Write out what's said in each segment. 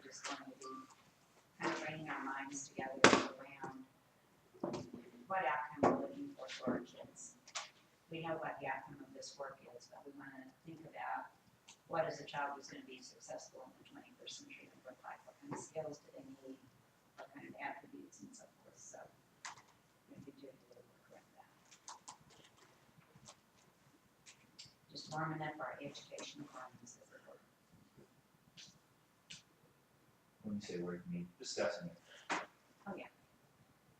just going to be kind of bringing our minds together around what outcome we're looking for our kids. We know what the outcome of this work is, but we want to think about what is a child who's going to be successful in the 21st century and look like, what kind of skills do they need, what kind of attributes and so forth. So we're going to be doing a little work around that. Just warming up our educational arms, as it were. When you say work, you mean discussing it. Oh, yeah.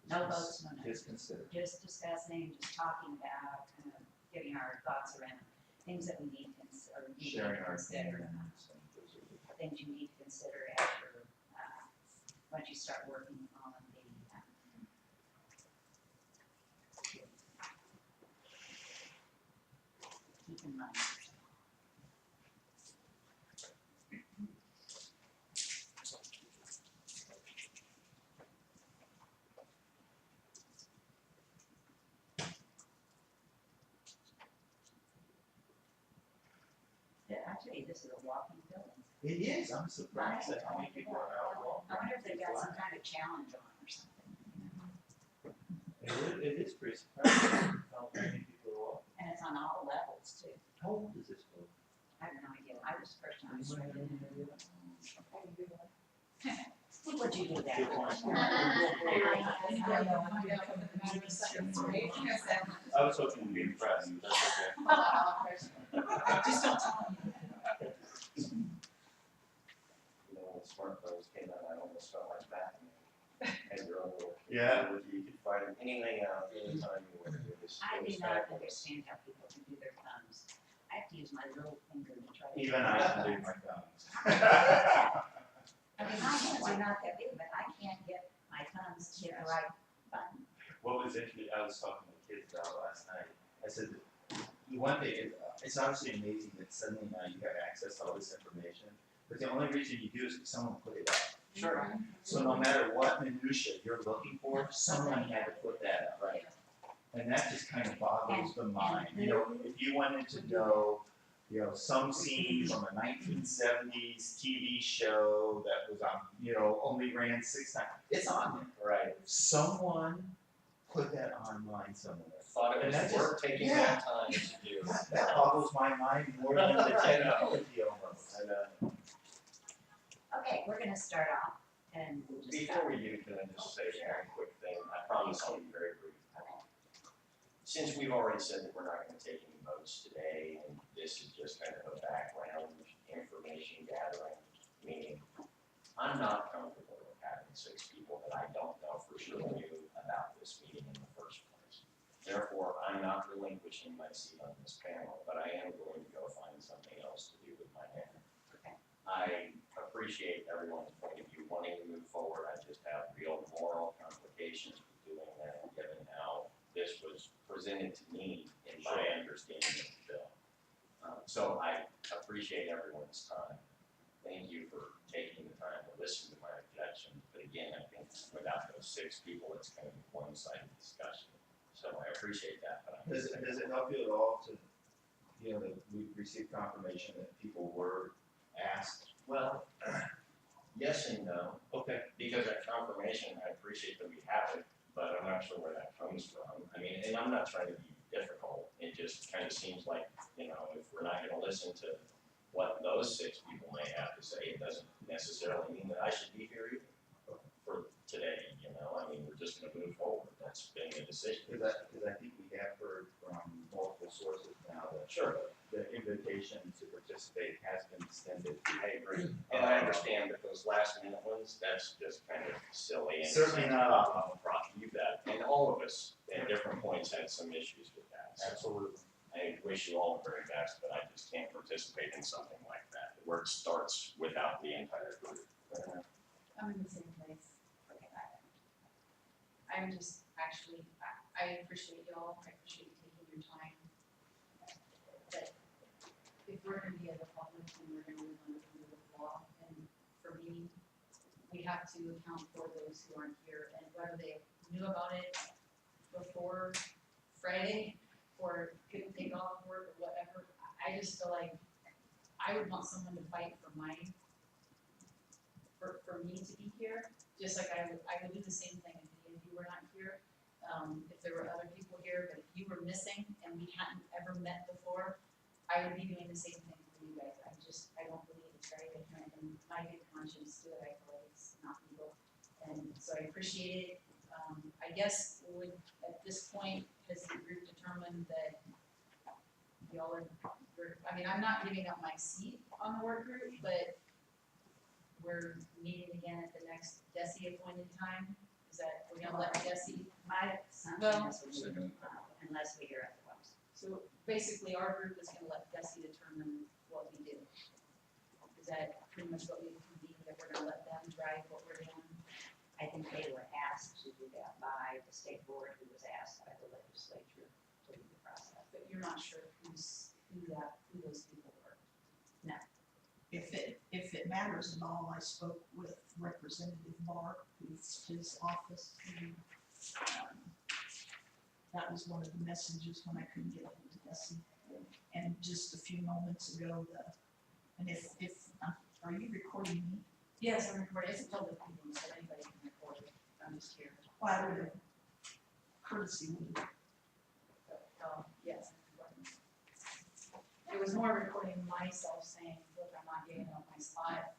No votes, no notes. Just consider. Just discussing, just talking about, kind of getting our thoughts around things that we need to consider. Sharing our Consider. Things you need to consider after, once you start working on the, keep in mind. Yeah, actually, this is a walking building. It is. I'm surprised at how many people are out walking. I wonder if they've got some kind of challenge on or something. It is pretty surprising how many people are walking. And it's on all levels too. How old is this book? I have no idea. I was the first time. Would What'd you do that? Good one. I was hoping to be impressed. That's okay. Just don't tell me. You know, when smartphones came out, I almost felt like Batman. Had your own little. Yeah. You could find anything out anytime you wanted to. I do not understand how people can do their thumbs. I have to use my little finger to try to. Even I can do my thumbs. I mean, my hands are not that big, but I can't get my thumbs to hit the right button. What was interesting, I was talking to the kids about last night. I said, one thing, it's obviously amazing that suddenly now you have access to all this information, but the only reason you do is because someone put it up. Sure. So no matter what minutia you're looking for, someone had to put that up. Right. And that just kind of boggles the mind. You know, if you wanted to know, you know, some scene from a 1970s TV show that was on, you know, only ran 6 times, it's on there. Right. Someone put that online somewhere. Thought it And was that worth just- taking yeah. that time to do. That boggles my mind more than the technology almost. And, Okay, we're gonna start off and we'll just. before we do, can I just say one quick thing? I promise I'll be very brief. Since we've already said that we're not gonna take any votes today, and this is just kind of a background information gathering meeting, I'm not comfortable with having 6 people that I don't know for sure knew about this meeting in the first place. Therefore, I'm not relinquishing my seat on this panel, but I am going to go find something else to do with my hand. I appreciate everyone's point of view wanting to move forward. I just have real moral complications with doing that, given how this was presented to me in my understanding of the bill. So I appreciate everyone's time. Thank you for taking the time to listen to my objections. But again, I think without those 6 people, it's kind of a one-sided discussion. So I appreciate that. But Does it help you at all to, you know, that we received confirmation that people were asked? well, yes and no. Okay. Because that confirmation, I appreciate that we have it, but I'm not sure where that comes from. I mean, and I'm not trying to be difficult. It just kind of seems like, you know, if we're not gonna listen to what those 6 people may have to say, it doesn't necessarily mean that I should be here either for today, you know? I mean, we're just gonna move forward. That's been a decision. Because I think we have heard from multiple sources now that Sure. the invitation to participate has been extended. I agree. And I understand that those last minute ones, that's just kind of silly. And Certainly not off you bet. And all of us at different points had some issues with that. So Absolutely. I wish you all the very best, but I just can't participate in something like that, where it starts without the entire group. I'm in the same place. I'm just actually, I appreciate y'all, I appreciate you taking your time. But if we're gonna be a republic and we're gonna live under the rule of law, and for me, we have to account for those who aren't here, and whether they knew about it before Friday, or couldn't take off work or whatever, I just feel like I would want someone to fight for for me to be here, just like I would do the same thing if any of you were not here. If there were other people here, but if you were missing and we hadn't ever met before, I would be doing the same thing for you guys. I don't believe it's very different, and my good conscience to it, I feel like it's not legal. And so I appreciate it. I guess at this point, has the group determined that y'all are, I'm not giving up my seat on the work group, but we're meeting again at the next DESI appointed time? Is that, we're gonna let DESI? My assumption is we wouldn't, unless we hear otherwise. So basically, our group is gonna let DESI determine what we do. Is that pretty much what we convened, that we're gonna let them drive what we're doing? I think they were asked to do that by the state board, who was asked by the legislature to do the process. But you're not sure who those people were. If it matters at all, I spoke with Representative Barr, who's his office. That was one of the messages when I couldn't get hold of Bessie. And just a few moments ago, are you recording me? Yes, I'm recording, it's a public meeting, so anybody can record it, I'm just here. Well, I would have courtesy would have. Yes, I'm recording. It was more recording myself saying, look, I'm not giving up my spot.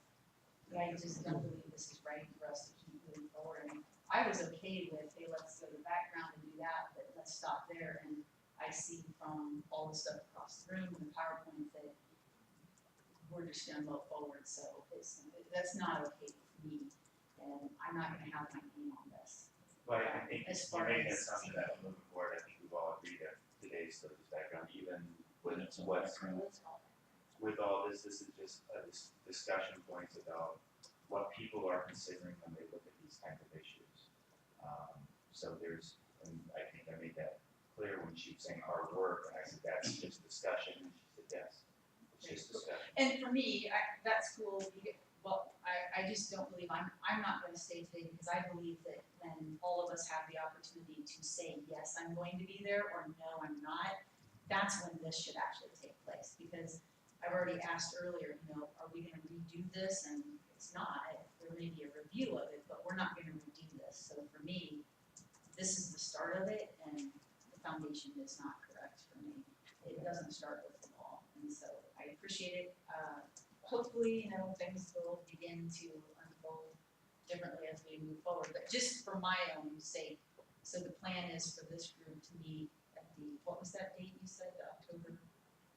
I just don't believe this is right for us to keep moving forward. And I was okay with, hey, let's go to the background and do that, but let's stop there. And I see from all the stuff across the room and the PowerPoint that we're just gonna move forward. So that's not okay with me. And I'm not gonna have my name on this. But I think As you far made that as- assumption that moving forward, I think we've all agreed that today's stuff is background, even with with all this is just a discussion points about what people are considering when they look at these kinds of issues. So and I think I made that clear when she was saying our work, and I said, that's just discussion, and she said, yes, it's just discussion. And for me, that's cool. I just don't believe, I'm not gonna stay today because I believe that when all of us have the opportunity to say, yes, I'm going to be there, or no, I'm not, that's when this should actually take place. Because I've already asked earlier, are we gonna redo this? And it's not, there may be a review of it, but we're not gonna redo this. So for me, this is the start of it, and the foundation is not correct for me. It doesn't start with the law, and so I appreciate it. Hopefully, things will begin to unfold differently as we move forward, but just for my own sake. So the plan is for this group to meet at what was that date you said, October?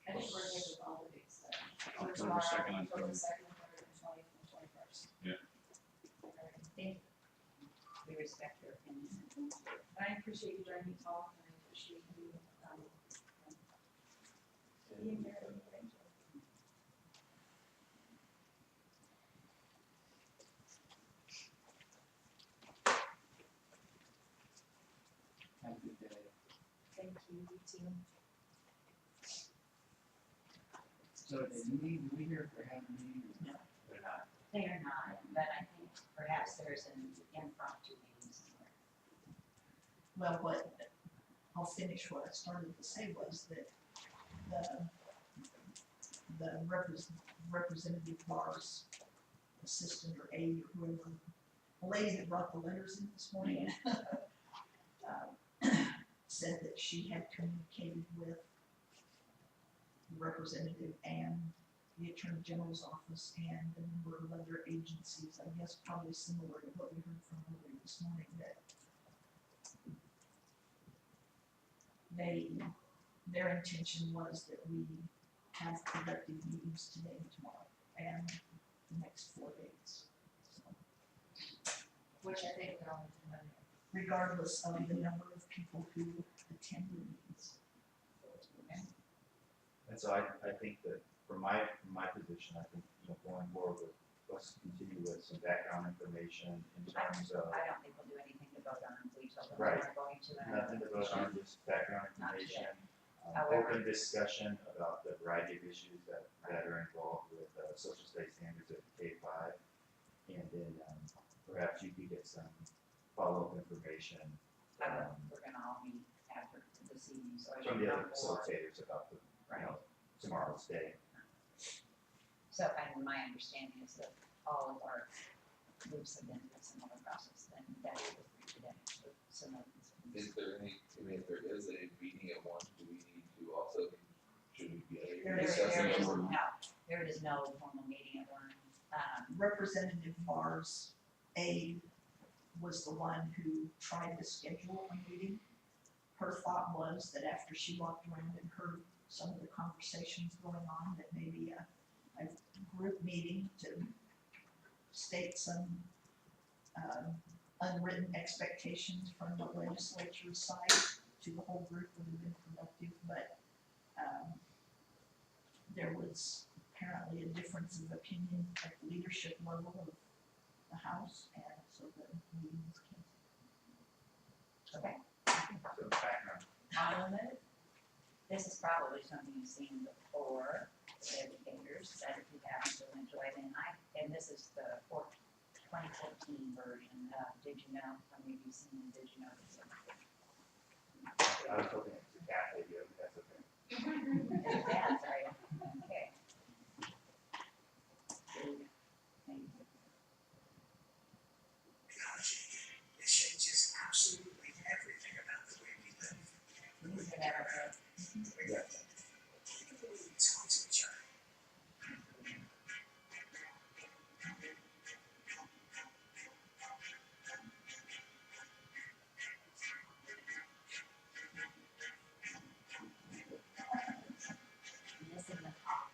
I think we're good with all the dates. October 2nd and October 3rd. 2nd, 3rd, and 20th, and 21st. Yeah. Thank you. We respect your opinion. And I appreciate you letting me talk, and I appreciate you, being here. Have a good day. Thank you, you too. So do we hear if they're having a meeting or not? They're not. They are not, but I think perhaps there's an impromptu meeting somewhere. Well, I'll finish what I started to say was that the Representative Barr's assistant or aide or whoever, the lady that brought the letters in this morning, said that she had communicated with the representative and the Attorney General's office and a number of other agencies, I guess probably similar to what we heard from earlier this morning, that their intention was that we have productive meetings today and tomorrow and the next 4 days. So, Which I think we're all doing. regardless of the number of people who attend the meetings. And so I think that from my position, I think, going forward with, let's continue with some background information in terms of I don't think we'll do anything to vote on until you tell them Right. we're going to. nothing to vote on, just background information. However- Open discussion about the variety of issues that are involved with social studies standards at K-5. And then perhaps you could get some follow-up information We're gonna all meet after this evening, so I from should the other know more. facilitators about tomorrow's day. So, and my understanding is that all of our groups have been through a similar process than that we were through today, with some of these. Is there any, I mean, if there is a meeting at one, do we need to also, should we be There discussing is, over? no, there is no formal meeting at one. Representative Mars A was the one who tried to schedule a meeting. Her thought was that after she walked around and heard some of the conversations going on, that maybe a group meeting to state some unwritten expectations from the legislature's side to the whole group would have been productive, but there was apparently a difference of opinion at the leadership level of the House, and so the meeting was canceled. Okay. So background. This is probably something you've seen before, educators, that if you haven't, you'll enjoy it. And this is the 2014 version. Did you know? Some of you seen it, did you know? I was hoping it was a cat video, but that's okay. It's bad, sorry. Okay. Thank you. It changes absolutely everything about the way we live. You can have a- The way we live. Even the way we talk to each other. missing the top.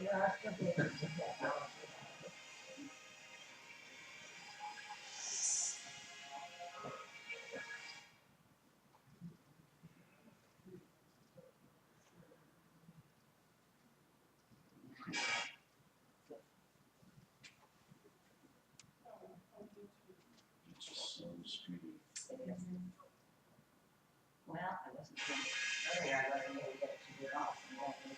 just a bit of technology. It's just so stupid. Well, I wasn't doing it earlier, I wasn't able to get it to do it off, and that was.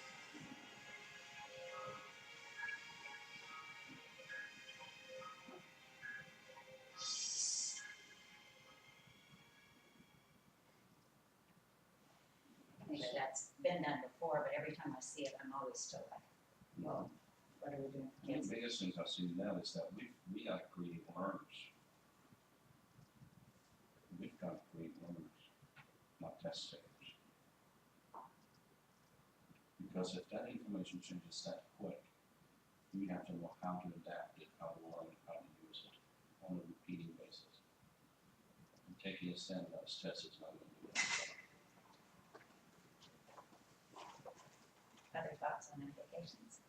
I think that's been done before, but every time I see it, I'm always still like, well, what are we doing? The biggest things I've seen now is that we got to create learners. We've got to create learners, not test takers. Because if that information changes that quick, we have to know how to adapt it, how to learn it, how to use it on a repeating basis. And taking a standardized test is not going to do that. Other thoughts on applications?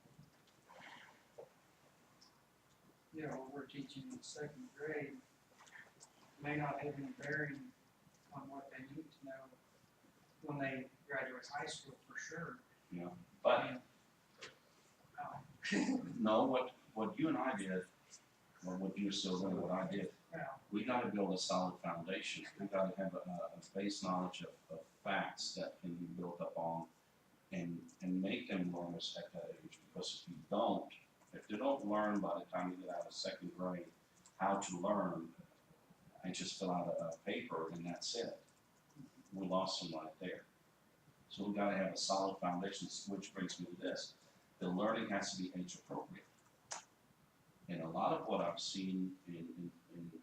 You know, what we're teaching in second grade may not have any bearing on what they need to know when they graduate high school, for sure. But Oh, no, what you and I did, or what you're still doing, what I did, well, we got to build a solid foundation. We got to have a base knowledge of facts that can be built up on and make them learners at that age. Because if they don't learn by the time they get out of second grade how to learn and just fill out a paper and that's it, we lost them right there. So we got to have a solid foundation, which brings me to this. The learning has to be age appropriate. And a lot of what I've seen in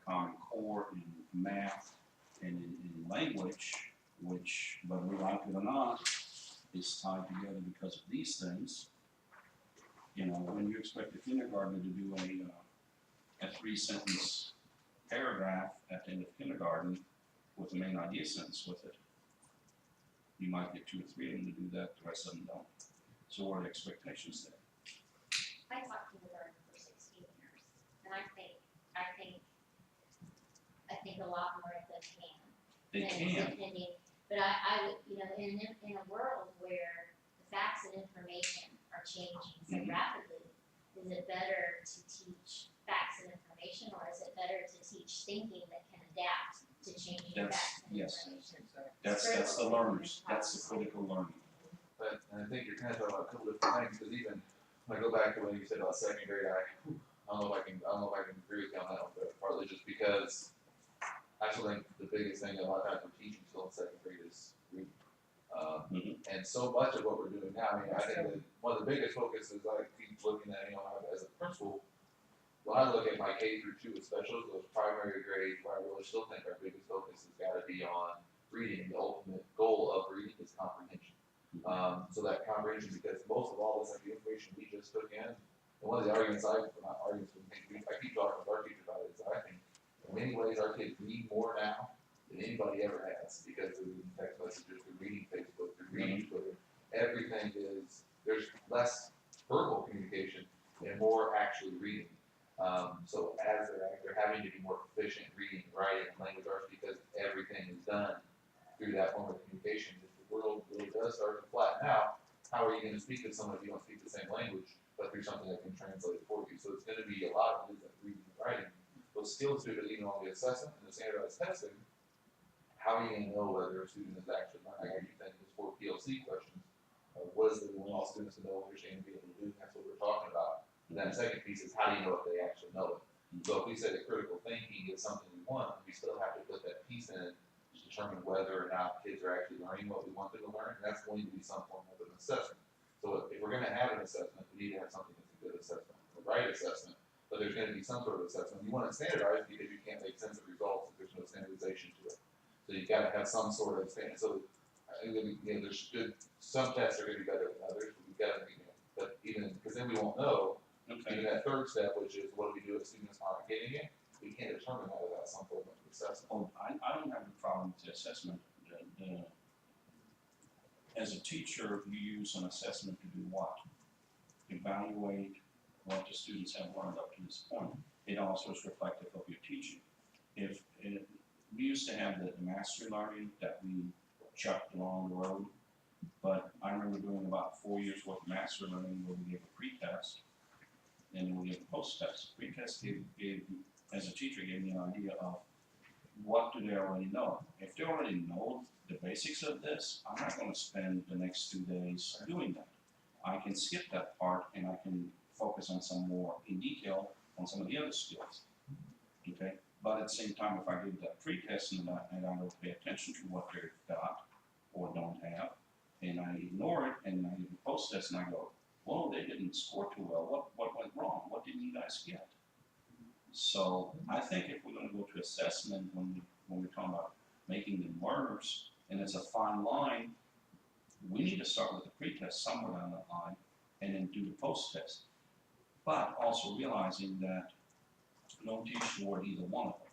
Common Core, in math, and in language, which, whether we like it or not, is tied together because of these things. You know, when you expect a kindergartner to do a 3-sentence paragraph at the end of kindergarten with a main idea sentence with it, you might get 2 or 3 of them to do that, the rest of them don't. So what are the expectations there? I taught kindergarten for 16 years, and I think a lot more of them can. They than can. Depending, but I would, you know, in a world where the facts and information are changing so rapidly, is it better to teach facts and information, or is it better to teach thinking that can adapt to changing facts and information? That's the learners. That's the critical learning. But, and I think you're kind of talking about a couple different things, because even, when I go back to when you said about second grade, I don't know if I can agree with you on that one, but partly just because I actually think the biggest thing that a lot of times we're teaching still in second grade is reading. And so much of what we're doing now, I mean, I think that one of the biggest focuses I keep looking at, you know, as a principal, when I look at my K through 2 especially, those primary grades where I really still think our biggest focus has got to be on reading. The ultimate goal of reading is comprehension. So that comprehension, because most of all this, like the information we just took in, and one of the arguments I keep talking with our teachers about it, is I think in many ways our kids read more now than anybody ever has, because they're reading text messages, they're reading Facebook, they're reading Twitter. Everything there's less verbal communication and more actually reading. So as they're having to be more proficient in reading, writing, and language arts, because everything is done through that form of communication. If the world really does start to flatten out, how are you going to speak to someone if you don't speak the same language, but through something that can translate it for you? So it's going to be a lot of it is like reading and writing. Those skills to it, even on the assessment and the standardized testing, how are you going to know whether a student is actually learning? I keep thinking there's 4 PLC questions. What is it we want all students to know, understand, and be able to do? That's what we're talking about. And then the second piece is how do you know if they actually know it? So if we say that critical thinking is something we want, we still have to put that piece in to determine whether or not kids are actually learning what we want them to learn. And that's going to be some form of an assessment. So if we're going to have an assessment, we need to have something that's a good assessment, the right assessment. But there's going to be some sort of assessment. You want it standardized because you can't make sense of results if there's no standardization to it. So you've got to have some sort of standard. So there's some tests are going to be better than others. But we've got to, but even because then we won't know. Okay. Even that third step, which is what do we do if students aren't getting it? We can't determine that without some form of assessment. Oh, I don't have a problem with the assessment. As a teacher, you use an assessment to do what? evaluate what the students have learned up to this point. It also is reflective of your teaching. We used to have the mastery learning that we chucked along the road, but I remember doing about 4 years worth of mastery learning where we gave a pre-test and then we gave a post-test. Pre-test gave, as a teacher, gave me an idea of what do they already know. If they already know the basics of this, I'm not going to spend the next 2 days doing that. I can skip that part and I can focus on some more in detail on some of the other skills. Okay? But at the same time, if I give that pre-test and I don't pay attention to what they've got or don't have, and I ignore it and I give a post-test and I go, whoa, they didn't score too well. What went wrong? What didn't you guys get? So I think if we're going to go to assessment when we're talking about making them learners, and it's a fine line, we need to start with the pre-test somewhere down that line and then do the post-test. But also realizing that don't teach toward either one of them.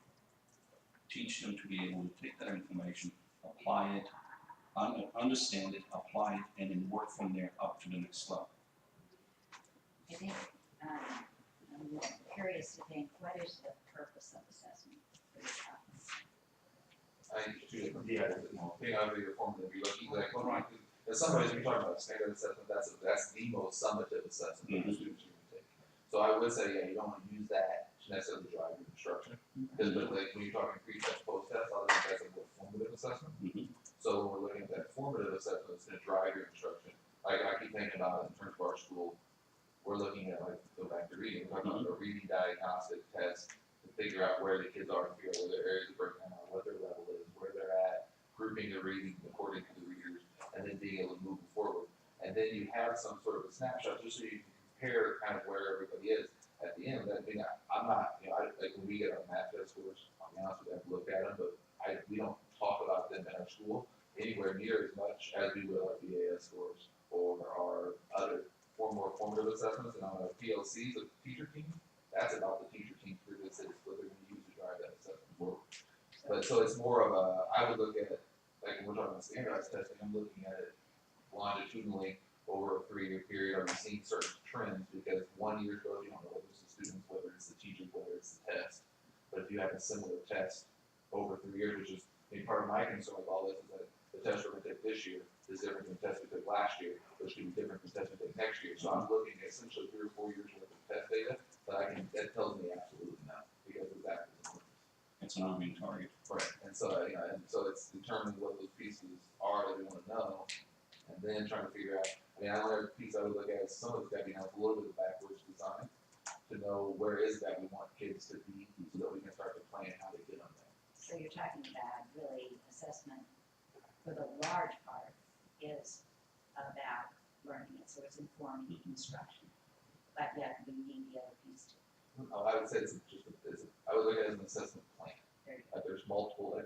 Teach them to be able to take that information, apply it, understand it, apply it, and then work from there up to the next level. I think, I'm curious to think, what is the purpose of assessment for this conference? I think two different things, depending on your formative, you're looking like, well, right, in some ways, when you're talking about standard assessment, that's the most summative assessment that the students are gonna take. So I would say, yeah, you don't wanna use that to necessarily drive your instruction, because but like when you're talking pre-test, post-test, I think that's a more formative assessment. So when we're looking at that formative assessment, it's gonna drive your instruction. Like I keep thinking about it in terms of our school, we're looking at, like, go back to reading, we're talking about a reading diagnostic test to figure out where the kids are, figure out where their areas of breakdown are, what their level is, where they're at, grouping their reading according to the readers, and then being able to move forward. And then you have some sort of a snapshot just so you can compare kind of where everybody is at the end of that thing. I'm not, like when we get our math test scores, I'll be honest with you, I've looked at them, but we don't talk about them in our school anywhere near as much as we will our BAS scores or our other more formative assessments. And on our PLCs of teacher team, that's about the teacher team's previous what they're going to use to drive that assessment forward. But so it's more of a, I would look at it, like when we're talking about standardized testing, I'm looking at it longitudinally over a 3-year period. Are we seeing certain trends? Because 1 year goes, you don't know whether it's the students, whether it's the teachers, whether it's the test. But if you have a similar test over 3 years, which is part of my concern with all this, is that the test we're going to take this year is different than the test we took last year, which can be different than the test we take next year. So I'm looking at essentially 3 or 4 years worth of test data that tells me absolutely nothing because of that. It's a moving target. Right, and so it's determining what those pieces are that we want to know, and then trying to figure out. I mean, another piece I would look at is some of it's got to be a little bit of backwards design to know where is that we want kids to be, so that we can start to plan how to get them there. So you're talking about really assessment for the large part is about learning it, so it's informing instruction. But yet we need the other piece too. I would say I would look at it as an assessment plan. There you go. Like there's multiple, I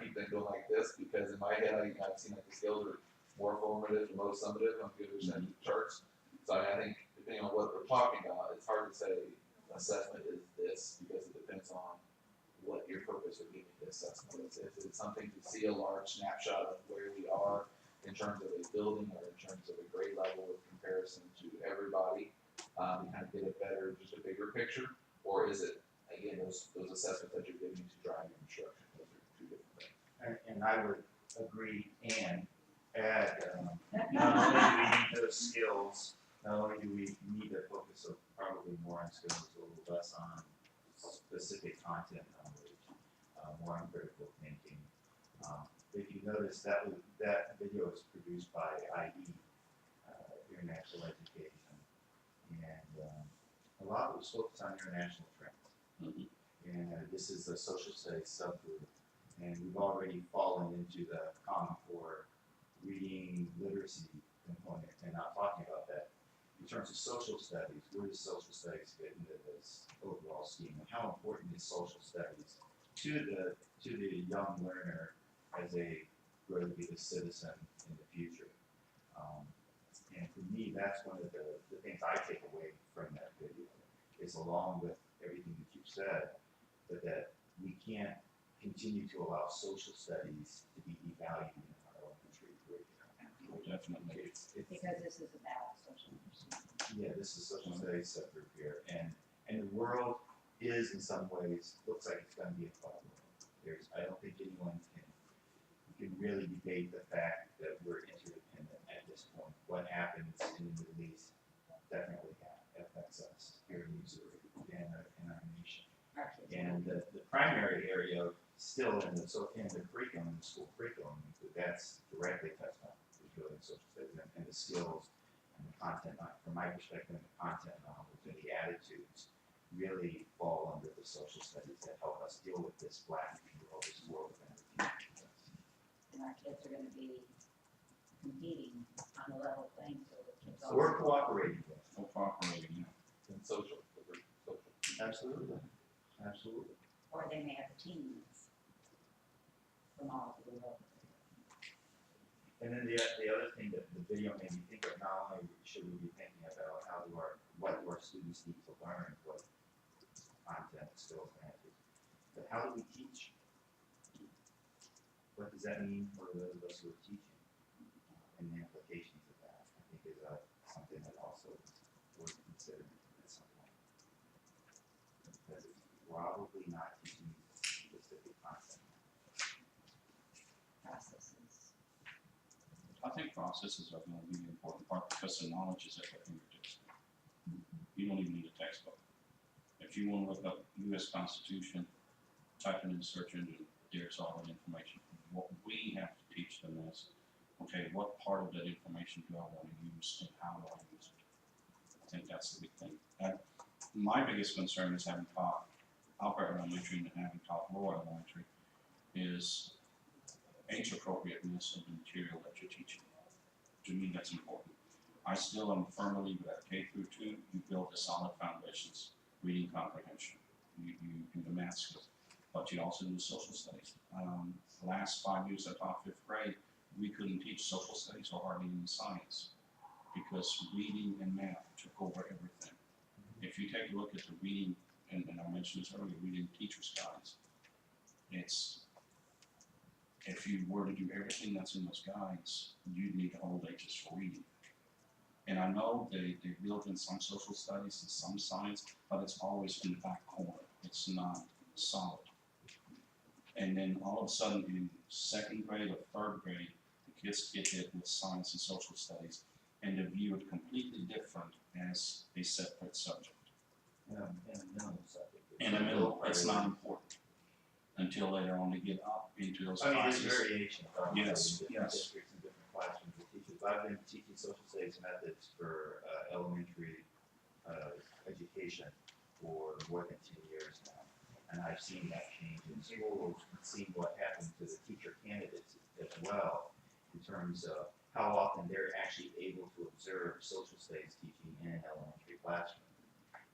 keep thinking like this because in my head, I've seen like the scales are more formative, most summative, I'm good at sending charts. So I think depending on what we're talking about, it's hard to say assessment is this because it depends on what your purpose of giving the assessment is. If it's something to see a large snapshot of where we are in terms of a building or in terms of a grade level with comparison to everybody, to kind of get a better, just a bigger picture, or is it, again, those assessments that you're giving to drive your instruction? Those are two different things. And I would agree and add, not only do we need those skills, not only do we need to focus probably more on skills, a little less on specific content knowledge, more on critical thinking. If you notice, that video was produced by IE, International Education, and a lot of it was focused on international trends. And this is the social studies subgroup, and we've already fallen into the Common Core reading literacy component, and not talking about that. In terms of social studies, where does social studies fit into this overall scheme, and how important is social studies to the young learner as they grow to be the citizen in the future? And for me, that's one of the things I take away from that video, is along with everything that you've said, but that we can't continue to allow social studies to be devalued in our elementary curriculum. Definitely. Because this is about social understanding. Yeah, this is social studies subgroup here, and the world is in some ways, looks like it's gonna be a flat world. I don't think anyone can really debate the fact that we're interdependent at this point. What happens in the Middle East definitely affects us here in Missouri and our nation. And the primary area still in the curriculum, in the school curriculum, that's directly touched on, is really social studies and the skills and the content, from my perspective, the content knowledge and the attitudes really fall under the social studies that help us deal with this black world, this world of entertainment. And our kids are gonna be competing on a level playing field with kids all. So we're cooperating with No cooperating, And social. Absolutely, absolutely. Or they may have teams from all over the world. And then the other thing that the video made me think of, not only should we be thinking about what do our students need to learn, what content, skills, and attitudes, but how do we teach? What does that mean for those of us who are teaching? And the implications of that, I think, is something that also is worth considering at some point. Because it's probably not teaching specific content. Processes. I think processes are gonna be an important part because the knowledge is at their fingertips. You don't even need a textbook. If you wanna look up US Constitution, type it in the search engine, there's all that information. What we have to teach them is, okay, what part of that information do I wanna use and how do I use it? I think that's the big thing. My biggest concern is having taught Alpert Elementary and having taught Lower Elementary is age appropriateness of the material that you're teaching. To me, that's important. I still am firm believer that K through 2, you build the solid foundations, reading comprehension, you do the math skills, but you also do social studies. The last 5 years I taught 5th grade, we couldn't teach social studies or hardly any science because reading and math took over everything. If you take a look at the reading, and I mentioned this earlier, reading teacher's guides, if you were to do everything that's in those guides, you'd need a whole day just for reading. And I know they build in some social studies and some science, but it's always in the back corner. It's not solid. And then all of a sudden in 2nd grade or 3rd grade, the kids get hit with science and social studies, and they view it completely different as a separate subject. In a minimum subject. In the middle, it's not important until later on they get up into those I mean, there's classes. variation, obviously, Yes, in different yes. districts and different classrooms of teachers. I've been teaching social studies methods for elementary education for more than 10 years now. And I've seen that change in schools, and seen what happened to the teacher candidates as well, in terms of how often they're actually able to observe social studies teaching in an elementary classroom.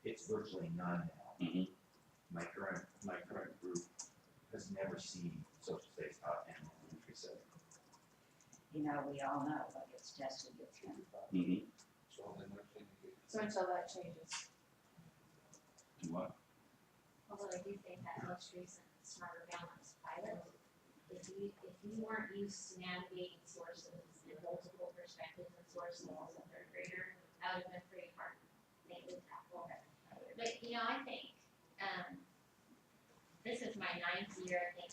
It's virtually none now. Mhm. My current group has never seen social studies taught in an elementary setting. You know, we all know what gets tested gets handbook. Mm-hmm. So until that changes. Do what? Although I do think that most recent Smarter Balance pilot, if you weren't used to navigating sources and multiple perspectives and sources as a 3rd grader, that would have been pretty hard to make it tackle. But, I think, this is my 9th year, I think,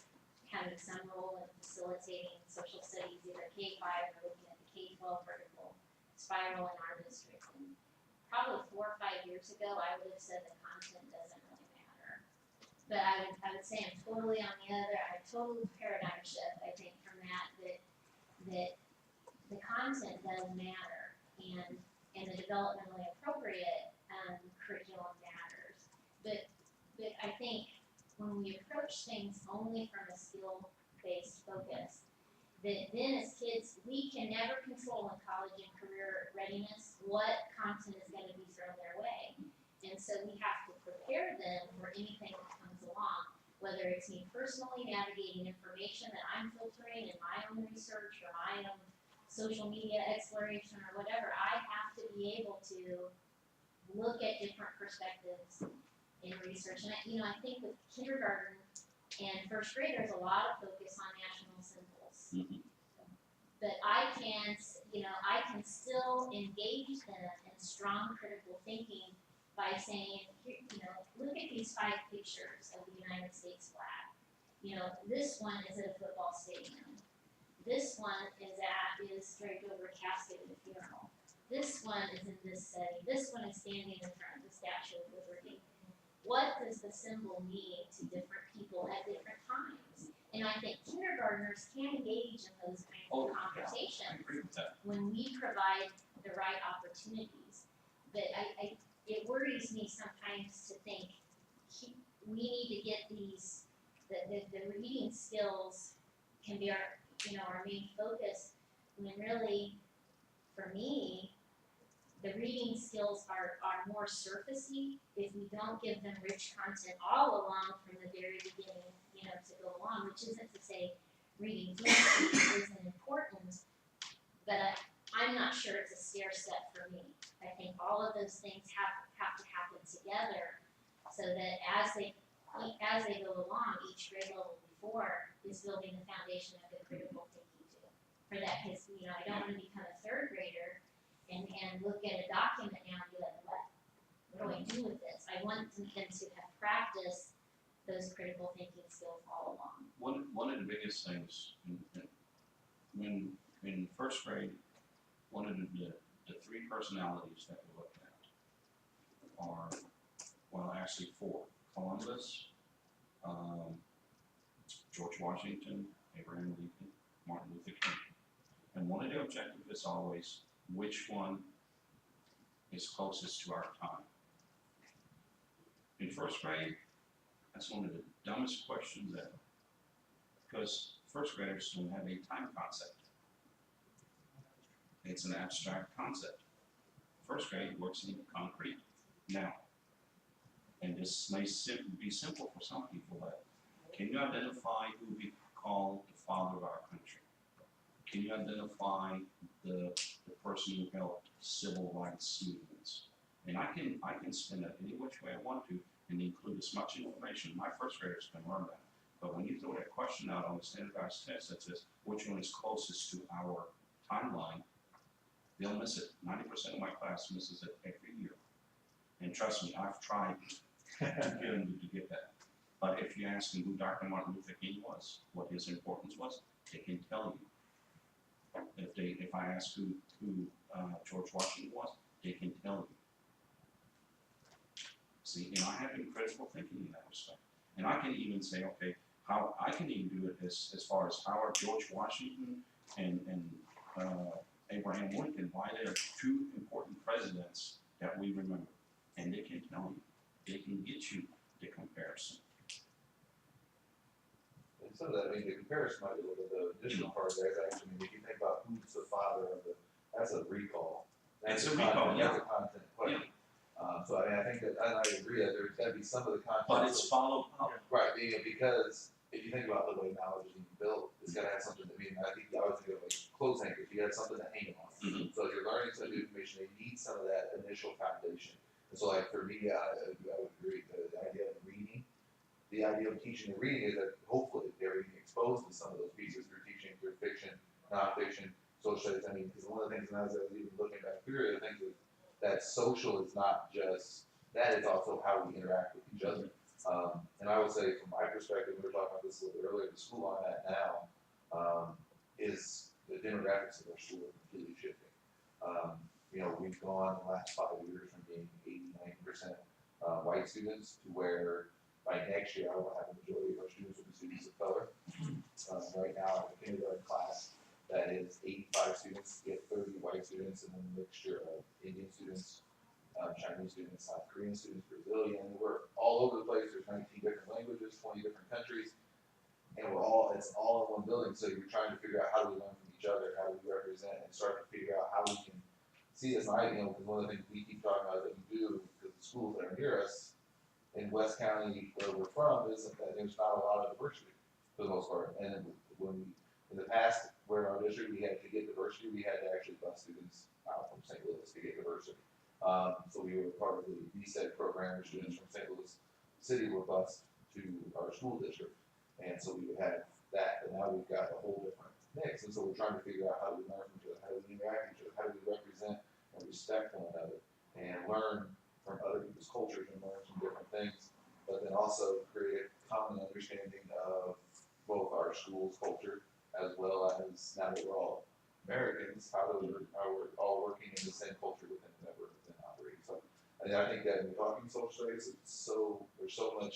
having some role in facilitating social studies, either K-5 or looking at the K-12 vertical spiral in our district. And probably 4 or 5 years ago, I would have said the content doesn't really matter. But I would say I'm totally on the other, I total paradigm shift, I think, from that the content does matter and the developmentally appropriate curriculum matters. But I think when we approach things only from a skill-based focus, that then as kids, we can never control in college and career readiness what content is going to be thrown their way. And so we have to prepare them for anything that comes along, whether it's me personally navigating information that I'm filtering in my own research or my own social media exploration or whatever. I have to be able to look at different perspectives in research. And I think with kindergarten and 1st grade, there's a lot of focus on national symbols. Mm-hmm. But I can still engage them and strong critical thinking by saying, here, look at these 5 pictures of the United States flag. This one is at a football stadium. This one is draped over a casket at a funeral. This one is in this setting. This one is standing in front of the Statue of Liberty. What does the symbol mean to different people at different times? And I think kindergartners can engage in those kinds of conversations I agree with that. when we provide the right opportunities. But it worries me sometimes to think we need to get these, the reading skills can be our main focus, when really, for me, the reading skills are more surfacey if we don't give them rich content all along from the very beginning, to go along, which isn't to say reading fluency isn't important, but I'm not sure it's a stair step for me. I think all of those things have to happen together so that as they go along, each grade level before is building the foundation of the critical thinking too. For that, because I don't want to become a 3rd grader and look at a document now and be like, what do I do with this? I want them to have practiced those critical thinking skills all along. One of the biggest things when in 1st grade, one of the 3 personalities that we look at are, well, actually 4: Columbus, George Washington, Abraham Lincoln, Martin Luther King. And one of the objectives is always which one is closest to our time. In 1st grade, that's one of the dumbest questions ever, because 1st graders don't have a time concept. It's an abstract concept. 1st grade works in concrete now. And this may be simple for some people, but can you identify who we call the father of our country? Can you identify the person who helped civil rights movements? And I can spin it any which way I want to and include as much information. My 1st graders can learn that. But when you throw that question out on the standardized test that says which one is closest to our timeline, they'll miss it. 90% of my class misses it every year. And trust me, I've tried to get them to get that. But if you ask them who Dr. Martin Luther King was, what his importance was, they can tell you. If I ask who George Washington was, they can tell you. See, and I have critical thinking in that respect. And I can even say, okay, how I can even do it as far as how are George Washington and Abraham Lincoln, why they are 2 important presidents that we remember. And they can tell you, they can get you the comparison. And some of that, the comparison might be a little bit the additional part of that is actually, if you think about who's the father of that's a recall. It's a recall, yeah. That's a content question. So I think that, and I agree that there's gotta be some of the content. But it's followed up. Right, because if you think about the way knowledge is even built, it's gotta have something I think I was thinking of like clothes hangers, you have something to hang on. Mhm. So if you're learning some new information, they need some of that initial foundation. And so like for me, I would agree, the idea of reading, the idea of teaching and reading is that hopefully they're being exposed to some of those pieces through teaching, through fiction, nonfiction, social studies. Because one of the things when I was even looking back through it, I think that social is not just, that is also how we interact with each other. And I would say from my perspective, we were talking about this a little bit earlier, the school I'm at now, is the demographics of our school are completely shifting. We've gone the last 5 years from being 80–90% white students to where by next year I will have a majority of our students will be students of color. Right now I have a kindergarten class that is 85 students, get 30 white students, and then a mixture of Indian students, Chinese students, South Korean students, Brazilian. We're all over the place. There's 19 different languages, 20 different countries, and it's all in one building. So you're trying to figure out how do we learn from each other, how do we represent, and start to figure out how we can see this. Because one of the things we keep talking about that we do, because the schools that are near us in West County, where we're from, is that there's not a lot of diversity for the most part. And in the past, where in our district we had to get diversity, we had to actually bus students out from St. Louis to get diversity. So we were part of the BSED program, where students from St. Louis City were bused to our school district. And so we would have that, but now we've got a whole different mix. And so we're trying to figure out how do we learn from each other, how do we interact with each other, how do we represent and respect one another. learn from other people's cultures and learn some different things, but then also create a common understanding of both our school's culture as well as now that we're all Americans, how we're all working in the same culture within whatever within operating. So I think that when we're talking social studies, there's so many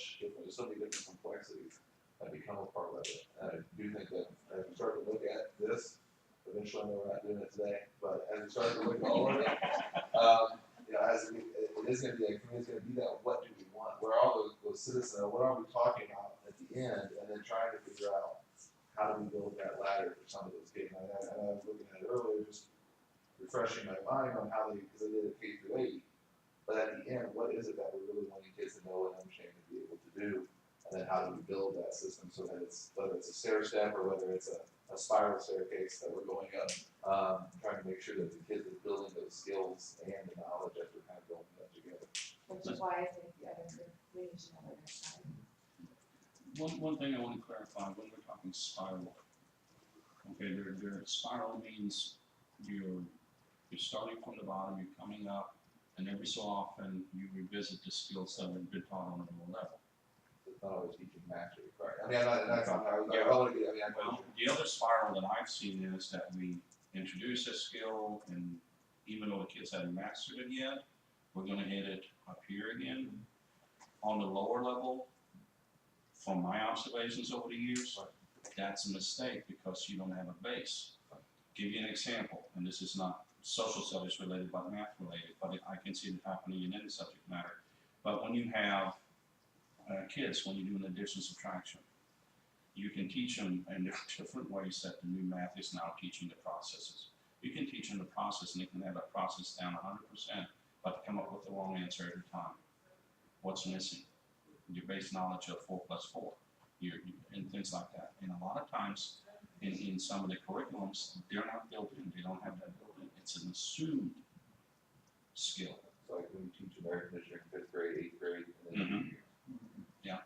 different complexities that become a part of it. And I do think that as we start to look at this, eventually I know we're not doing it today, but as we start to look at all of it, it is going to be that what do we want? Where are all those citizens? What are we talking about at the end? And then trying to figure out how do we build that ladder for some of those kids. And I was looking at it earlier, just refreshing my mind on how because they did it K through 8. But at the end, what is it that we're really wanting kids to know and understand and be able to do? And then how do we build that system so that whether it's a stair step or whether it's a spiral staircase that we're going up, trying to make sure that the kids are building those skills and the knowledge as we're kind of building that together. Which is why I think the other group, we need to know what they're saying. One thing I want to clarify, when we're talking spiral, okay, spiral means you're starting from the bottom, you're coming up, and every so often you revisit the skills that have been taught on a lower level. It's not always teaching mastery, right? I mean, The other spiral that I've seen is that we introduce a skill, and even though the kids haven't mastered it yet, we're going to hit it up here again. On the lower level, from my observations over the years, that's a mistake because you don't have a base. Give you an example, and this is not social studies related but math related, but I can see it happening in any subject matter. But when you have kids, when you do an addition subtraction, you can teach them in different ways that the new math is now teaching the processes. You can teach them the process and they can have that process down 100%, but come up with the wrong answer every time. What's missing? Your base knowledge of 4 plus 4, and things like that. And a lot of times in some of the curriculums, they're not built in, they don't have that built in. It's an assumed skill. So like when you teach American history in 5th grade, 8th grade, and then Yeah.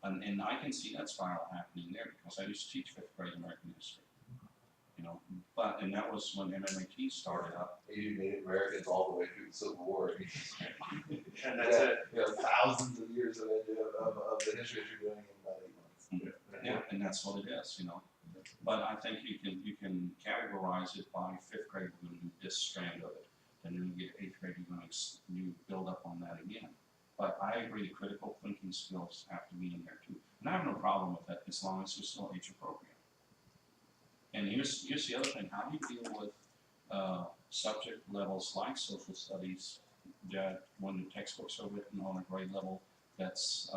And I can see that spiral happening there because I used to teach 5th grade American history. And that was when MMAT started up. You Native Americans all the way through the Civil War. And that's it. Thousands of years of the history that you're doing in about 8 months. Yeah, and that's what it is, But I think you can categorize it by 5th grade, we're going to do this strand of it. Then when you get 8th grade, you're going to build up on that again. But I agree, the critical thinking skills have to be in there too. And I have no problem with that as long as they're still age appropriate. And here's the other thing, how do you deal with subject levels like social studies that when the textbooks are written on a grade level that's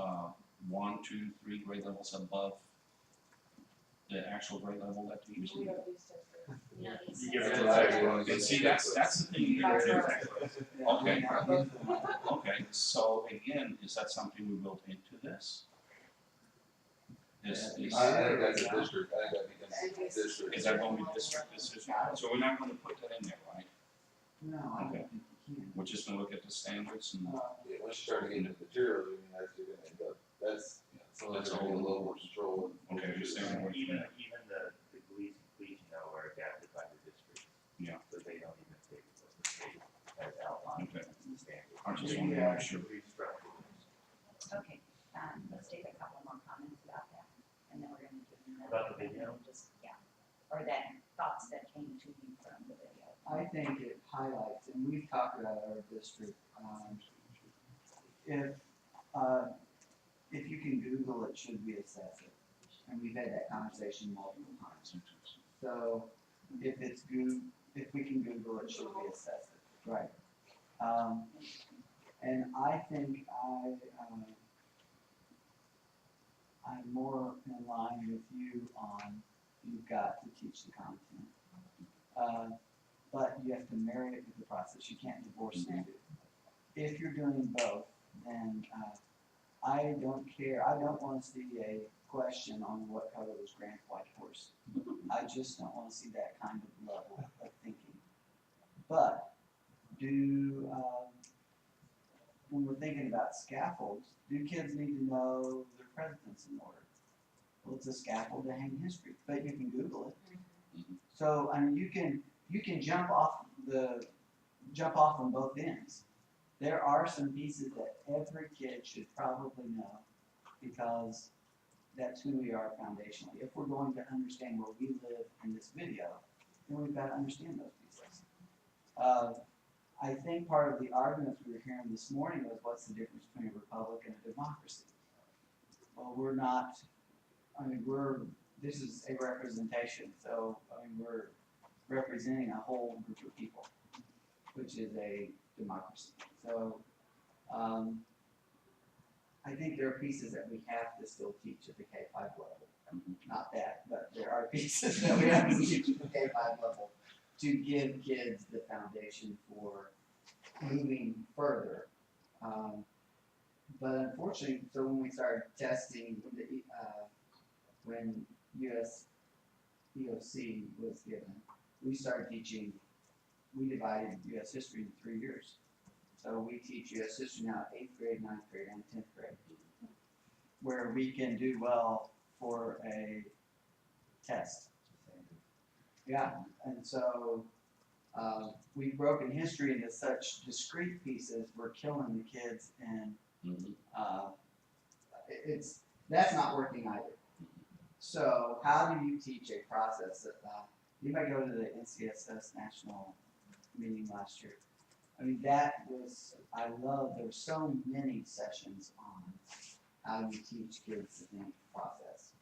1, 2, 3 grade levels above the actual grade level that they're using? We don't use textbooks. You give it to everyone. And see, that's the thing here too. Okay. Okay, so again, is that something we built into this? I think that's a district, I think that becomes a district. Is that going to be district decision? So we're not going to put that in there, right? No, I don't Okay. think you can. We're just going to look at the standards and. Yeah, once you start getting into materials, I mean, that's, you're gonna end up, some of that's a little more control. Okay, you're saying what you Even the Gleason, are adapted by the district. Yeah. So they don't even take what the state has outlined Okay. as the standard. I just want to make sure. Okay, let's take a couple more comments about that, and then we're gonna do another. About the video? Or that thoughts that came to you from the video. I think it highlights, and we've talked about our district, if you can Google it, should we assess it? And we've had that conversation multiple times. So if we can Google it, should we assess it, right? And I think I'm more in line with you on you've got to teach the content. But you have to marry it with the process. You can't divorce the two. If you're doing both, then I don't care. I don't want to see a question on what color was Grant's white horse. I just don't want to see that kind of level of thinking. But when we're thinking about scaffolds, do kids need to know their presidents in order? Well, it's a scaffold to hang history, but you can Google it. So I mean, you can jump off the jump off on both ends. There are some pieces that every kid should probably know because that's who we are foundationally. If we're going to understand where we live in this video, then we've got to understand those pieces. I think part of the arguments we were hearing this morning was what's the difference between a republic and a democracy? Well, we're not, I mean, this is a representation, so, I mean, we're representing a whole group of people, which is a democracy. So, I think there are pieces that we have to still teach at the K-5 level. Not that, but there are pieces that we have to teach at the K-5 level to give kids the foundation for moving further. But unfortunately, so when we started testing, when US EOC was given, we started teaching, we divided US history into 3 years. So we teach US history now at 8th grade, 9th grade, and 10th grade, where we can do well for a test. Yeah, and so we've broken history into such discrete pieces, we're killing the kids, and that's not working either. So how do you teach a process that, you might go to the NCSS national meeting last year. I mean, that was, I love, there were so many sessions on how you teach kids to think process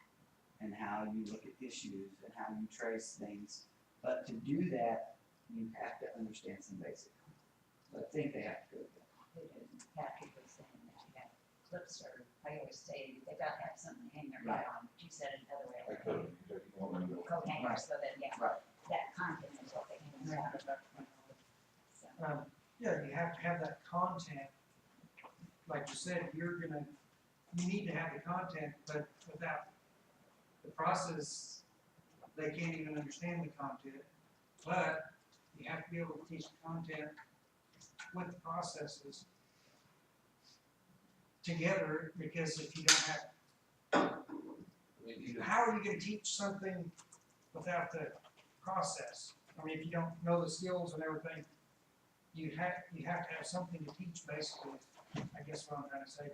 and how you look at issues and how you trace things. But to do that, you have to understand some basic concepts. I think they have to go there. They didn't have people saying that you have clips, or I always say they gotta have something to hang their hat on, but you said it the other way. I could, Coat hangers, so that, yeah, Right. that content is what they hang their hat on. So, Yeah, you have to have that content. Like you said, you need to have the content, but without the process, they can't even understand the content. But you have to be able to teach the content with the processes together, because if you don't have, I mean, even, how are you gonna teach something without the process? I mean, if you don't know the skills and everything, you have to have something to teach, basically, I guess what I'm trying to say.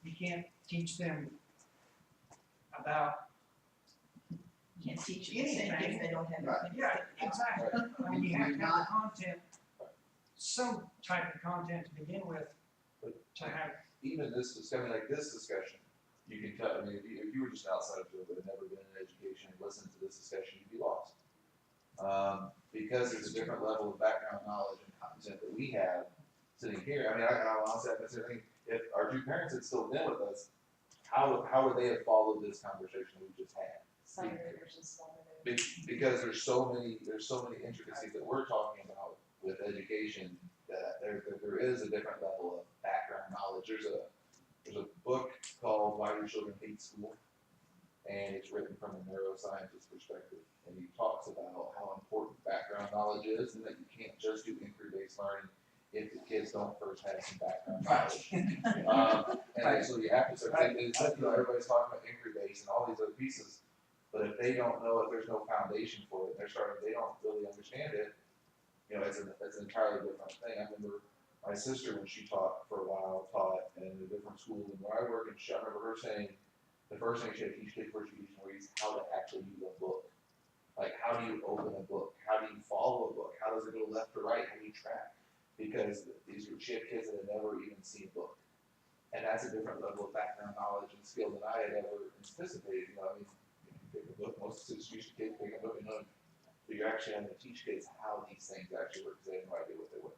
You can't teach them about, You can't teach them anything if they don't have anything. yeah, exactly. I mean, you have to have the content, some type of content to begin with, to have. even this discussion, like this discussion, you can cut, I mean, if you were just an outside observer that had never been in education and listened to this discussion, you'd be lost. Because there's a different level of background knowledge and content that we have sitting here. I mean, I honestly have to say, if our two parents had still been with us, how would they have followed this conversation we just had? Because there's so many intricacies that we're talking about with education, that there is a different level of background knowledge. There's a book called Why Your Children Hate School, and it's written from a neuroscientist perspective, and he talks about how important background knowledge is, and that you can't just do inquiry-based learning if the kids don't first have some background knowledge. And so you have to start thinking, everybody's talking about inquiry-based and all these other pieces, but if they don't know, if there's no foundation for it, they don't really understand it, it's an entirely different thing. I remember my sister, when she taught for a while, taught in a different school than where I work, and I remember her saying, the first thing she had to teach kids first is how to actually use a book. Like, how do you open a book? How do you follow a book? How does it go left to right? How do you track? Because she had kids that had never even seen a book. And that's a different level of background knowledge and skill than I had ever anticipated. You pick a book, most institution kids pick a book and know. So you're actually having to teach kids how these things actually work, because they have no idea what they were.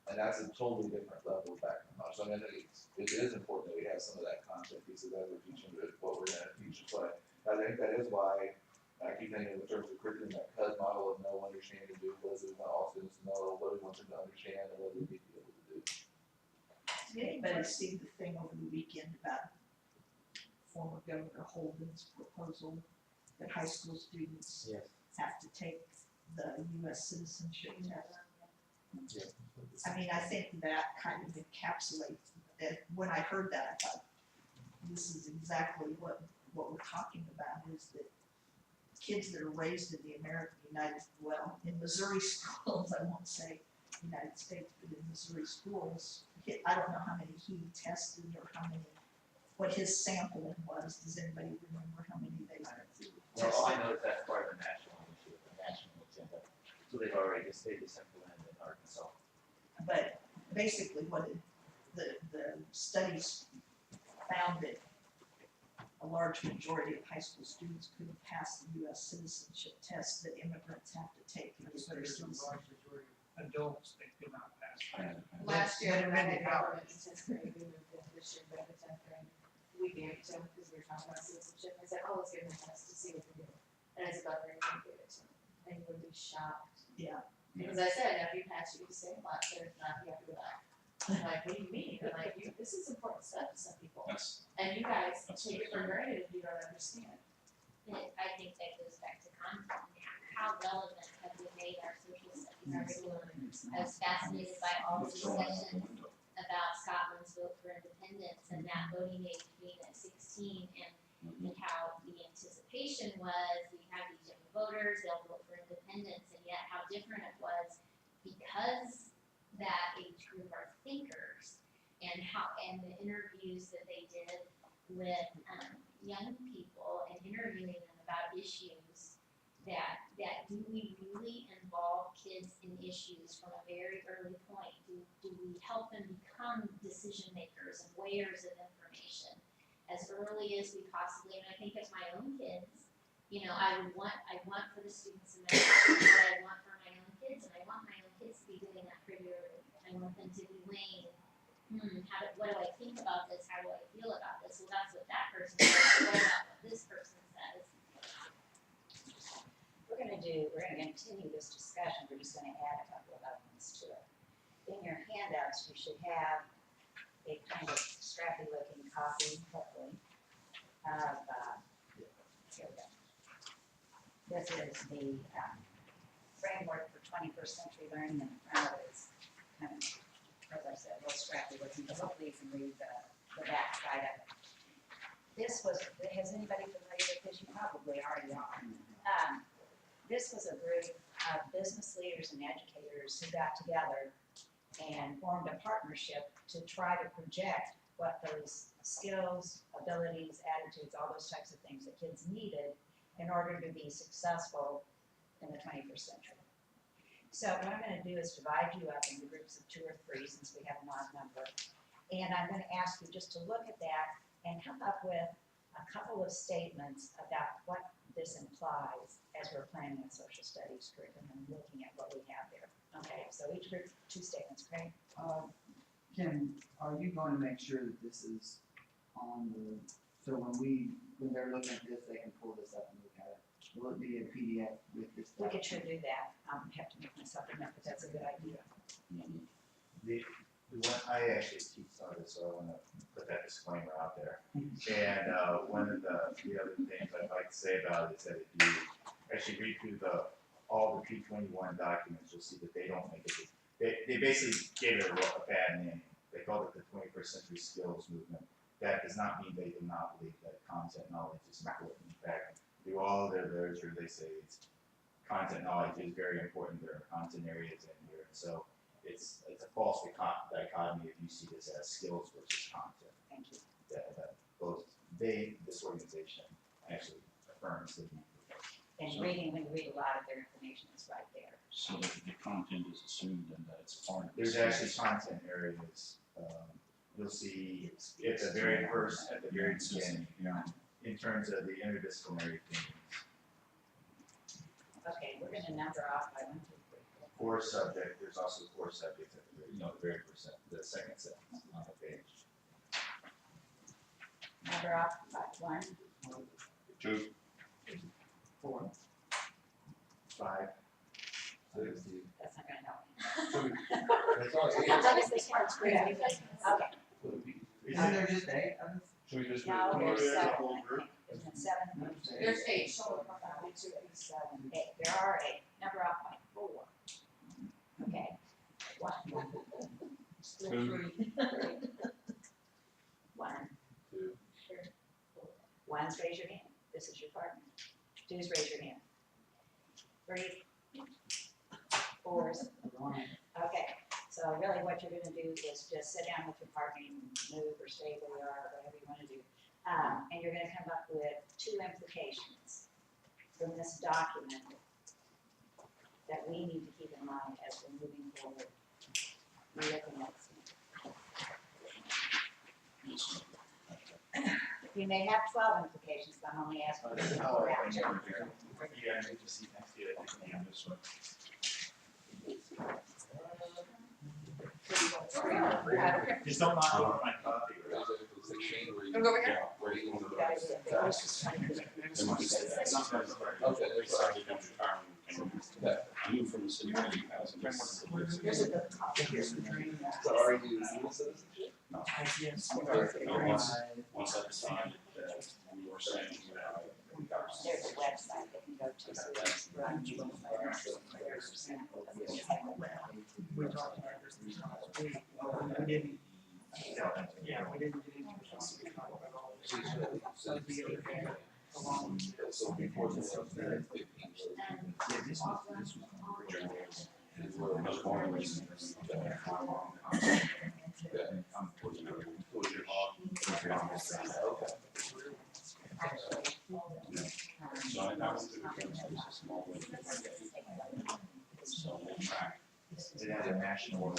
And that's a totally different level of background knowledge. So I mean, I think it is important that we have some of that content pieces as we're teaching what we're going to teach. But I think that is why I keep thinking in terms of curriculum, that CUD model of know, understand, and do. What does it want all students to know? What do we want them to understand? And what do we need to be able to do? Did anybody see the thing over the weekend about former Governor Holden's proposal that high school students have to take the US citizenship test? Yeah. I mean, I think that kind of encapsulates it. When I heard that, I thought, this is exactly what we're talking about, is that kids that are raised in the United, well, in Missouri schools, I won't say, United States, but in Missouri schools, I don't know how many he tested or how many, what his sampling was. Does anybody remember how many they tested? Well, all I know is that's part of the national issue, the national agenda. So they've already just implemented in Arkansas. But basically what the studies found that a large majority of high school students couldn't pass the US citizenship test that immigrants have to take to And get so their there's a citizenship. large majority of adults that could not pass. Last year, But when I many had hours. government in tenth grade, we moved in this year, but the tenth grade, we gave it to them because we were talking about citizenship, I said, oh, let's give them a test to see what they do. And it's about very good, give it to them, and you would be shocked. Yeah. Because I said, if you pass, you can stay in class, but if not, you have to go back. I'm like, what do you mean? I'm like, this is important stuff to some people, That's, and you guys That's take it for granted if you don't understand. And I think that goes back to content. How relevant have we made our social studies curriculum? I was fascinated by all the discussions about Scotland's vote for independence and that voting age being at 16 and how the anticipation was, we have these young voters, they'll vote for independence, and yet how different it was because that age group are thinkers, and the interviews that they did with young people and interviewing them about issues that do we really involve kids in issues from a very early point? Do we help them become decision makers and weighers of information as early as we possibly, and I think of my own kids, you know, I want for the students in my class what I want for my own kids, and I want my own kids to be doing that pretty early. I want them to be weighing, what do I think about this? How do I feel about this? Well, that's what that person says. What about what this person says? We're gonna continue this discussion, we're just gonna add a couple of elements to it. In your handouts, you should have a kind of scrappy looking copy, hopefully, of, here we go. This is the, framework for 21st century learning, and in front of it is kind of, as I said, a little scrappy looking, but hopefully you can read the back side of it. This was, has anybody familiar with this? You probably already are. This was a group of business leaders and educators who got together and formed a partnership to try to project what those skills, abilities, attitudes, all those types of things that kids needed in order to be successful in the 21st century. So what I'm gonna do is divide you up into groups of 2 or 3, since we have an odd number. And I'm gonna ask you just to look at that and come up with a couple of statements about what this implies as we're planning a social studies curriculum and looking at what we have there. Okay, so each group, 2 statements, Craig? Kim, are you going to make sure that this is on the, so when they're looking at this, they can pull this up and look at it? Will it be a PDF with this? We could sure do that. Have to make myself admit, but that's a good idea. The one, I actually teach on this, so I wanna put that disclaimer out there. And, one of the other things I'd like to say about it is that if you actually read through all the P21 documents, you'll see that they don't make it, they basically gave it a bad name. They called it the 21st Century Skills Movement. That does not mean they do not believe that content knowledge is important. In fact, through all of their literature, they say content knowledge is very important. There are content areas in here, and so it's a false dichotomy if you see this as skills versus content. Thank you. That both this organization actually affirms the need for both. And reading, when you read a lot of their information, it's right there. so that the content is assumed and that it's part of the. There's actually content areas, you'll see at the very beginning, Yeah. in terms of the interdisciplinary themes. Okay, we're gonna number off by 1, 2, 3, 4. Core subject, there's also core subjects at the very first, the second sentence on the page. Number off by 1, 2, 4. 5, 6, That's not gonna help me. That's all it is. Obviously, smart screen. Okay. Isn't there just 8? Should we just? No, do it? there's there's a 7. whole group. Isn't it 7? There's 8, so 5, 6, 7, 8. There are 8. Number off by 4. Okay. 1. Still 3. 1. 2. 1's raise your hand. This is your partner. 2's raise your hand. 3. 4's. Okay. So really what you're gonna do is just sit down with your partner and move or stay where you are, or whatever you wanna do. And you're gonna come up with 2 implications from this document that we need to keep in mind as we're moving forward. We're looking at you may have 12 implications, but I'm only asking you to Oh, pull I out think 2. Yeah, I need to see next year, I think, yeah, this one. Just don't knock over my coffee. Wanna go over here? Where you want to go? You from the city of 80,000. Here's the copy, here's the training. So are you dual citizen? Yes. Once I decided that we were saying, There's a website that can go to, so it's run. There's a sample of this. We talked about this last week, we didn't, yeah, we didn't get into this, we talked about all this. So the other day, along. So before this, I was there at 15 years. Yeah, this was And we're much more recent. Okay. I'm fortunate. Was your mom? Okay. so I went through the process of small way. So they track. It has a national,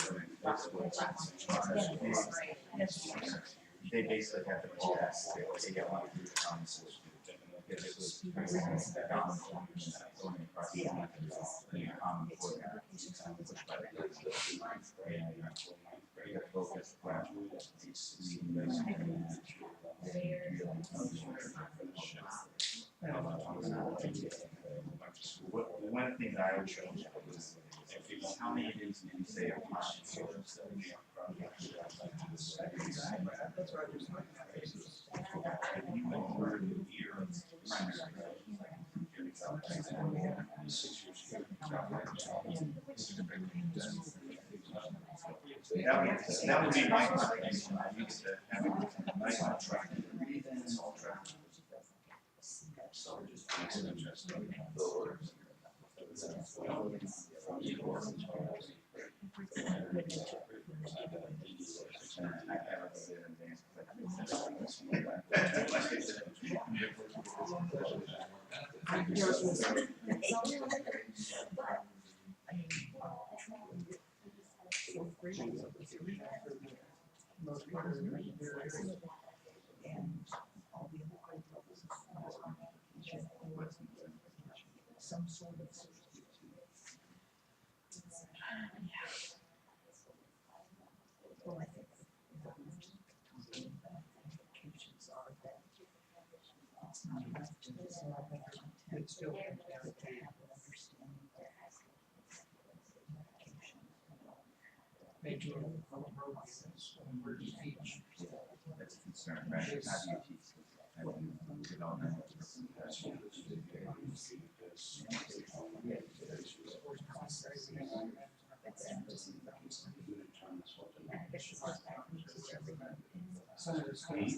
they basically have to call that, they get one through the common source. This was common going across the common core. And the focus plan. One of the things I always show is how many days did you say a month? That's what I was looking at. You went over the year, that would be my recommendation. I need to have a nice track. So just makes it interesting. Most part of it, there is. And all the other grade levels of qualification or some sort of certificate. Well, I think implications are that it's not enough to just know the content. It still comes down to Have an understanding of application. make sure the program is when we're teach. That's a concern, right? How do you teach? How do you develop Some of the schools,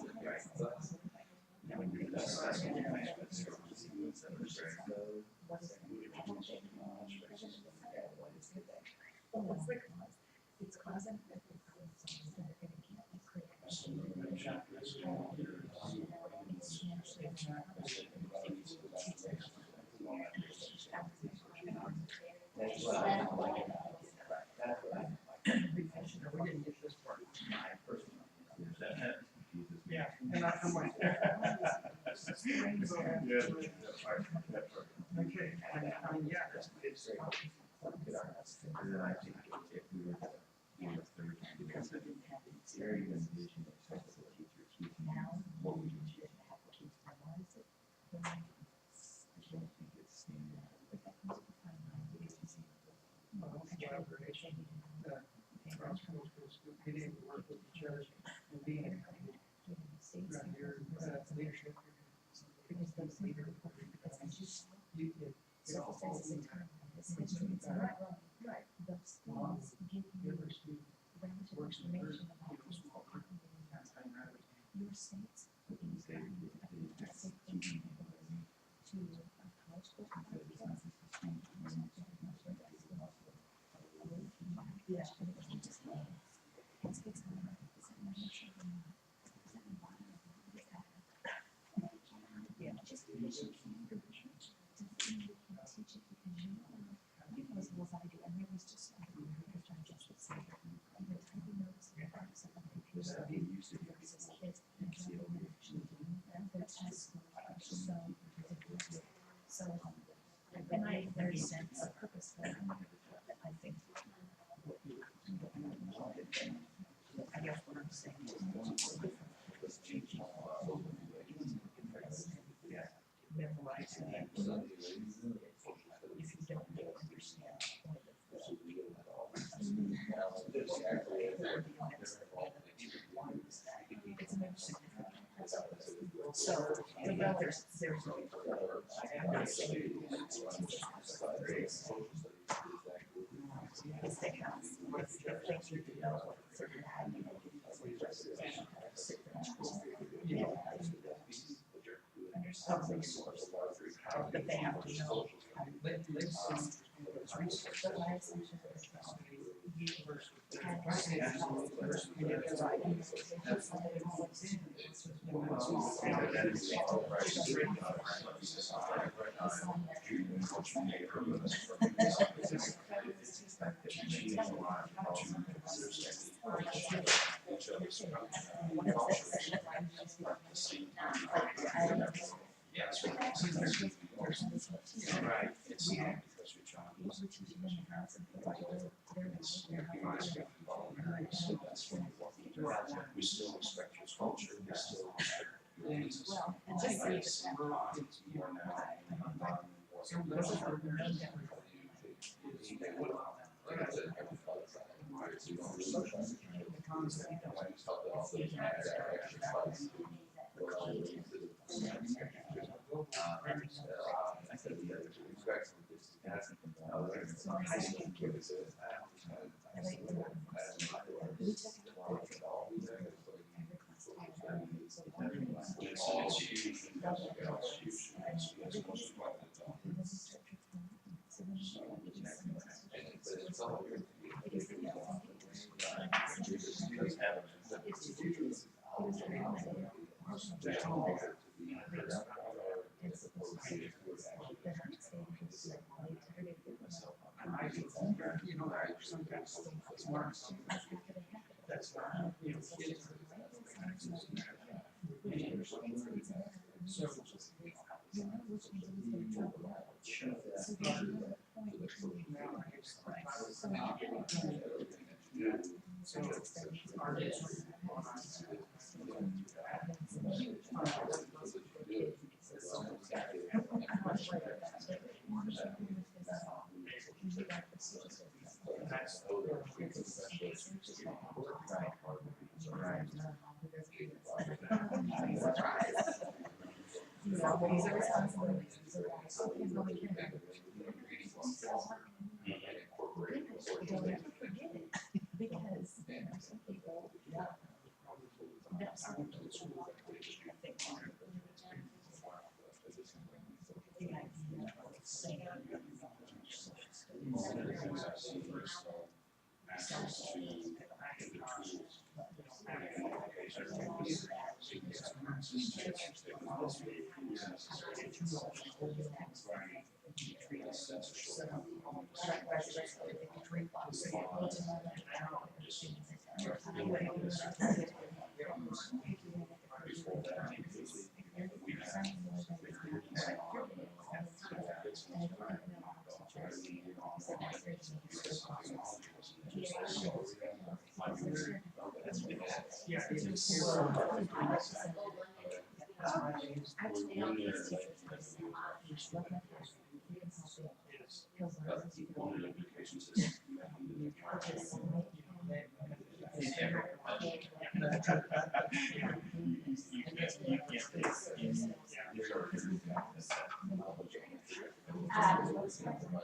It's causing. we didn't get this part. Yeah, and I'm like. Okay, and I mean, yeah, it's. And then I think if we were to do a third, because it's very envision of the teacher teaching what we teach. I don't think it's standard. Collaboration, cross cultural, being able to work with each other and being around your leadership. Leader. You can, you know, all the time. Right. Those things give you University relative works in information very, about you know, small group. your state's environment, safety, to college course. Yeah. Well, there's no. If they have, if things are developed, certain timing, some resource, but they have to know. Yes, right. It's not because we try to listen to the we still respect your culture, we still respect your business. Well, and just Right, same time, you are now in an environment it's huge, it's huge, it's most important. You know, sometimes it's more. That's not, you know, kids. So. Our district.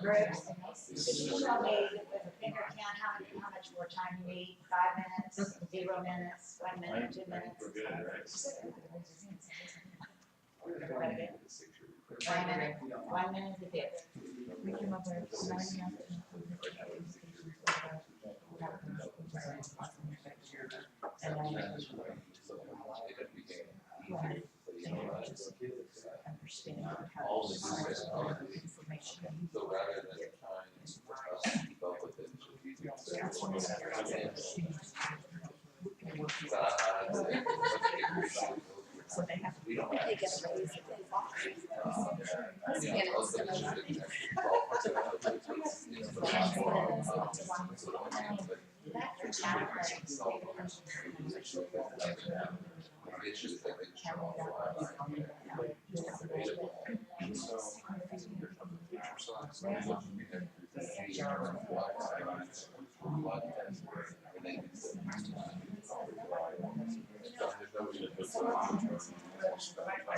Bruce, could you show me with a finger count how much more time you need? 5 minutes, 0 minutes, 1 minute, 2 minutes? Everybody good? 1 minute, 1 minute to do. We came up with 99. And I understand how to information. So rather than trying to keep up with it, So they have to. we don't They get a raise if they walk.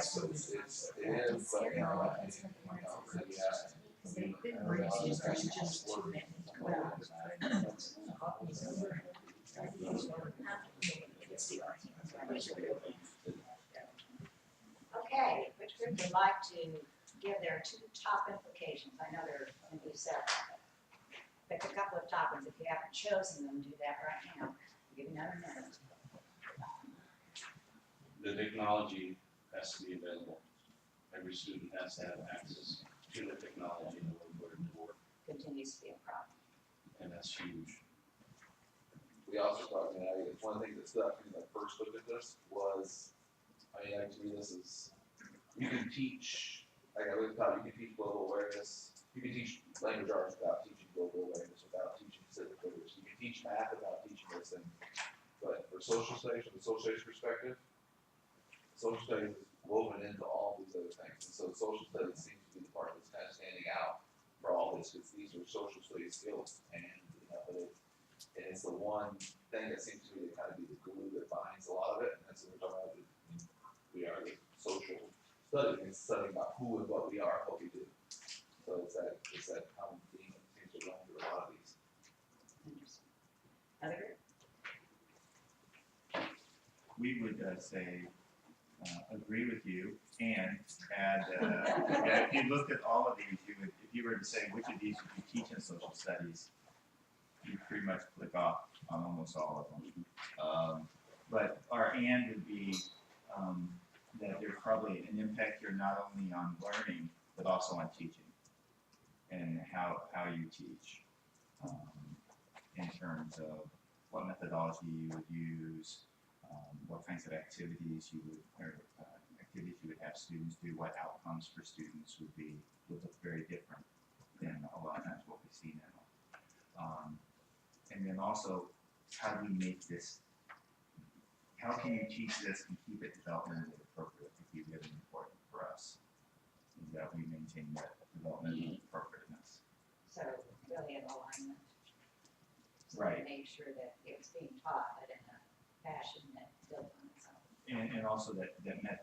it is, but you know, I think, yeah. Brings you just too many. Okay, which group would like to give their 2 top implications? I know there can be several. Pick a couple of top ones. If you haven't chosen them, do that right now. Give you another minute. The technology has to be available. Every student has to have access to the technology in order for it to work, Continues to be a problem. and that's huge. We also talked, you know, it's one of the things that stood out to me when I first looked at this was, I mean, like, to me, this is, you can teach, like I looked at, you can teach global awareness, you can teach language arts without teaching global awareness, without teaching civic literacy, you can teach math without teaching this thing. But for social studies, from the social studies perspective, social studies is woven into all these other things, and so social studies seems to be the part that's kind of standing out for all this, because these are social studies skills, and, you know, but and it's the one thing that seems to be to kind of be the glue that binds a lot of it, and that's what we're talking about. We are the social study, and it's studying about who and what we are and what we do. So it's that common theme that seems to run through a lot of these. Interesting. Other group? We would say, agree with you and add, yeah, if you looked at all of these, you would, if you were to say which of these would you teach in social studies, you pretty much click off on almost all of them. But our and would be that there's probably an impact here not only on learning, but also on teaching and how you teach in terms of what methodology you would use, what kinds of activities you would have students do, what outcomes for students would look very different than a lot of times what we see now. And then also, how do we make this, how can you teach this and keep it developmentally appropriate would be really important for us, is that we maintain that developmental appropriateness. So really an alignment. So Right. Make sure that it's being taught, but in a fashion that builds on itself. And also that met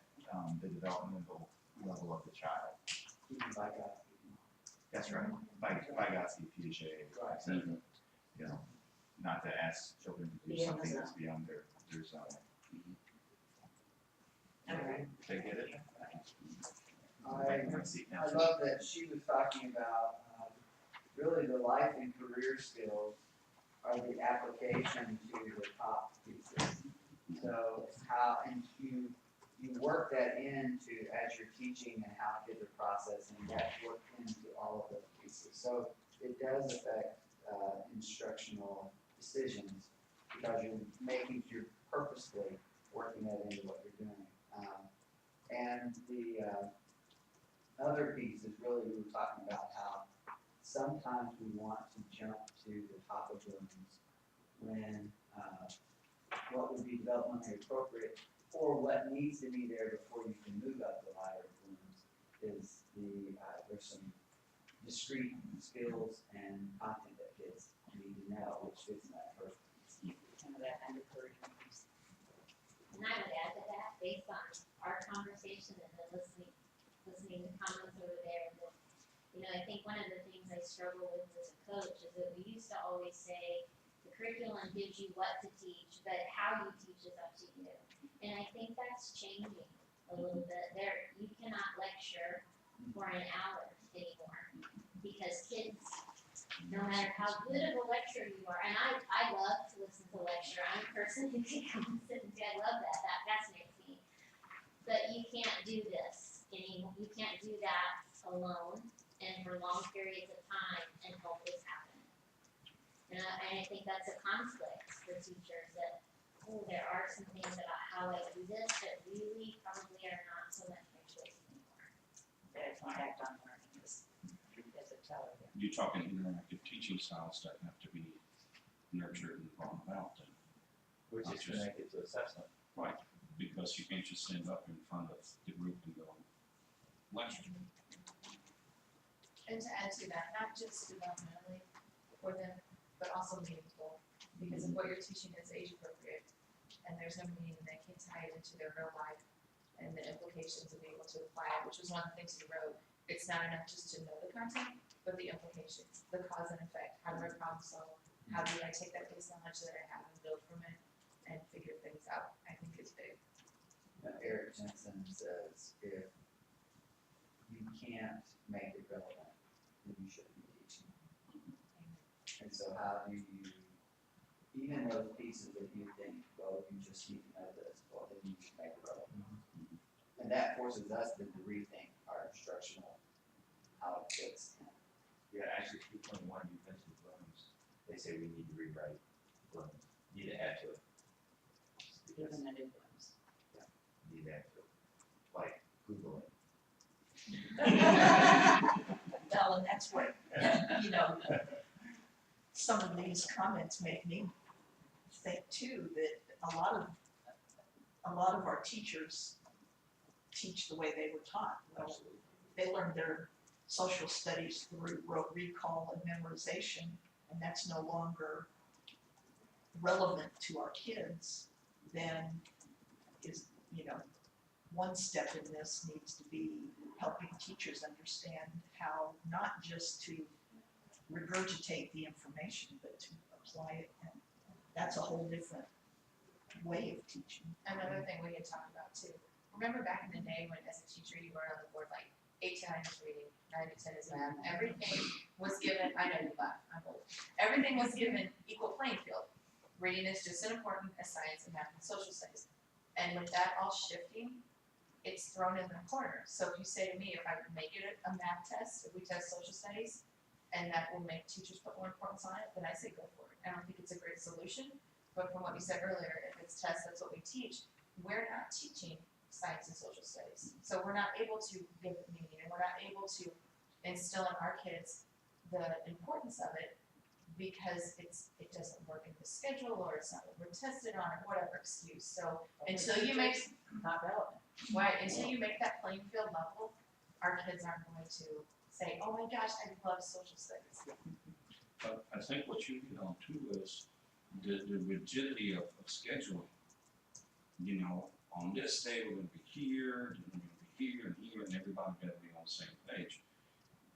the developmental level of the child. That's right, by Gotsky, Piaget, et cetera. You know, not to ask children to do Be in the something that's zone. beyond their zone. Okay. They get it? I love that she was talking about, really the life and career skills are the application to the top pieces. So how, and you work that into, as you're teaching and how kids are processing, that work into all of those pieces. So it does affect, instructional decisions, because you're purposefully working that into what you're doing. And the other piece is really, we were talking about how sometimes we want to jump to the top of rooms when what would be developmentally appropriate or what needs to be there before you can move up the ladder of rooms is there's some discrete skills and content that kids need to know, which fits in that first piece. Some of that encouragement. And I would add to that, based on our conversation and then listening to comments over there, that, you know, I think one of the things I struggle with as a coach is that we used to always say, the curriculum gives you what to teach, but how you teach is up to you. And I think that's changing a little bit. You cannot lecture for an hour anymore, because kids, no matter how good of a lecturer you are, and I love to listen to lecture. I'm a person who can come and sit and I love that. That fascinates me. But you can't do this anymore. You can't do that alone and for long periods of time and hope this happen. And I think that's a conflict for teachers, that there are some things about how I do this that really probably are not so much my choice anymore. That impact on learning is a teller. You're talking interactive teaching styles that have to be nurtured and brought about, Which is connected to assessment. right? Because you can't just stand up in front of the group and go lecture. And to add to that, not just developmentally for them, but also meaningful, because if what you're teaching is age appropriate, and there's no meaning, they can tie it into their real life, and the implications of being able to apply it, which was one of the things he wrote. It's not enough just to know the content, but the implications, the cause and effect. How do I problem solve? How do I take that base knowledge that I have and build from it and figure things out? I think it's big. Eric Jensen says if you can't make it relevant, then you shouldn't be teaching. And so how do you, even those pieces that you think, well, you just need to know this, well, then you should make it relevant. And that forces us then to rethink our instructional, how it fits in. Yeah, actually, 2.1, you mentioned Bloom's, they say we need to rewrite Bloom's, need to add to it. Because Given that it was. need to add to it, like Googling. Well, and that's what, you know, some of these comments make me think too, that a lot of our teachers teach the way they were taught. Well, they learned their social studies through rote recall and memorization, and that's no longer relevant to our kids. Then is, you know, one step in this needs to be helping teachers understand how not just to regurgitate the information, but to apply it. And that's a whole different way of teaching. Another thing we could talk about too. Remember back in the day when as a teacher you wrote on the board like 8 to 9 is reading, 9 to 10 is math. Everything was given, I know you laugh, I'm old. Everything was given equal playing field. Reading is just as important as science and math and social studies. And with that all shifting, it's thrown in the corner. So if you say to me, if I make it a math test, if we test social studies, and that will make teachers put more importance on it, then I say go for it. I don't think it's a great solution, but from what you said earlier, if it's tests, that's what we teach. We're not teaching science and social studies. So we're not able to give it meaning, and we're not able to instill in our kids the importance of it because it doesn't work in the schedule, or it's not what we're tested on, or whatever excuse. So until you make Not relevant. until you make that playing field level, our kids aren't going to say, oh my gosh, I love social studies. But I think what you hit on too is the rigidity of scheduling. You know, on this day we're gonna be here, and we're gonna be here and here, and everybody gotta be on the same page.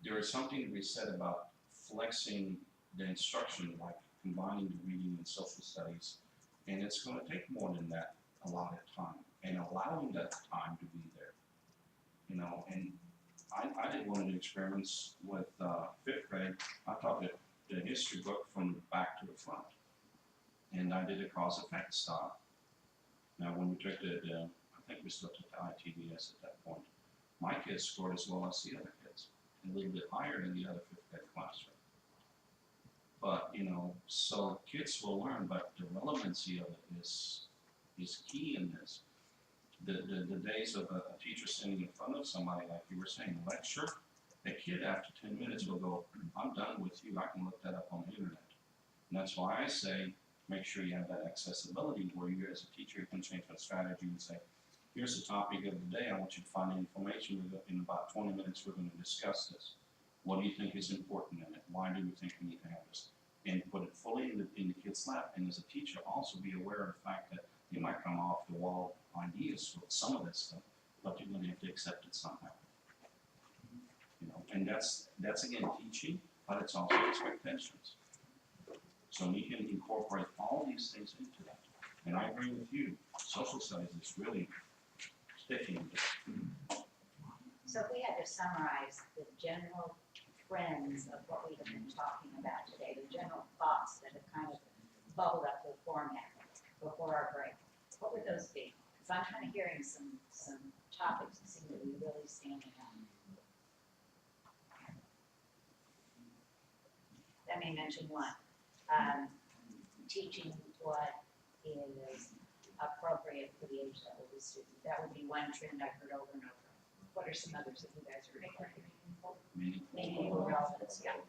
There is something to be said about flexing the instruction, like combining the reading and social studies, and it's gonna take more than that allotted time, and allowing that time to be there. You know, and I did one of the experiments with 5th grade. I taught the history book from the back to the front, and I did a cause effect style. Now, when we took I think we still took the ITDS at that point, my kids scored as well as the other kids, a little bit higher than the other 5th grade classroom. But, you know, so kids will learn, but the relevancy of it is key in this. The days of a teacher sitting in front of somebody, like you were saying, lecture, a kid after 10 minutes will go, I'm done with you, I can look that up on the internet. And that's why I say, make sure you have that accessibility where you as a teacher you can change that strategy and say, here's the topic of the day, I want you to find the information, in about 20 minutes we're going to discuss this. What do you think is important in it? Why do we think we need to have this? And put it fully in the kid's lap. And as a teacher, also be aware of the fact that you might come off the wall ideas with some of this stuff, but you're going to have to accept it somehow. You know, and that's again teaching, but it's also expectations. So we can incorporate all these things into that. And I agree with you. Social studies is really sticking. So if we had to summarize the general trends of what we have been talking about today, the general thoughts that have kind of bubbled up to the format before our break, what would those be? Because I'm kind of hearing some topics that seem to be really standing out. Let me mention one. Teaching what is appropriate for the age level of the student. That would be one trend I've heard over and over. What are some others that you guys are reporting? Meaningful relevance, yeah.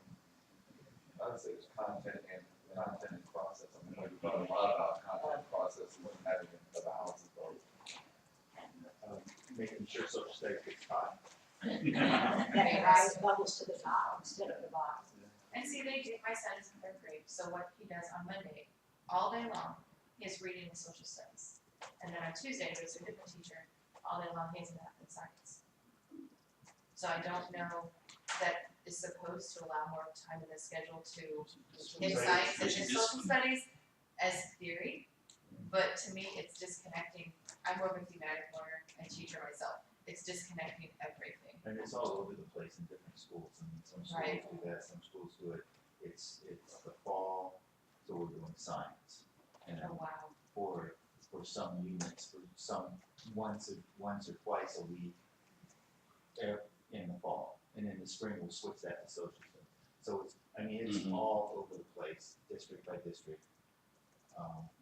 I would say it's content and process. I mean, we've thought a lot about content and process and having a balance of both. Making sure social studies gets taught. That it rise bubbles to the top instead of the bottom. And see, my son is in 3rd grade, so what he does on Monday, all day long, he is reading and social studies. And then on Tuesday, he goes to a different teacher, all day long, he's math and science. So I don't know that is supposed to allow more time in the schedule to his science and his social studies as theory. But to me, it's disconnecting. I'm more of a thematic learner and teacher myself. It's disconnecting everything. And it's all over the place in different schools, I mean, some schools Right. do that, some schools do it, it's the fall, so we're doing science. And Oh, wow. for some units, for some, once or twice a week, in the fall, and in the spring, we'll switch that to social studies. So it's, I mean, it's all over the place, district by district,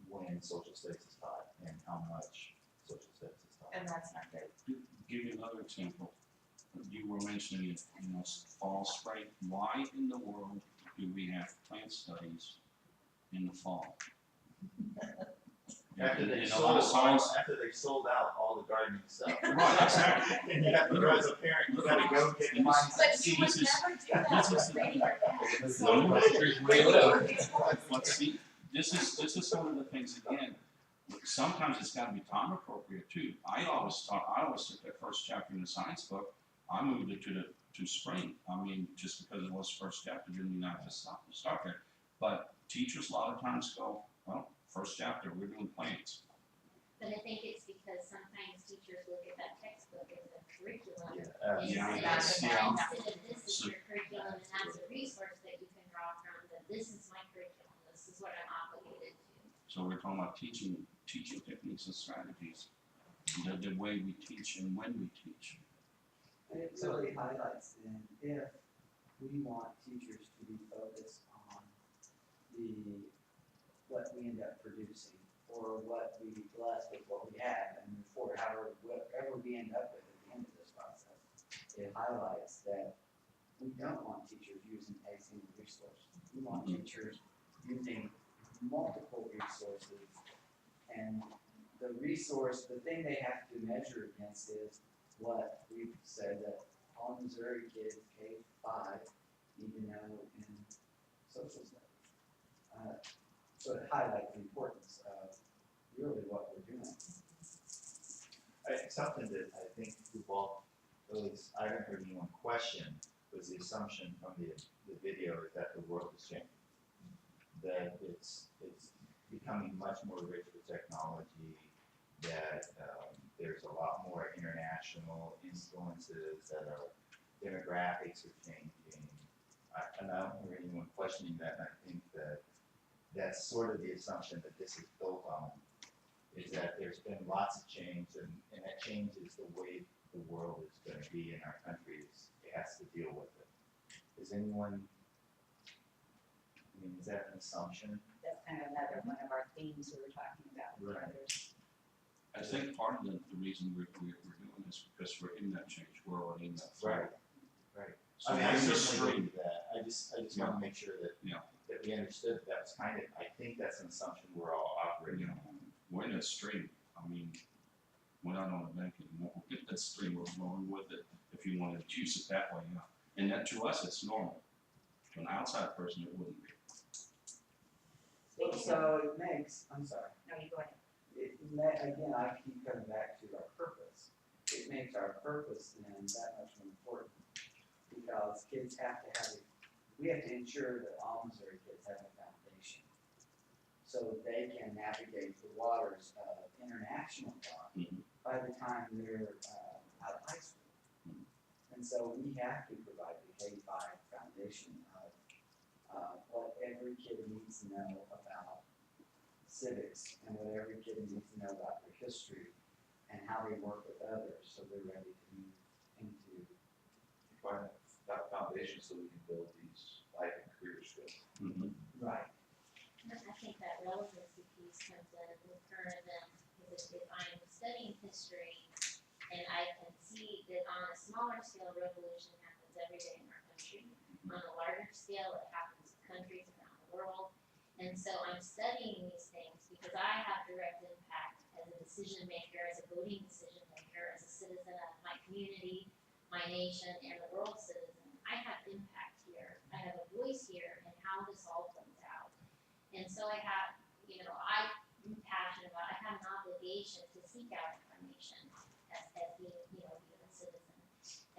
when social studies is taught, and how much social studies is taught. And that's not good. Give you another example. You were mentioning it, fall, spring. Why in the world do we have plant studies in the fall? After they In a lot of science. sold out all the gardening stuff. Right, exactly. And you have to go as a parent, you gotta go get And mine. But you would this is- never do that this is- with any of that. No, but see, this is one of the things, again, sometimes it's gotta be time appropriate too. I always took that first chapter in the science book, I moved it to spring. I mean, just because it was first chapter didn't mean I have to start there. But teachers a lot of times go, well, first chapter, we're doing plants. But I think it's because sometimes teachers look at that textbook as a curriculum. Yeah, And Yeah, say, yeah. instead of this is So- your curriculum and that's a resource that you can draw from, that this is my curriculum, this is what I'm obligated to. So we're talking about teaching techniques and strategies, the way we teach and when we teach. And it really highlights then if we want teachers to be focused on what we end up producing, or what we bless with what we have and move forward, whatever we end up with at the end of this process. It highlights that we don't want teachers using a single resource. We want teachers using multiple resources, and the thing they have to measure against is what we've said that all Missouri kids K-5 need to know in social studies. So it highlights the importance of really what we're doing. Something that I think we've all, at least I haven't heard anyone question, was the assumption from the video is that the world is changing. That it's becoming much more rich with technology, that there's a lot more international influences, that our demographics are changing. And I don't hear anyone questioning that, and I think that that's sort of the assumption that this is built on, is that there's been lots of change, and that change is the way the world is gonna be in our country, it has to deal with it. Is anyone, I mean, is that an assumption? That's kind of another one of our themes we were talking about with Right. others. I think part of the reason we're doing this because we're in that change world, in that flow. Right. So I mean, I there's a certainly stream. believe that, I just wanna make sure that, Yeah. that we understood that was kind of, I think that's an assumption we're all operating on. We're in a stream. I mean, we're not on a bank anymore. We'll get that stream, we're going with it, if you want to use it that way, yeah. And that, to us, it's normal. To an outside person, it wouldn't be. So it makes, I'm sorry, No, you go ahead. again, I keep coming back to our purpose. It makes our purpose then that much more important, because kids have to have, we have to ensure that all Missouri kids have a foundation, so they can navigate the waters of international thought by the time they're out of high school. And so we have to provide the K-5 foundation of what every kid needs to know about civics, and what every kid needs to know about their history, and how they work with others, so they're ready to move into. Find that foundation so we can build these life and career skills. Right. I think that relevancy piece comes in with current events, because if I'm studying history and I can see that on a smaller scale, revolution happens every day in our country. On a larger scale, it happens in countries around the world. And so I'm studying these things because I have direct impact as a decision maker, as a voting decision maker, as a citizen of my community, my nation, and the world citizen. I have impact here. I have a voice here in how this all plays out. And so I have, I'm passionate about, I have an obligation to seek out information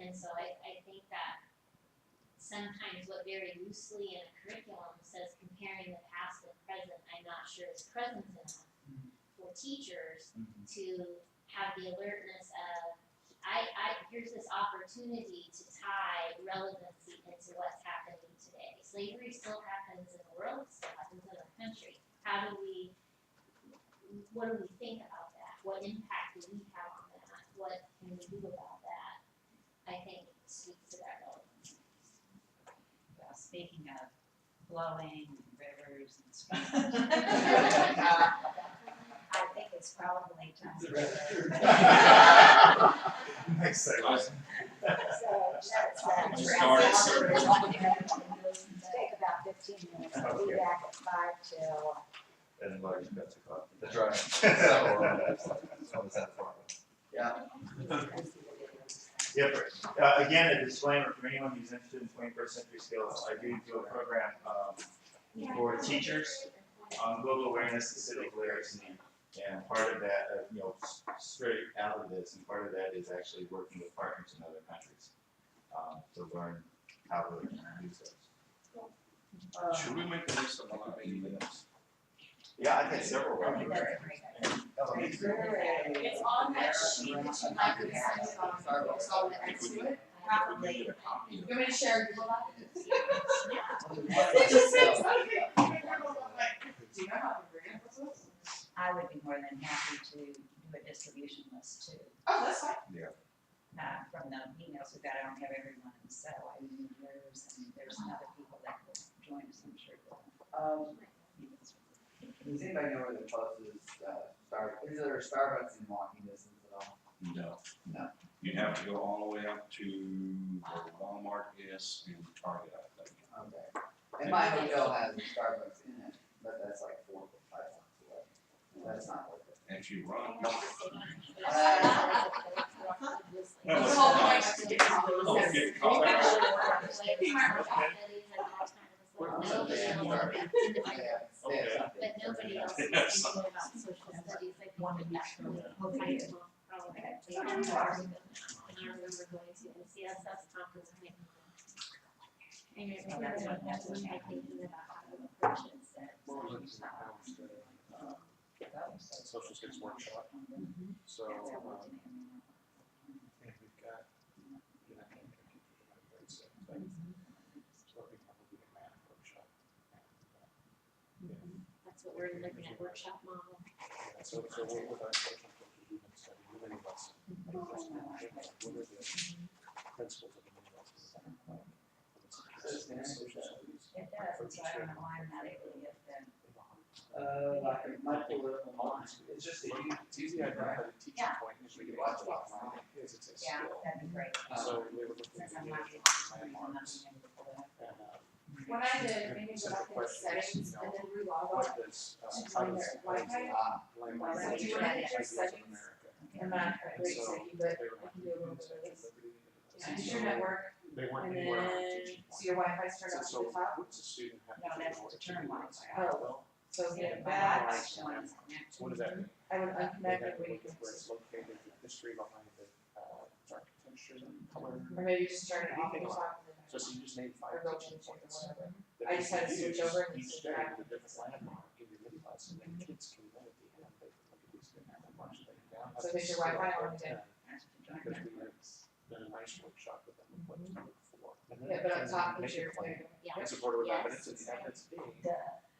And so I think that sometimes what very loosely in a curriculum says comparing the past and present, I'm not sure is present enough for teachers to have the alertness of, here's this opportunity to tie relevancy into what's happening today. Slavery still happens in the world, it still happens in our country. What do we think about that? What impact do we have on that? What can we do about that? I think speaks to that relevance. Well, speaking of flowing and rivers and stuff. I think it's probably time to. Next segment. So, that's that. You started. Take about 15 minutes, I'll be back at 5 till. And large cups of coffee. That's right. So, that's that part. Yeah. Yep, again, a disclaimer for anyone who's interested in 21st century skills, I do a program, for teachers on global awareness and civic literacy. And part of that, straight out of this, and part of that is actually working with partners in other countries, to learn how to use those. Should we make a list of our 80 minutes? Yeah, I've had several. I think that's a great idea. It's on that sheet that you like to send it on, it's all next to it. We need a copy of You want me to share Google Doc? It just says, okay. Do you know how to bring it with us? I would be more than happy to do a distribution list too. Oh, that's fine. From the emails we got, I don't have everyone, so I need yours, and there's some other people that will join us, I'm sure. Does anybody know where the closest, is there a Starbucks in walking distance at all? No. No. You have to go all the way up to where Walmart is and Target, I think. Okay. And my hotel has a Starbucks in it, but that's like 4 or 5 blocks away. That's not worth it. And if you run. That's the whole point to get Oh, get caught But nobody else is thinking about social studies, I think that's really high school, probably. And I remember going to NCSS conference, I think. And That's what- that's what I thinking about how to approach it, Social skills workshop, so, and we've got, so we probably a math workshop. That's what we're looking at, workshop model. Yeah, so with our social coaches, we've been studying many lessons, what are the principles of the many lessons that are applied? Social studies. It does, so I don't know why I'm not able to get them. Like my political knowledge, it's just a huge. It's easy to identify the teaching Yeah. point, is we can watch a lot more, because it's a Yeah, skill. that'd be great. So we were looking Since at I'm not able landmarks, to pull it up. and, When I did, maybe go back in the settings and then relog what on, does, to how join does, their how does Wi-Fi. landmarks Well, you shape wanna hit the your ideas of settings? America? I'm not a And great so safety, but they were I can do a little bit of this. integrity. Use your network, They weren't and anywhere on our then, teaching so your Wi-Fi's turned point. on to So the top. what's a student have to No, do that's in order to to turn do Wi-Fi. this? Oh, so Yeah, get my that, Wi-Fi showing is connected. What does that mean? I would They unconnect have it where to you look can, at where it's located, the history behind it, its architecture, color. or maybe just turn it off and talk and So you just name or 5 go teaching change it or points. whatever. that I just you had to can switch use over and each just day grab with a different landmark in your mini lesson, and kids can then at the end, they can look at these different landmarks that you down. So is your Wi-Fi on again? That's to join Because them. we have done a nice workshop with them, of what to look for. And then Yeah, but on and top make is a your, plan. Yeah. And support with Yes. evidence and evidence being,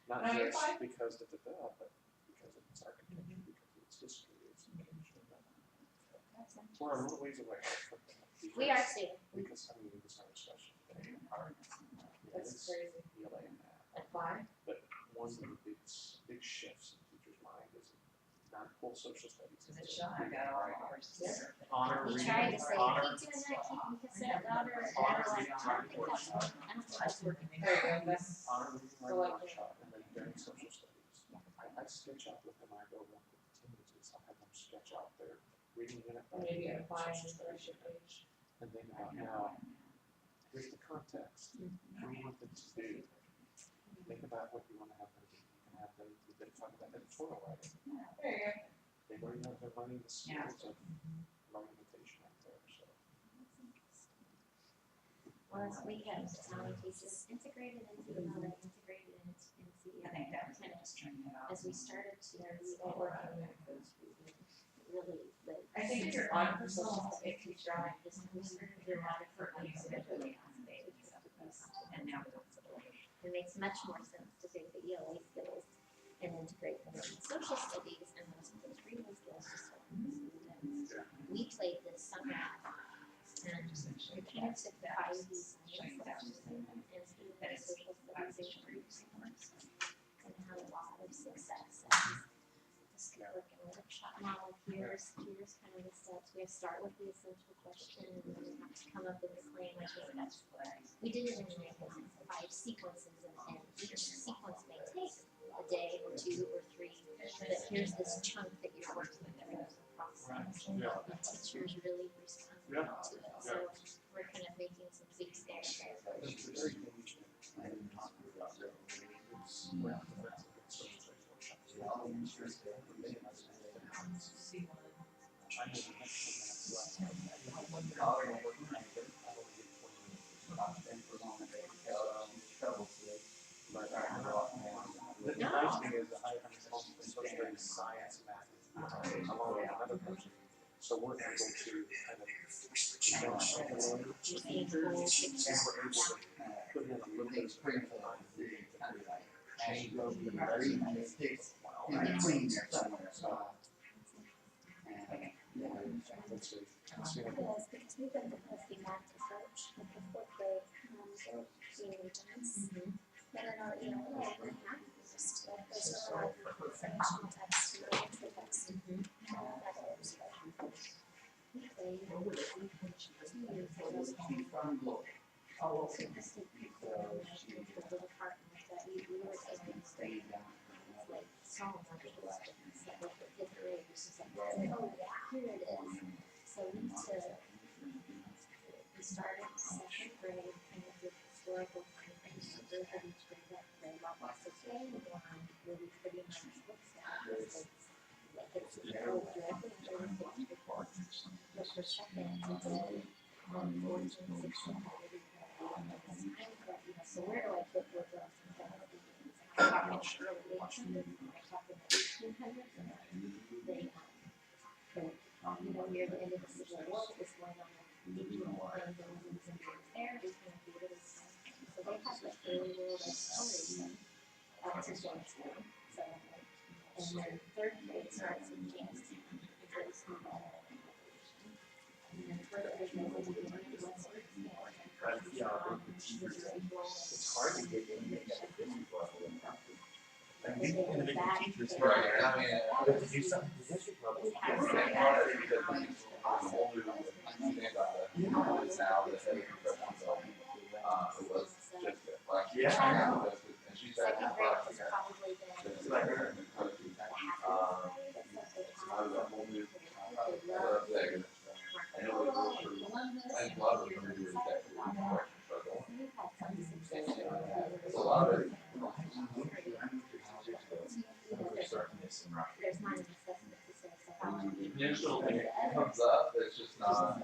not No, you're just fine. because of the but because of its architecture, because of its history, its location. We're a little ways away from that. We are too. Because, I mean, we just had a discussion today, our, that's crazy. ELA and that. At 5? But one of the big shifts in teachers' mind is not full social studies. Because it's showing I've got all ours there. Honor We reading, tried to say, honor, keep doing that, keep cassette daughter, and honor they're like, reading, I don't think that's, I don't think that's working. There you go, that's, honor reading So learning like- workshop, and then during social studies. I sketch out with them, I go work with the teams, I'll have them sketch out their reading unit by maybe unit, apply social and studies your unit, page. and think about now, here's the context, what do you want them to do? Think about what you wanna have them do, you can have them, we did talk about editorial writing, There you go. they're learning the Yeah. skills of argumentation out there, so. was we have design pieces integrated into the building, integrated into I think that was kind of just turning it off. as we started to work on really live. I think if you're on personal, if you drive, This we started you're to on it for Really things. on the baby stuff, and now it's it makes much more sense to take the ELA skills and integrate them in social studies and those reading skills just so we played this summer and we kind of took the IB science sections and through the social studies groups and had a lot of success. And this could work in a workshop model. Here's kind of the steps. We have to start with the essential question and then we have to come up with a claim. We did it in like 5 sequences and each sequence may take a day or 2 or 3, but here's this chunk that you're working through the process. And teachers really respond to it. So we're kind of making some tweaks there. The nice thing is I understand social studies, science, math, along with another person. So we're able to kind of, and we're able to put in a little bit of Change those in the very mistakes in between there somewhere, so. let's see. Yes, because we've been requesting that approach, like the 4th grade, being intense. But in our ELA, we have just like those are our functional text, the text. We played 2 years ago. Oh, So just take the little part that we were able to say, it's like so much difference, like the 5th grade, it's just like, oh yeah, here it is. So we started 2nd grade, kind of with historical findings, those of each grade that grade level. So today we're on really pretty much looks at this, like it's really directly under the 5th report. But for 2nd, we did 14, 16, so where do I put the girls in that? I'm talking early 1800s, I'm talking 1800s, and they, near the end of the Civil War, what was going on with the buildings and being there, they kind of do it as so they have like early world exploration up to Jamestown. So, and then 3rd grade starts in Jamestown, goes through that revolution. And then 4th grade goes into the Western It's hard to get in there at this level. And we individual teachers. Right, I mean, But to do something at the district level. it's hard because the whole new thing about it is now the head of professional development. It was just last year. Yeah. And she said, Second grade has probably been it's like her and coach. So now the whole new, thing. And it was really, I love it when we do exactly what the question struggle. It's a lot of it. There's not an assessment to say so how much. Initial thing comes up, it's just not,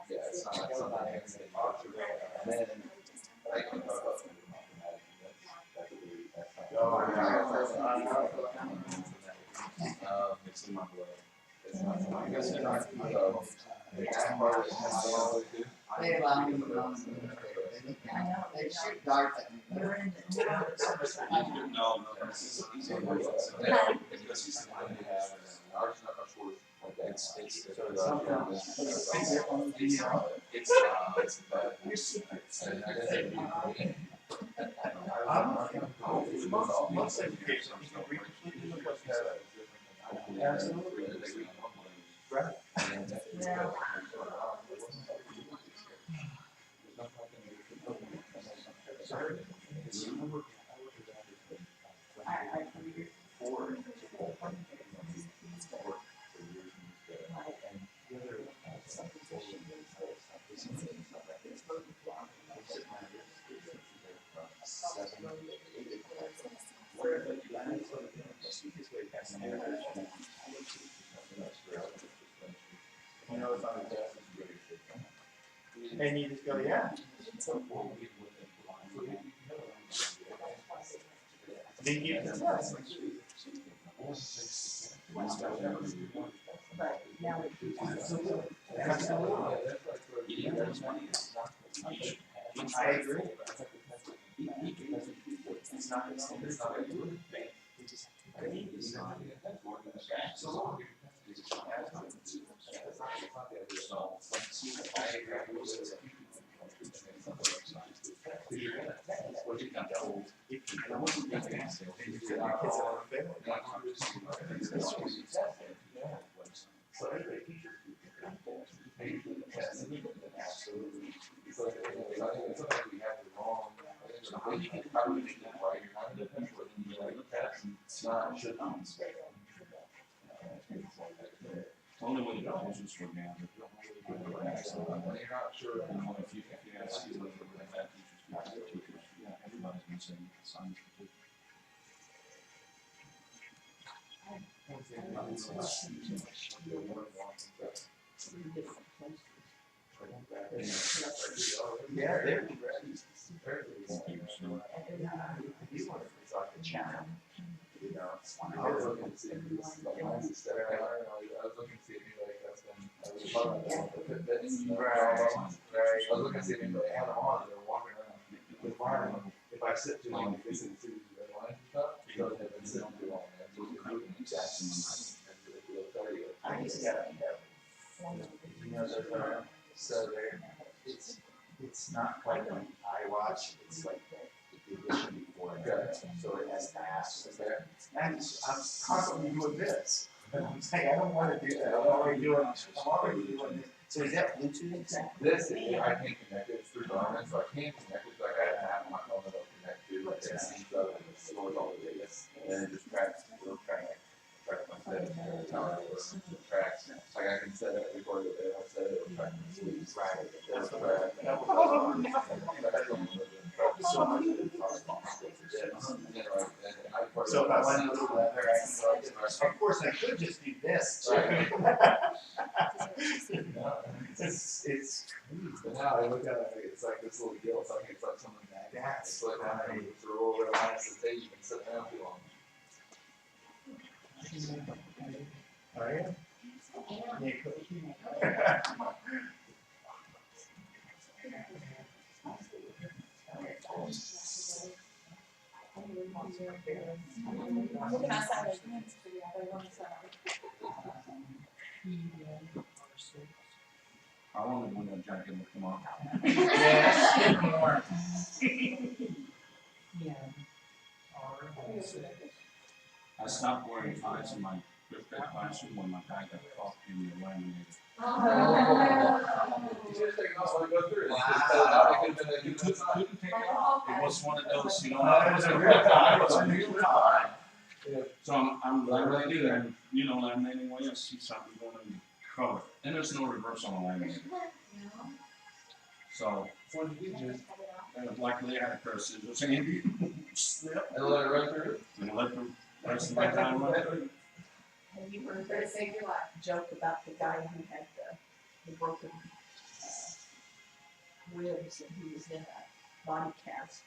yeah, it's not something that's been talked about. And then I can talk about something It's in my blood. it's not something I guess it's not, so, it's part of it, I always do. They allow me to go. They shoot darts at me. No, this is easy. Because he's the one who has, ours is not much worse. It's, but, and I guess it'd be. Most education, you can read completely the book. Absolutely. Right. And you just go, yeah. Did you? But now it I agree. It's not, it's not a good thing. It's not. Absolutely. Only way the decisions were gathered. You're not sure. If you ask you whether that teacher's everybody's gonna say science for two. Yeah, they're ready. It's like a challenge. You know, I was looking to see if it was like mine's a step down. I was looking to see if anybody got them. I was part of that. Right. I was looking to see if anybody had them on. They were walking around. With mine, if I sit too long, they see the red lines and stuff. So they've been sitting too long. I just got you know, so there, it's not quite like iWatch, it's like the edition before that, so it has apps there. And I'm constantly doing this, and I'm saying, I don't wanna do that, I'm already doing this. So is that Bluetooth exactly? This, I can't connect it through Garmin, so I can't connect it, like I have to have my phone that'll connect to it, and so it stores all the data. And it just tracks, it'll track my settings every time, it tracks, like I can set it before the day, I set it, it'll track my sleep. Right. It'll track. Oh, no. So much. So if I want to do leather, I can go like this. Of course, I could just do this. Right. It's But now I look at it, it's like this little deal, it's like something like that. It's like when I throw over the lines to say you can sit down too long. Are you? Yeah, cool. I'm looking outside of hands for the other one, so. I wanted one that jacket would come off. Yeah, more. I stopped wearing ties in my fifth grade classroom when my guy got caught in the laminated. You should have taken off when you go through it. You couldn't take it off. It was one of those, you know. It was a real time, it was a real time. So I'm laminating and, you know, laminating when you see something going in color. And there's no reverse on the laminator. So, luckily I had a pair of scissors handy. Snip. And let it run through? And let the rest of my time run through. Have you heard Better that save your life. joke about the guy who had the broken ribs and he was in a body cast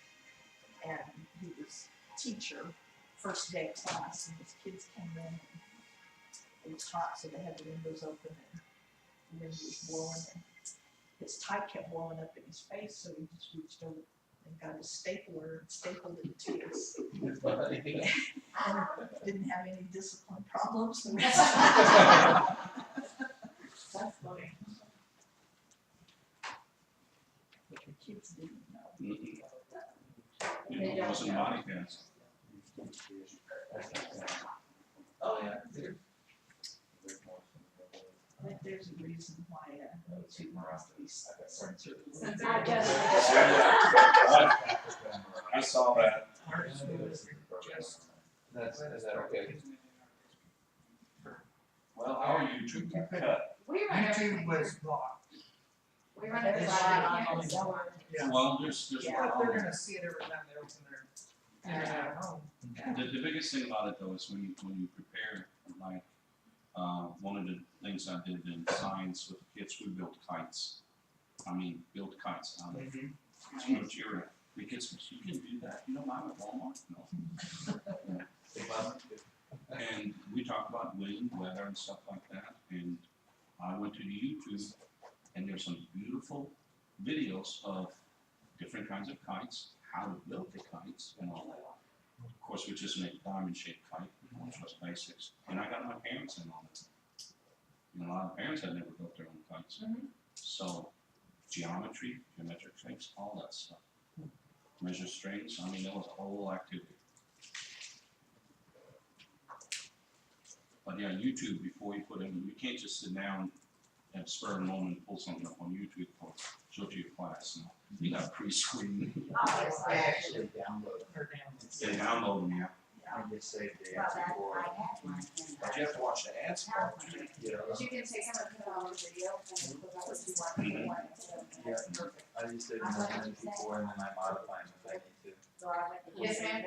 and he was teacher, first day of class, and his kids came in and it was hot, so they had the windows open and the wind was blowing and his tie kept blowing up in his face, so he just reached over and got a stapler and stapled it to his. Didn't have any discipline problems. That's funny. But your kids didn't know. It wasn't body cast. Oh, yeah. I think there's a reason why YouTube has to be censored. I saw that. Is that okay? Well, our YouTube got cut. We run YouTube was blocked. We run it on the Well, there's Yeah, but they're gonna see it every time they open their internet at home. the biggest thing about it though is when you prepare, like, one of the things I did in science with the kids, we built kites. I mean, built kites out of It's because you can do that, you know, I'm at Walmart, no. And we talk about wind, weather and stuff like that, and I went to YouTube, and there's some beautiful videos of different kinds of kites, how to build the kites and all that. Of course, we just made a diamond-shaped kite, which was basics, and I got my parents in on it. You know, a lot of parents had never built their own kites. So, geometry, geometric shapes, all that stuff. Measure strings, I mean, that was a whole activity. But yeah, YouTube, before you put in, you can't just sit down and spur of the moment and pull something up on YouTube for show to your class. No. You got pre-screen. I actually download them. They download them, yeah. I just saved the Well, answer that, for I had one in But you have to watch the ads part too. you know. But you can take them and put it on the video and put out what you want, and you want it to, and it's perfect. I just did it before and then I modify them if I need to. So I went to. Yes, ma'am.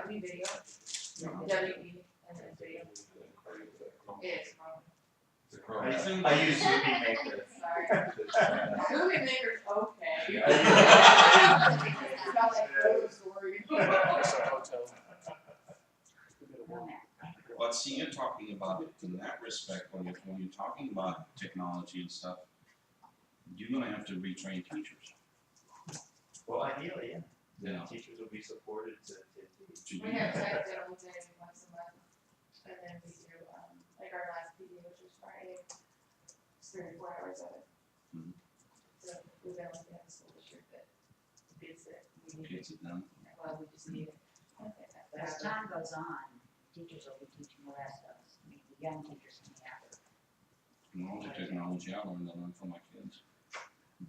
We video, WB, and then video. It is wrong. It's a Chrome. I use Movie Maker. Sorry. Movie maker's okay. I use- It's not like photo story. But see, you're talking about it in that respect, when you're talking about technology and stuff, you're gonna have to retrain teachers. Well, ideally, yeah. Yeah. Teachers will be supported to teach. To do We have that. tech demo day once a month, and then we do, like our last PD, which was Friday, it's 34 hours of it. Mhm. So we've been looking at the school district that bids that we need, Kids at them. well, we just need it. But as time goes on, teachers will be teaching the rest of us, I mean, the young teachers in the after. And all the technology I learn from my kids.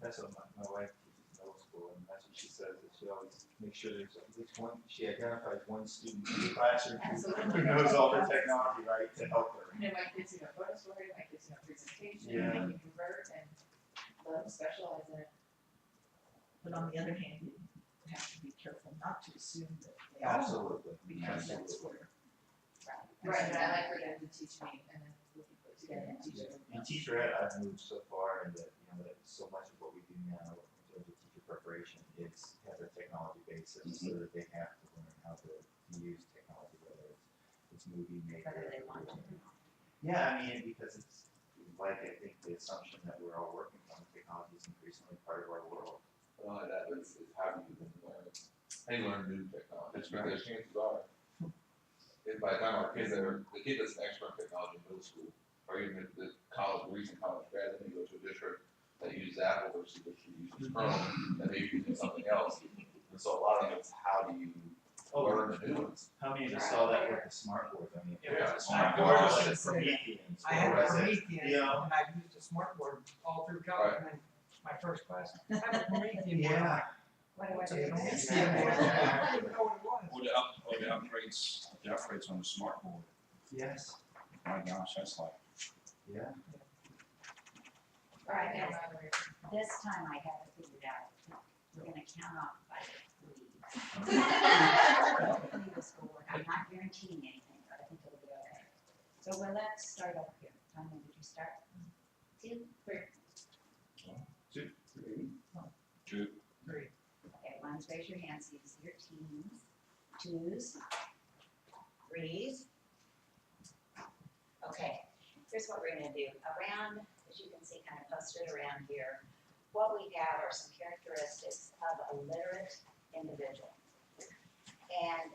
That's what my wife teaches middle school, and that's what she says, that she always makes sure there's at least one, she identifies one student in the classroom who knows all the technology, right, to help her. And my kids who know photo story, my kids who know presentation, Yeah. they can convert and let them specialize in it. But on the other hand, you have to be careful not to assume that they all know, Absolutely. because that's where. Right, but I like for them to teach me, and then we can put together and teach them. In teacher ed, I've moved so far, and that, you know, that so much of what we do now in terms of teacher preparation is has a technology basis, so that they have to learn how to use technology, whether it's movie maker. Whether they want to. Yeah, I mean, because it's like, I think the assumption that we're all working on technology is increasingly part of our world. Well, that is how do you learn, how do you learn new technology, because chances are, if by the time our kids are, the kid that's an expert in technology in middle school, or even the college, recent college grad, then you go to a district that uses Apple versus a district that uses Chrome, that maybe using something else. And so a lot of it's how do you learn the new ones? How many of us saw that with the smart board? I mean, Yeah. the smart board was like a Promethean. I had a What was it? Promethean, You know? and I used a smart board all through college, and then my first class, I have a Promethean board. Yeah. What do I What's a do? Promethean board? I didn't know what it was. Or the upgrades on the smart board. Yes. My gosh, that's like, Yeah. All right, Yeah, guys, by the way. this time I have it figured out. We're gonna count off by three. I'm not guaranteeing anything, but I think it'll be okay. So well, let's start up here. Tanya, did you start? 2, 3. 2, 3. two, Three. Okay, ones, raise your hands, so you see your teams. Twos. Threes. Okay, here's what we're gonna do. Around, as you can see, kind of posted around here, what we have are some characteristics of a literate individual. And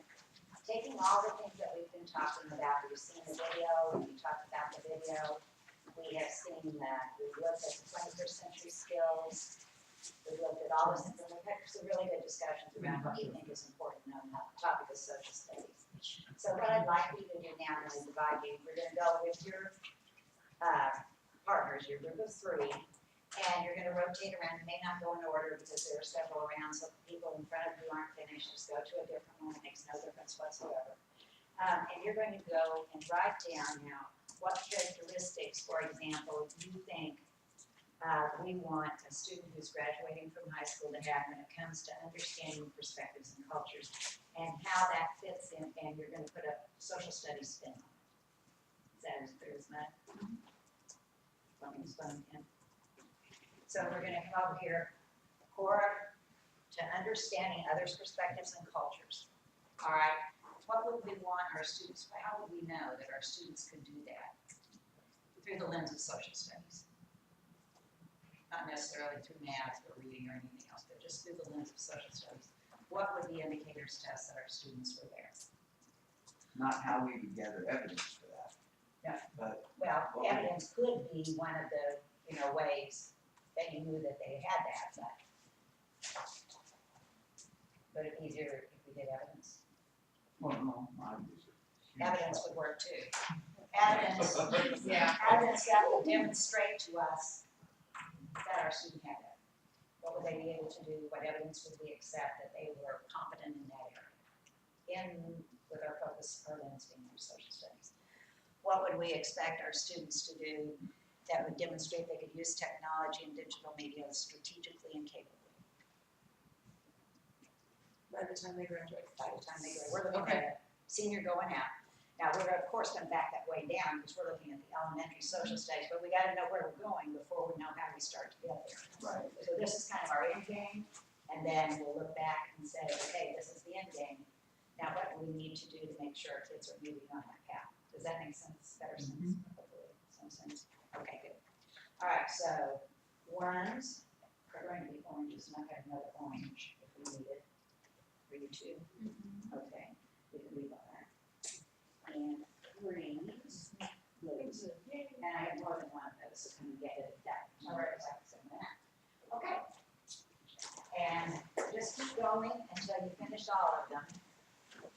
taking all the things that we've been talking about, we've seen the video, we talked about the video, we have seen that, we've looked at the 21st century skills, we've looked at all this, and we've had some really good discussions around what we think is important on the topic of social studies. So what I'd like you to do now is divide you, we're gonna go with your partners, your group of 3, and you're gonna rotate around, you may not go in order because there are several around, so people in front of you aren't finished, just go to a different one, it makes no difference whatsoever. And you're going to go and write down now what characteristics, for example, you think we want a student who's graduating from high school to have when it comes to understanding perspectives and cultures, and how that fits in, and you're gonna put a social studies spin on it. Is that as clear as mud? Let me explain again. So we're gonna come over here, Cora, to understanding others' perspectives and cultures. All right, what would we want our students, how would we know that our students could do that? Through the lens of social studies. Not necessarily through math or reading or anything else, but just through the lens of social studies. What would the indicators test that our students were there? Not how we would gather evidence for that. No. But Well, What we- evidence could be one of the, ways that you knew that they had that, but it'd be easier if we did evidence. well, no, mine is a huge Evidence help. would work too. Evidence, Yeah. evidence that would demonstrate to us that our student had that. What would they be able to do? What evidence would we accept that they were competent in that area? With our focus, our lens being our social studies. What would we expect our students to do that would demonstrate they could use technology and digital media strategically and capably? By the time they graduate. By the time they go, we're looking at a senior going out. Now, we're of course gonna back that way down because we're looking at the elementary social studies, but we gotta know where we're going before we know how we start to get there. Right. So this is kind of our end game, and then we'll look back and say, okay, this is the end game. Now, what do we need to do to make sure our kids are moving on that path? Does that make sense? Better sense? Hopefully, some sense. Okay, good. All right, so ones are going to be oranges, and I've got another orange if we need it. For you too? Okay, we can leave all that. And greens, blues. And I have more than one of those, so can you get it that? All right, some of that. Okay. And just keep going until you finish all of them.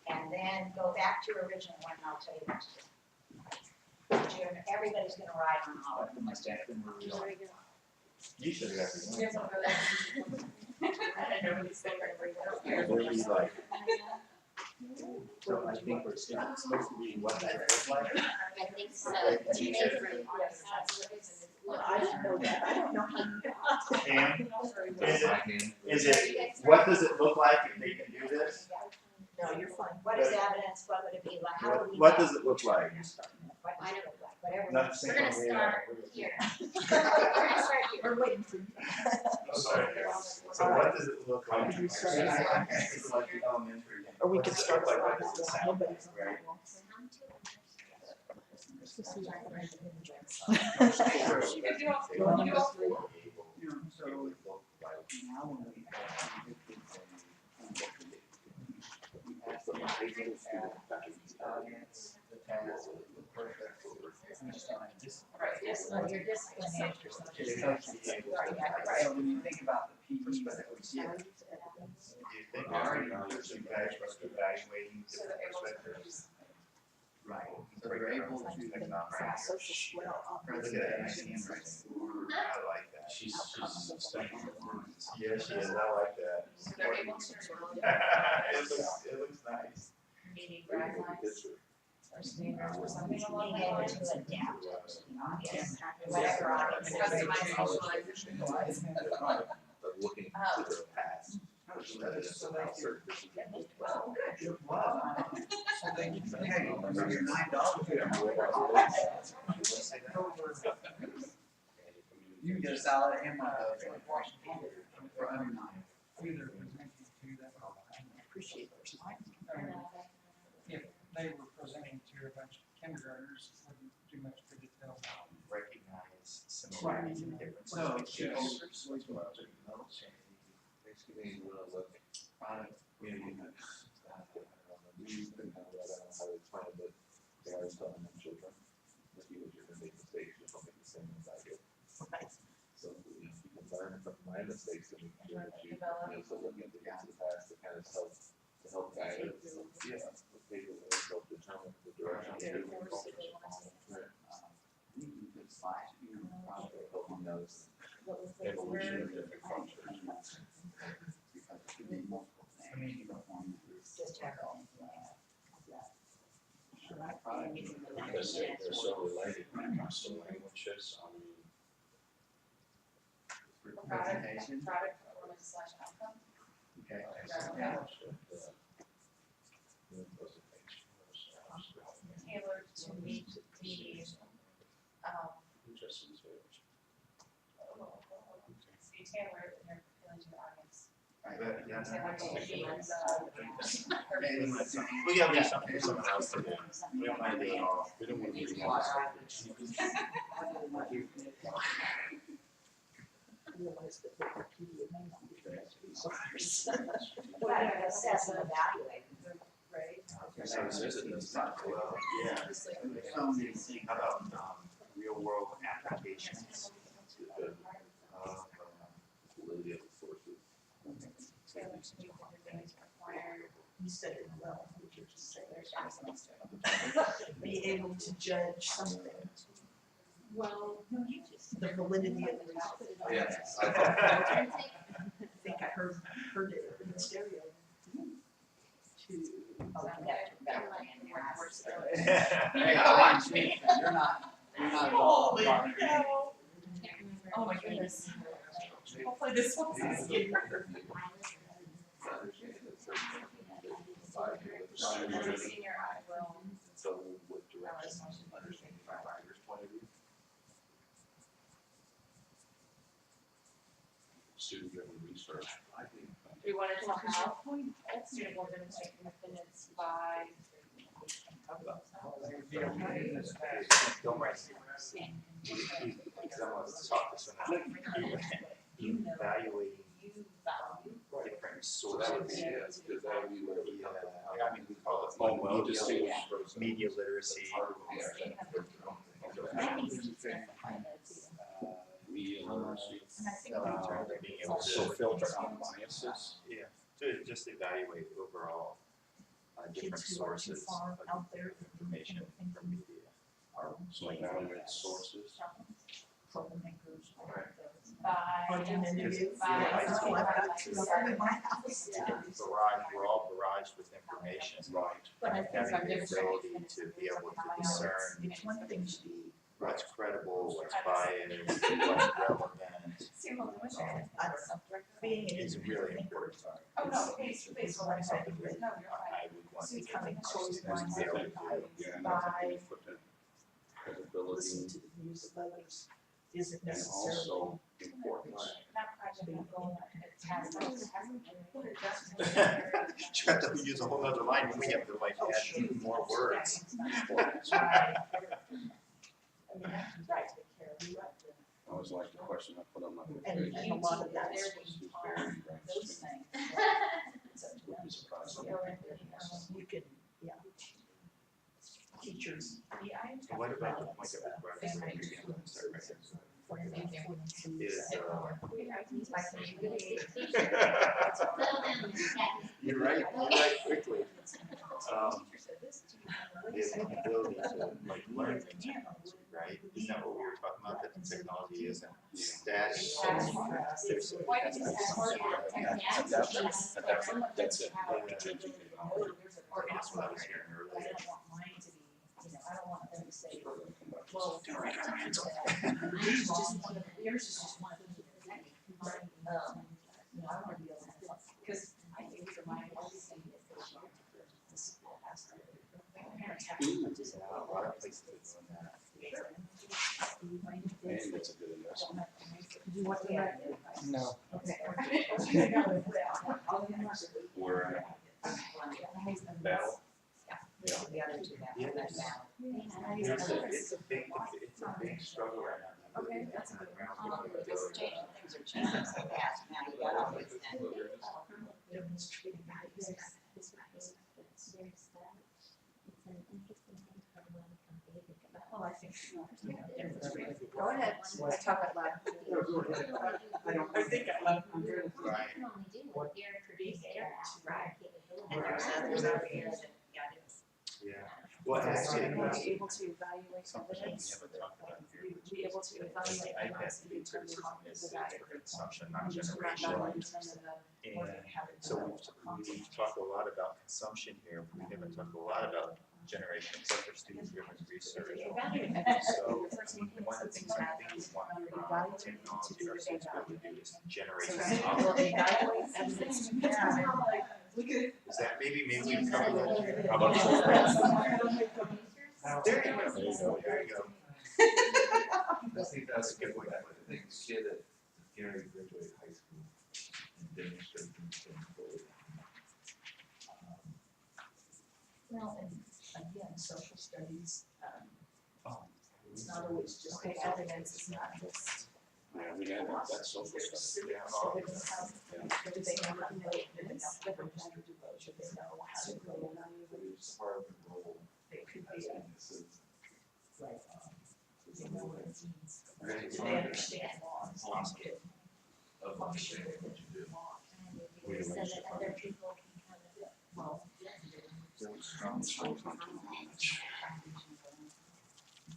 And then go back to your original one, and I'll tell you what to do. But everybody's gonna ride on all of them. You should have everyone. There's one over there. I don't know what he's saying right now. Really like. So I think we're still supposed to be what that is like. I think so. Well, I didn't know that, I don't know how. Pam, That's my hand. is it, what does it look like if they can do this? No, you're fine. What is evidence? What would it be like? How would we? What know? does it look like? What does it look like? Whatever. Not the same We're gonna way, start here. We're gonna start here. We're waiting for you. So what does it look like? Could we start? It's like the elementary. Or we What could does it start look like like? that. What does it sound like, Nobody's on right? that wall. Just to see if I can make it in the dress. You could do all, you can do all four. So now when we have the kids we ask them to take it the audience, the task, the perfect, we just don't have discipline. Right, yes, Your discipline manager. So when you think about the PEs that we give, Do you think our teachers and guys are evaluating so they're different able to perspectives? right, so they're able to Social swell up. Look at that nice handwriting. I like that. She's studying the lines. Yes, she is, I like that. So they're able to It looks nice. meeting guidelines or standards or something along Being those able lines. to adapt to the audience, whatever audience. Customize, socialize. But looking Oh. to the past. So they can- Well, good. wow. So they can, Hey, for your $9. You can get a salad and one of those like Washington for under $9. either presenting to them, I appreciate their time. if they were presenting to a bunch of kindergartners, it wouldn't do much good to tell them. Recognize similarities and differences. So, Yes. Basically, you wanna look, we can have, I don't know how to explain it, but they always telling them children, that you you're gonna make mistakes, just don't make the same as I did. So, you can learn from my mistakes and we can do what you, so looking to get to the past to kind of help guide us. Yeah, people will help determine the direction. You could slide, you know, probably Helping those evolution of different cultures. Because it could be multiple things. You don't want to Just have all. Sure, I probably. Because they're so related when it comes to languages, I mean. Presentation. Product performance / outcome. Okay. Tailored to meet the, be tailored and appealing to the audience. Right. But, yeah, Say like no. machines, We gotta do something for someone else to do. We don't mind being off. We don't want to be Realize that Wikipedia may not be the best resource. We gotta assess and evaluate. right? Well, yeah. How about, real world applications? validity of the sources. You said it well, which is to say, be able to judge something, Well, the validity of the result. Yeah. I think I heard it in stereo. To. Oh, connect to that. Hey, watch me, you're not involved. Holy cow. Oh my goodness. Hopefully this one's easier. Senior, I will. So what direction, understanding from a writer's point of view? Student-driven research. We wanted to have student will demonstrate independence by. Don't write. Because I want to talk this one out. Evaluating different So that would be, sources. yes, because that would be what we Yeah, have. I mean, we call it Oh, well, just media literacy. Media literacy. Being able So to, filter out biases. yeah, to just evaluate overall different Kids who are too sources far of out there that they information think from media. So evaluate sources. troublemakers or By. argumentative. By- I know, I've got two of them in my house too. We're all barraged with information. Right. But I think Having the ability to be able to discern it's one thing to be, what's credible, what's biased, what's relevant being an is really important. Oh, no, please, Something what I said. that No, you're fine. I would want becoming our close students to be able to do. Yeah, by credibility listening to the views of others isn't and necessarily. also important. That project will go, it has. You have to use a whole other line, and we have to like add more words. Right. I always like the question I put on my And application. a lot of that is Who's very ranks those to me. things. Would be surprised. You can, yeah. Teachers. So what about the point that we brought up at the beginning of the start right You're right quickly. The ability to like learn things, right? Isn't that what we were talking about, that the technology isn't static? There's Why did you That's it. Or that's what I was hearing earlier. I don't want them to say, Well, yours is just one of the. I want to be able to, because I think for my everything the school has to. Parents have to participate. A lot of places are doing that. and it's a good investment. Do you want to add? No. Okay. Where battle. The other two that, that now. It's a big struggle right now. Okay, that's a good one. It's changing, things are changing so fast, now you got all these things. Demonstrating values. Well, I think. Go ahead, let's talk out loud. I think I love. Right. You can only do what you're producing Right. capability. And there's others out here that, yeah, it is. Yeah. Well, actually, Be able to evaluate something we evidence, haven't talked about here. be able to evaluate I evidence had and the criticism determine is the value. for consumption, not Just around generation. that in terms of the, what And they have in so the- we've talked a lot about consumption here, but we haven't talked a lot about generation, except for student-driven research. Evaluate evidence. So, The first one one of the things I think we want from technology, our students to be able to do is generate So knowledge. we'll evaluate evidence to determine. Is that maybe we can cover that? How about There you go, there you go. I think that's a good way, I think kid that Gary graduated high school and demonstrated himself. studies, Oh. it's not always just the evidence, it's not just. Yeah, we had that social There's stuff. civics, so they know how, do they know how to vote, do they know different register to vote, do they know how to vote? It could be, like, do they know what it means? Do they understand laws? Good. Function within law. So that other people can kind of, Well,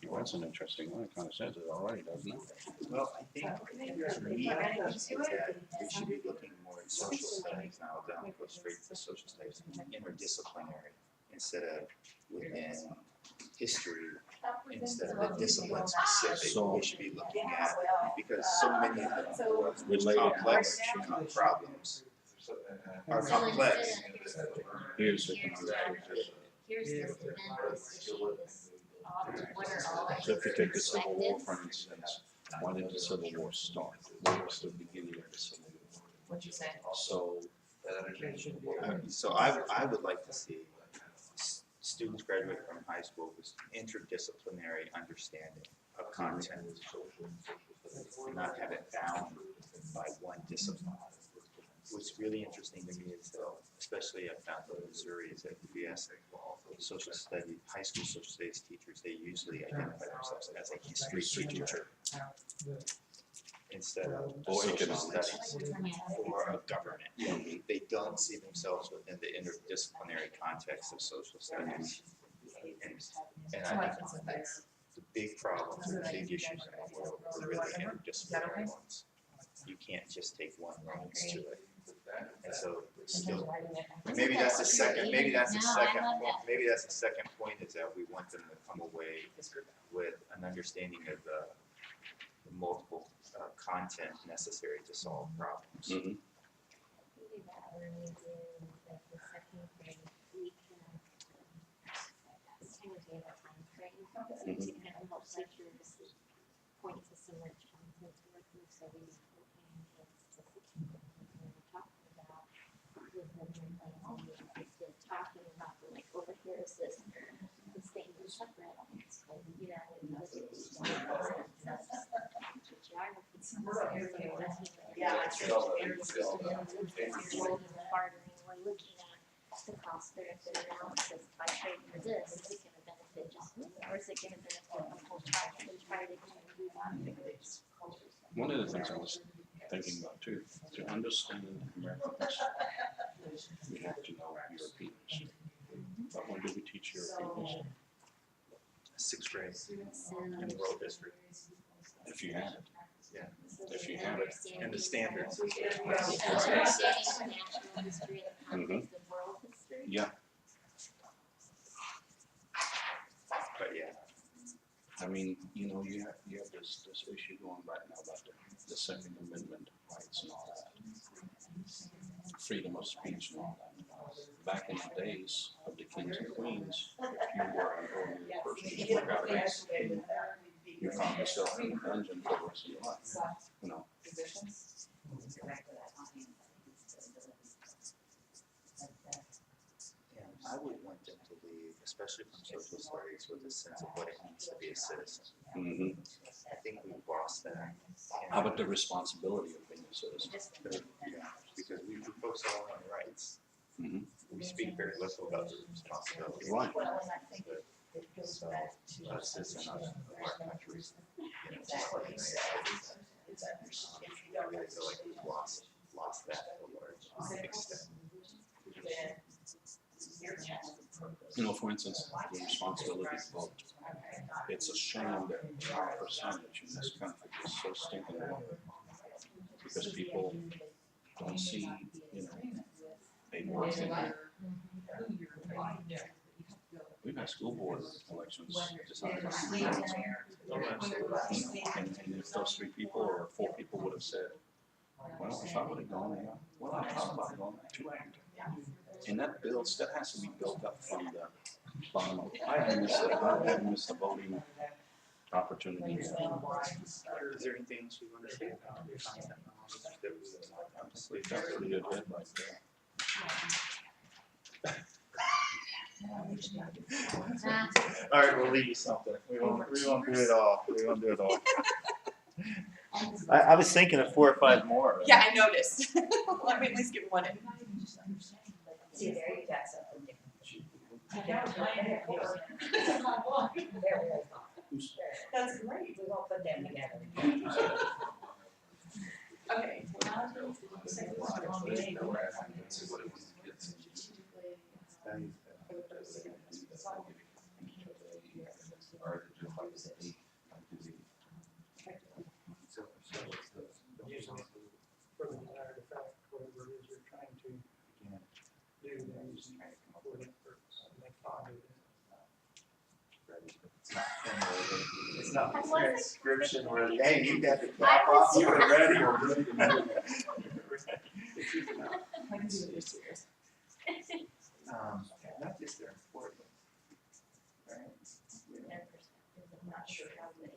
Well, that's an interesting one. It kind of says it already, doesn't it? Well, I think for me, is that we should be looking more at social studies now, down, go straight to social studies, interdisciplinary, instead of within history, instead of the discipline specific, we should be looking at, because so many of the Related complex problems are complex. Here's the here's this tremendous issue, this, what are all of So if you take the these Civil War, for perspectives? instance, why did the Civil War start? What was the beginning of the Civil War? What'd you say? So, So I would like to see students graduate from high school with interdisciplinary understanding of content, not have it bound by one discipline. What's really interesting to me is that, especially I found in Missouri, is that if you ask social studies, high school social studies teachers, they usually identify themselves as a history teacher instead of Or social economics. studies or of government. They don't see themselves within the interdisciplinary context of social studies. And I think the big problems or the big issues in the world are really interdisciplinary ones. You can't just take one lens to it. And so still, maybe that's the second, maybe that's the second point, maybe that's the second point, is that we want them to come away with an understanding of the multiple content necessary to solve problems. mhm. We do that when we do like the second grade, we can kind of do a time frame to kind of help teachers point to some rich content to work with, so we know, okay, it's just we're talking about with them and instead of talking about like over here is this thing that's like red on it, so you know, we look at these geography. Yeah, that's true. We're looking at the cost benefit analysis by trading for this, is it gonna benefit just me, or is it gonna benefit the whole tribe? We try to kind of do that. One of the things I was thinking about too, to understand American history, we have to know European history. But when do we teach European history? Sixth grade So, in world history. If you have it. Yeah. If you have it. And the standards. Understanding national history in the context of world history. Yeah, But yeah, I mean, you know, you have this issue going right now about the Second Amendment rights and all that. Freedom of speech and all that. Back in the days of the kings and queens, if you were an ordinary person, you forgot rights, you found yourself in a dungeon for the rest of your life, you know. and I would want them to leave, especially from social studies, with a sense of what it means to be a citizen. Mhm. I think we've lost that. How about the responsibility of being a citizen? Yeah, because we focus all on rights. Mhm. We speak very little about the responsibility. Right. So, a citizen of our country, you know, just like the United States, I really feel like we've lost that to a large extent. You know, for instance, the responsibility to vote. It's a shame that our percentage in this country is so stinking low. Because people don't see, you know, a worth in it. We've had school board elections decided by 3 votes. And if those 3 people or 4 people would have said, well, if I would have gone there, well, I thought about going there too. And that has to be built up from the bottom up. I haven't missed the voting opportunity. Is there anything else you want to say about content knowledge that we We've got a pretty good head right there. All right, we'll leave you something. We won't do it all. We won't do it all. I was thinking of 4 or 5 more. Yeah, I noticed. Let me at least get one in. See, there you got something different. That's great, we won't put them together. Okay. Usually for the desired effect, whatever it is you're trying to do, they're using it for that purpose, and they find it. It's not transcription worthy. Hey, you got the cap off, you were ready. I can do it this year. Not just their important, right? Their perspective, I'm not sure how they,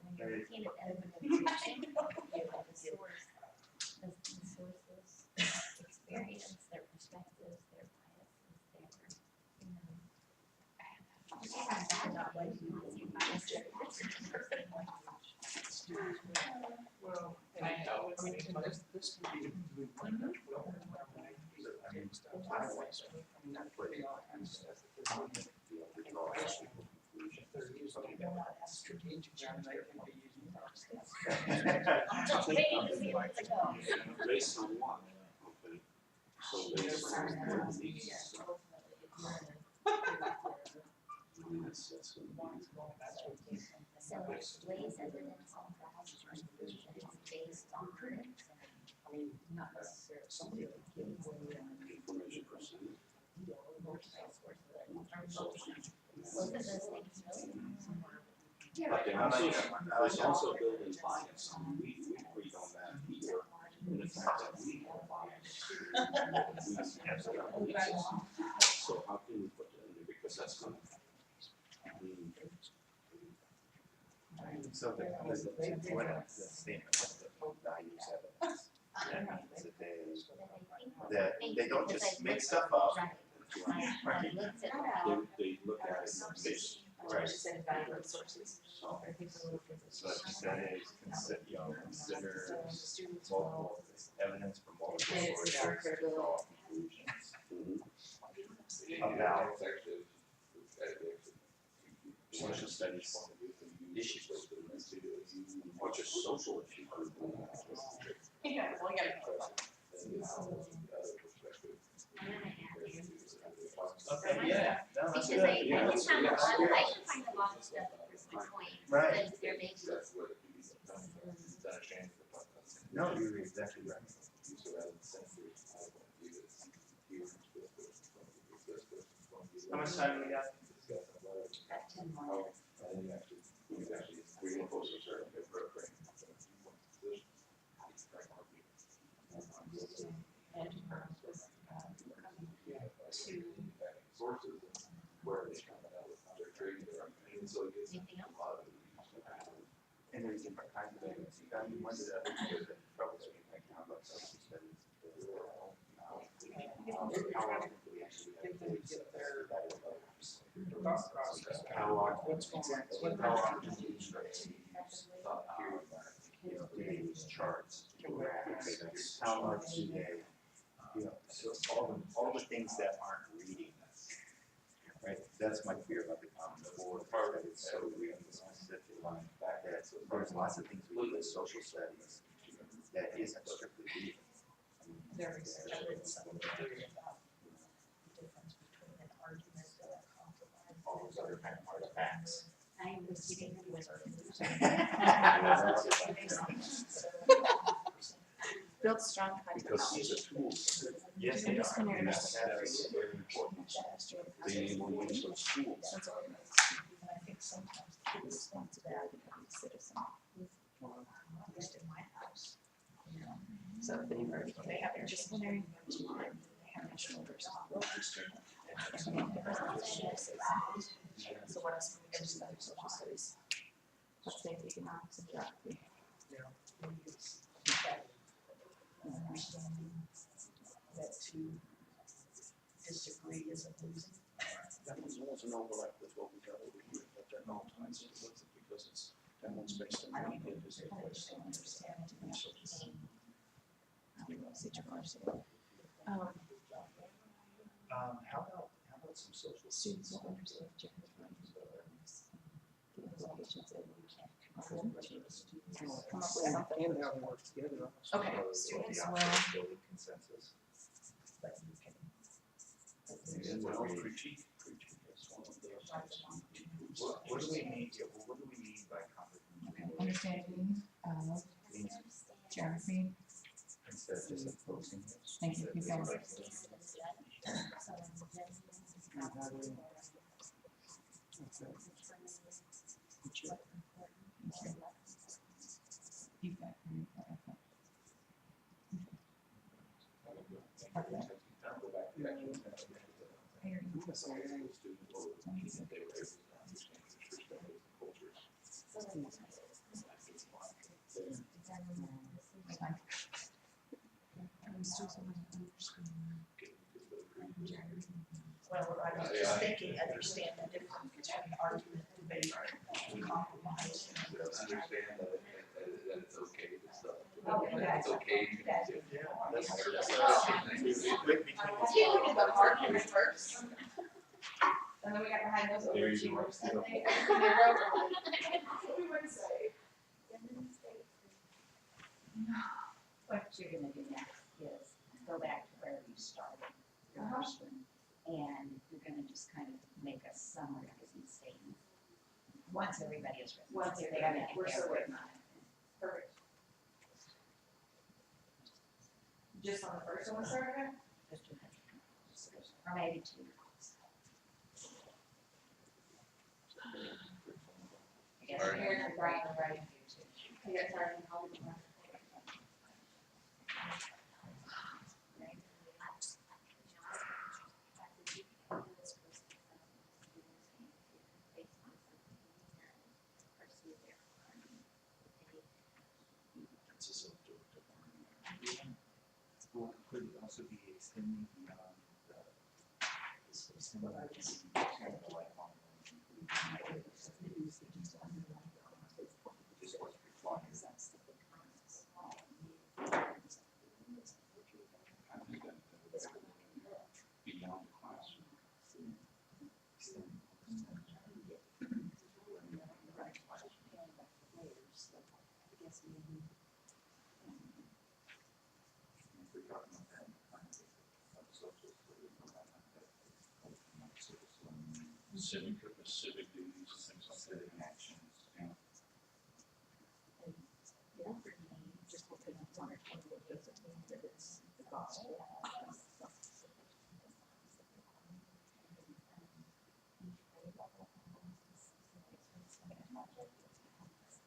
when you're looking at evidence, you have the source, the sources, experience, their perspectives, their biases, their, you know. Well, and I know, I mean, this can be really well, I mean, stuff, highways, I mean, that could be all kinds of stuff that they're doing. They're using strategic, and they can be using. Based on what? Okay. So based on their needs. That's what it is. So weighs evidence on facts and conclusions based on evidence. I mean, not necessarily, somebody will give away, Information presented. Both of those things really. But there's also building bias, and we agreed on that here, in the fact that we have bias. We have some biases. So how can we put that in there, because that's gonna. So the statement, what's the values evidence? That means that they don't just make stuff up. Right. They look at it from this. Right. sources. So, So that is consider multiple evidence from multiple sources to draw conclusions about social studies issues. or just social issues. Yeah, well, you gotta. Okay, yeah, no, that's Because good. I can find a lot, I can find a lot of stuff between, Right. but they're making. No, you're exactly right. How much time do we got? Got 10 more. Anything else? And there's different kinds of evidence. I mean, one of the troubles we have now about social studies is how often do we actually have to get their Thought process. how often, Exactly. how often do we thought period, doing these charts, graphics, how much do they, so all the things that aren't reading this, right? That's my fear about the Common Core, that it's so reading specific, that there's lots of things we do in social studies that isn't strictly reading. There is some theory about the difference between an argument and a compromise. All those other kind of artifacts. I was getting with Build strong Because these are tools. Yes, I'm they just are. gonna And understand. that is very important. Being able to use those tools. And I think sometimes the responsibility of the citizen, at least in my house, So they have interdisciplinary. they have national diversity. So what else can we do to study social studies? Let's say economics and geography. Understanding that to disagree isn't losing. That one's almost an overlap with what we got over here, but that all ties in with it because it's, that one's based on. I don't know. It is a place on social. How about some social? Students will understand gender Come up with something in there and work together. Okay, students will. Building consensus. But you can. Well, critique is one of those. What do we mean, yeah, well, what do we mean by comprehension? Understanding of geography. Instead of just opposing it. Thank you, keep going. Feedback. Well, I was just thinking, understand the difference between argument, debate, and compromise. Understand that it's okay to stuff. Okay. It's okay to That- do. Yeah, that's. Split between the argument first. And then we got behind those There other you two go. words, I think. And they're over. What do we want to say? What you're gonna do next is go back to where you started, your first one, and you're gonna just kind of make a summarizing statement. Once everybody is written. Once they're everybody- gonna- we're they're so written on it. Perfect. Just on the first one we started at? Just do that. Or maybe two. I guess Alright. Aaron and Brian are writing here too. You got started in college. It's a self-directed learning. Well, could it also be extending beyond the, extending the lifelong learning? Just what's required. I think that beyond the classroom. If we're talking about that kind of social studies, Civic duties, things like that, and actions, yeah. Just looking at one or two, it doesn't mean that it's the gospel.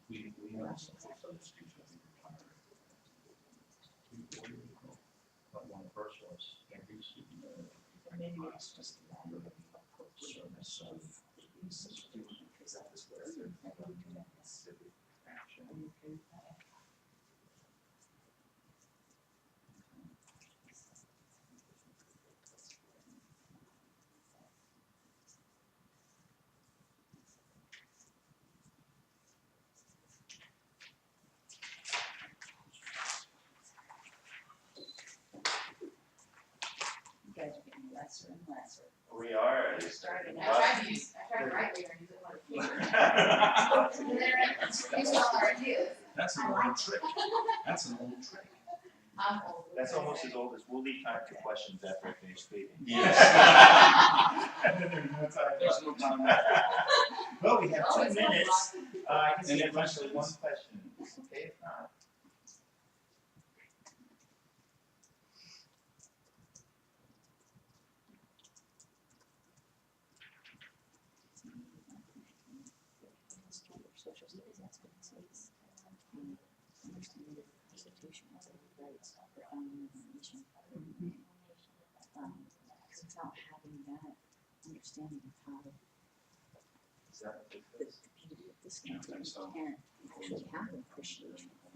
We also take those teachers who retire. but one first was every student. Maybe it's just a matter of Service of Student, because that is where they're doing civic action. You guys are getting lesser and lesser. We are. You're starting I out. tried to write later and use it on a These all are ideas. That's an old trick. That's an old trick. I'm old. That's almost as old as, we'll leave time for questions after I finish speaking. Yes. And then there's no time. There's no time left. Well, we have Oh, 2 it's not minutes. I can see Any a bunch of questions? one question. Okay, if not. social studies aspects of understanding the Constitution as a rights for founding of the nation. Without having that understanding of how Is that what it this, is? this country can't actually have an appreciation for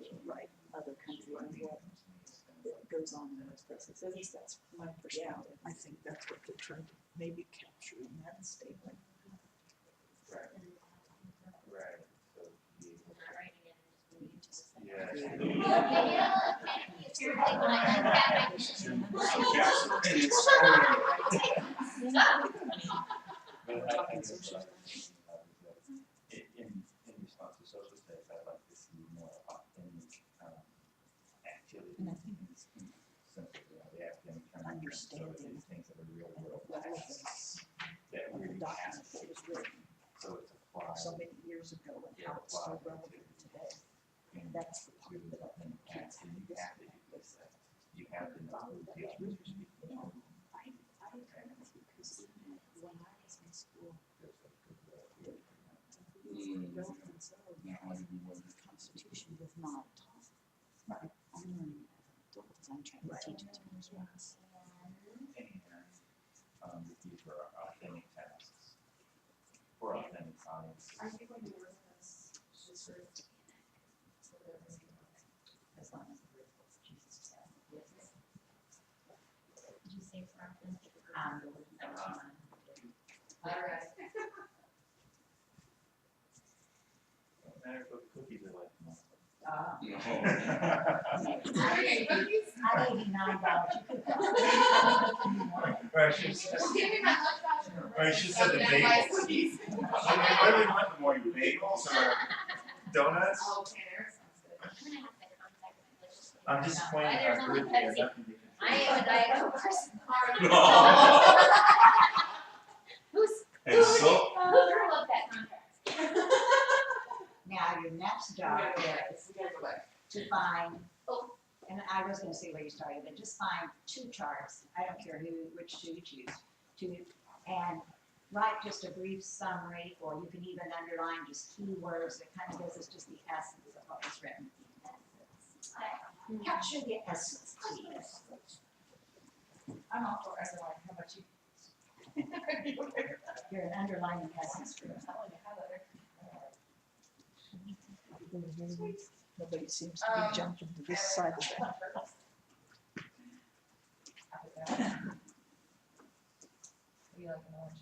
other countries and what that goes on in those places. At least that's my perspective. I think that's what they're trying to maybe capture in that statement. Right. Right, so you, I'm not writing it, I'm just moving yeah. to the. When I In response to social studies, I'd like to see more authentic, activities. And I think in simply, the academic term, so that these things that are real world tasks that the really document have, that was written so it's applied. so many years ago and how it's still relevant today. And That's the part that I think that's, and you have to do this, you have to know who the others are speaking to. when I was in school, Mm. the Constitution was not taught. Right. I'm learning it as an adult, because I'm trying to teach it to my kids. And, these are authentic tasks for authentic science. Are you going to work with us this group? As long as the word was Jesus said. Did you say for authentic? Alright. Doesn't matter if the cookies are like. Okay, cookies? I gave you $9, you could go. Right, she said, Give me my lunchbox. right, she said the Okay, my bagels. cookies. I really want the morning bagels or donuts. Oh, okay, there sounds good. I'm gonna have to contact my legislator. I'm disappointed Why in there's our only group, we have Pepsi. nothing to I am a diet person. Who's, And who so, drew up that contract? Now, your next job is We gotta go back. to find, and I was gonna say where you started, but just find two charts, I don't care which two you choose, and write just a brief summary, or you can even underline just keywords that kind of gives us just the essence of what was written. Capture the essence, please. I'm all for everyone, how about you? You're an underlining essence group. Nobody seems to be jumping to this side of that. You like an orange?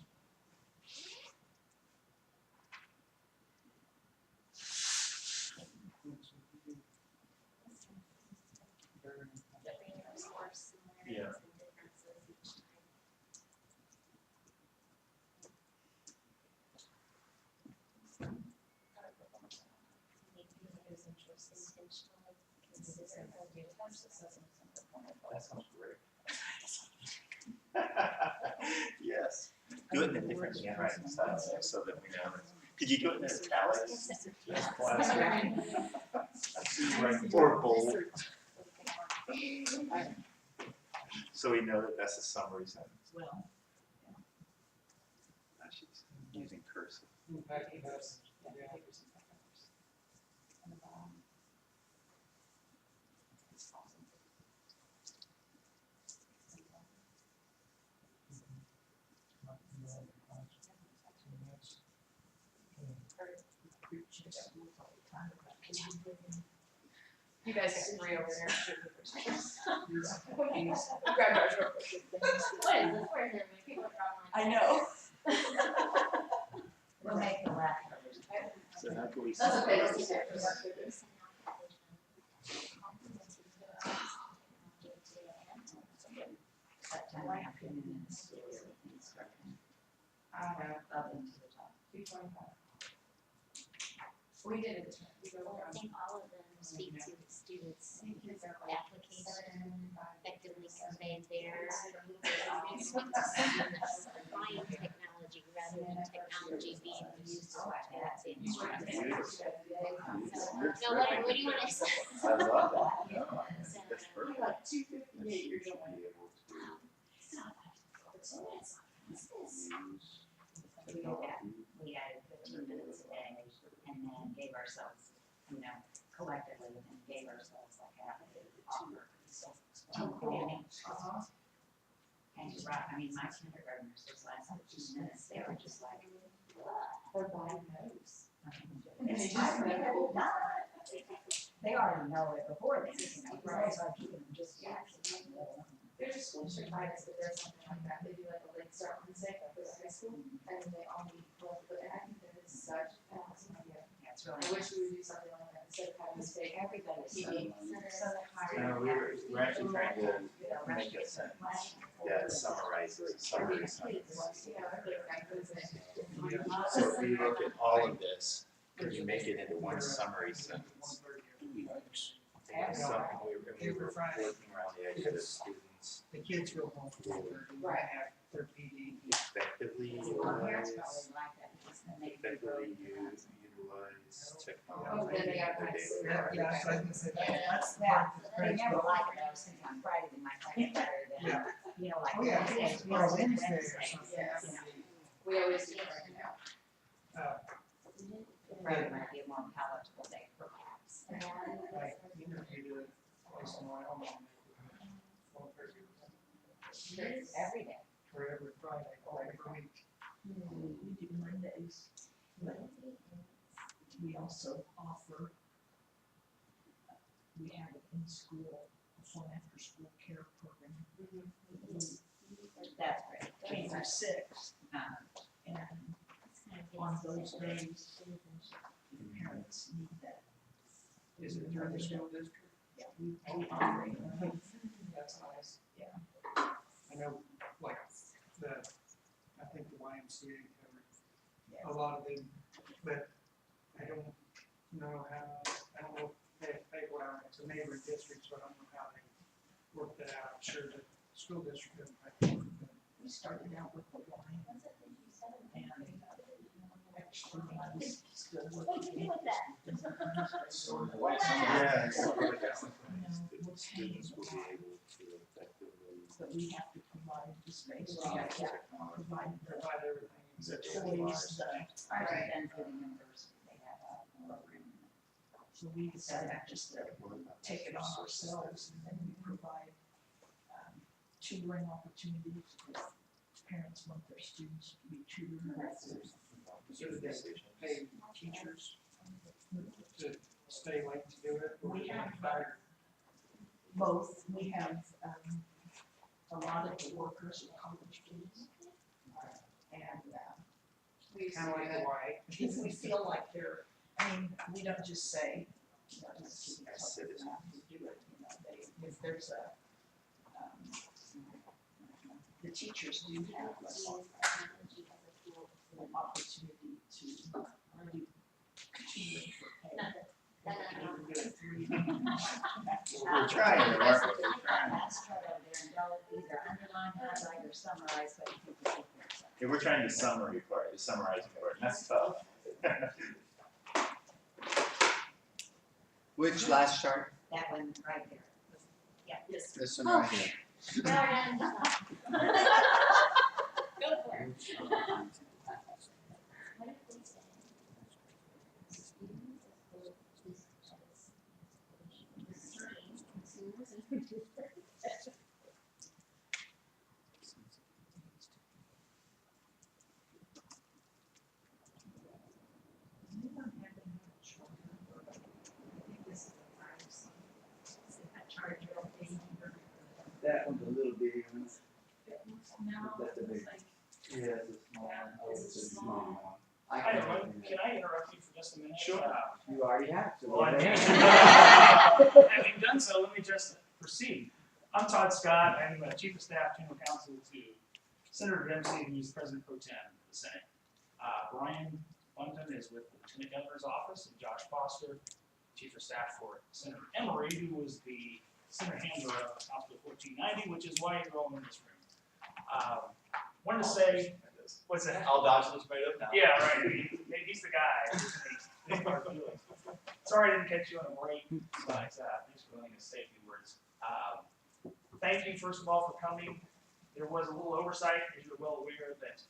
Yeah. That sounds great. Yes, do it in a different handwriting style so that we know. Could you do it in italics? That's classic. Or bold, so we know that that's a summary sentence. Well, She's using cursive. You guys got three over there. Grab ours real quick. What is this? Where is everybody? People are online. I know. We'll make the left. So how can we? That's okay, don't keep it. That time I have to in the schools and things like that. Up into the top. 225. We did it this time. We go Well, I around. think all of them speak to the students' application, effectively convey their applying technology rather than technology being used to instruct. No, what do you want to say? I love that, no, that's perfect. Like 258, you're Should going. be able to We did that. We added 15 minutes a day and then gave ourselves, collectively, and gave ourselves like half a day to offer. Planning. And you're right, my kindergartners, those last 15 minutes, they were just like, Her body knows. It's time to get it done. They already know it before then, you know, because always are keeping them just. There's a school district by us that does something like that, they do like a late start Wednesday for the high school, and then they all meet, and I think that is such an awesome idea. That's I really. wish we would do something like that instead of having to take Everybody's so, TV. so tired. No, we're actually trying to make a sentence that summarizes, summary sentence. Yeah, I think that goes in. So if you look at all of this, could you make it into one summary sentence? And we were working around the idea that students The kids go home from 4:30, they have their PD. effectively Well, parents utilize, probably like that because then they can go. utilize Oh, technology then they in have their high daily school. life. Yeah, so I was gonna say, that's the Well, part that they parents never go. like it, I was thinking on Friday, they might like it better than, Yeah. you know, like. Oh, yeah, Wednesday, or Wednesday or Wednesday, something. you know. We always do right now. Friday might be a more palatable day perhaps. Like, interviewed it twice in a while, and Every day. for every Friday, or every week. We do Mondays, but we also offer, we have an in-school, before and after school care program. That's great. K through 6, and on those days, the parents need that. Is it through the school district? Yeah, we operate on That's nice. Yeah. I know, like, I think the YMCA covered a lot of them, but I don't know if they, well, it's a neighboring district, so I don't know how they work that out. I'm sure the school district doesn't have to work with them. We started out with the line, and actually, I was still working. What did you do with that? Yeah, it's sort of like that. No, we're Students will be paying, able to effectively. but we have to provide the space, we have to provide the Provide everything. toys, Ours has been through the university, they have a program. so we decided just to take it on ourselves, and then we provide, tutoring opportunities, if parents want their students to be tutored. So do they pay teachers to stay late to do it? Or We do they have hire? both, we have, a lot of the workers are college kids. And, We used to Kind of do like that. Hawaii. if we feel like they're, I mean, we don't just say, you know, these kids have to do it, you know, if there's a, the teachers do have an opportunity to do tutoring for pay. We're trying to work with it. Let's try over there and don't either underline, highlight, or summarize what you think the people are. Yeah, we're trying to summary part, the summarizing part, and that's tough. Which last chart? That one right there. Yeah, this. This one right here. Go for it. What if we say, students of both districts, consumers and producers. We don't have to have a chart. I think this is the privacy. That chart you're okay. That one's a little bitty one. No, That's a big. like, Yeah, it's a small one. Oh, it's a small one. I Hi, can. everyone. Can I interrupt you for just a minute? Sure. You already have to. Well, I okay? Having done so, let me just proceed. I'm Todd Scott. I'm Chief of Staff, General Counsel to Senator Dempsey, and he's President Pro Tem of the Senate. Brian London is with the Lieutenant Governor's Office, and Josh Foster, Chief of Staff for Senator Emery, who was the Senator handler of House Bill 1490, which is why you're all in this room. Wanted to say, what's that? I'll dodge this right up now. Yeah, right. He's the guy. Sorry I didn't catch you on a break, but thanks for letting us say a few words. Thank you, first of all, for coming. There was a little oversight, as you're well aware, that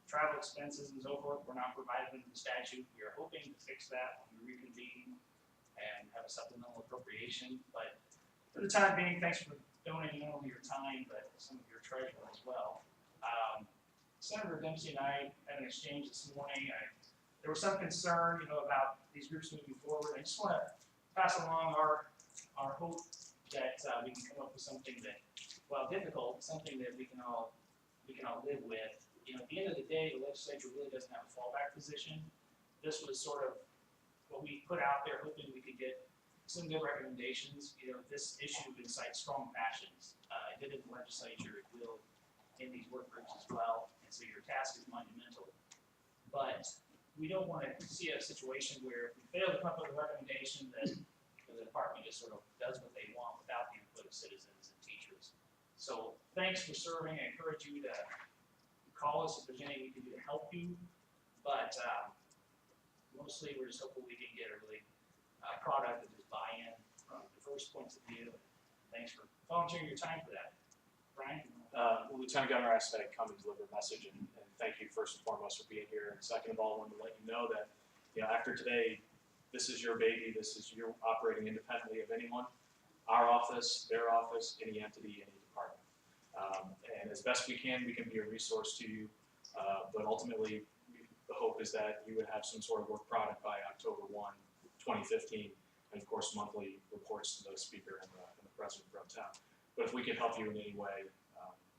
travel expenses and so forth were not provided in the statute. We are hoping to fix that when we reconvene and have a supplemental appropriation. But for the time being, thanks for donating not only your time, but some of your treasure as well. Senator Dempsey and I had an exchange this morning. I there was some concern, about these groups moving forward. I just wanna pass along our hope that, we can come up with something that, while difficult, something that we can all live with. At the end of the day, the legislature really doesn't have a fallback position. This was sort of what we put out there, hoping we could get some good recommendations. This issue incites strong passions. It did in the legislature, it will in these work groups as well, and so your task is monumental. But we don't want to see a situation where if we fail to come up with a recommendation that the department just sort of does what they want without the input of citizens and teachers. So thanks for serving. I encourage you to call us if there's anything we can do to help you. But mostly we're just hoping we can get a really product that is buy-in from diverse points of view. Thanks for volunteering your time for that. Brian? Lieutenant Governor asked that I come and deliver a message, and thank you first and foremost for being here. And second of all, I wanted to let you know that after today, this is your baby. This is you operating independently of anyone. Our office, their office, any entity, any department. And as best we can be a resource to you. But ultimately, the hope is that you would have some sort of work product by October 1, 2015, and of course monthly reports to the speaker and the president pro tem. But if we can help you in any way,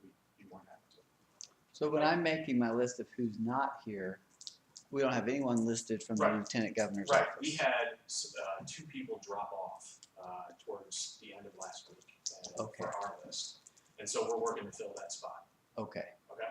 we'd be more than happy to. So when I'm making my list of who's not here, we don't have anyone listed from the Right. Lieutenant Governor's Right, office. we had 2 people drop off towards the end of last week Okay. for our list. And so we're working to fill that spot. Okay. Okay.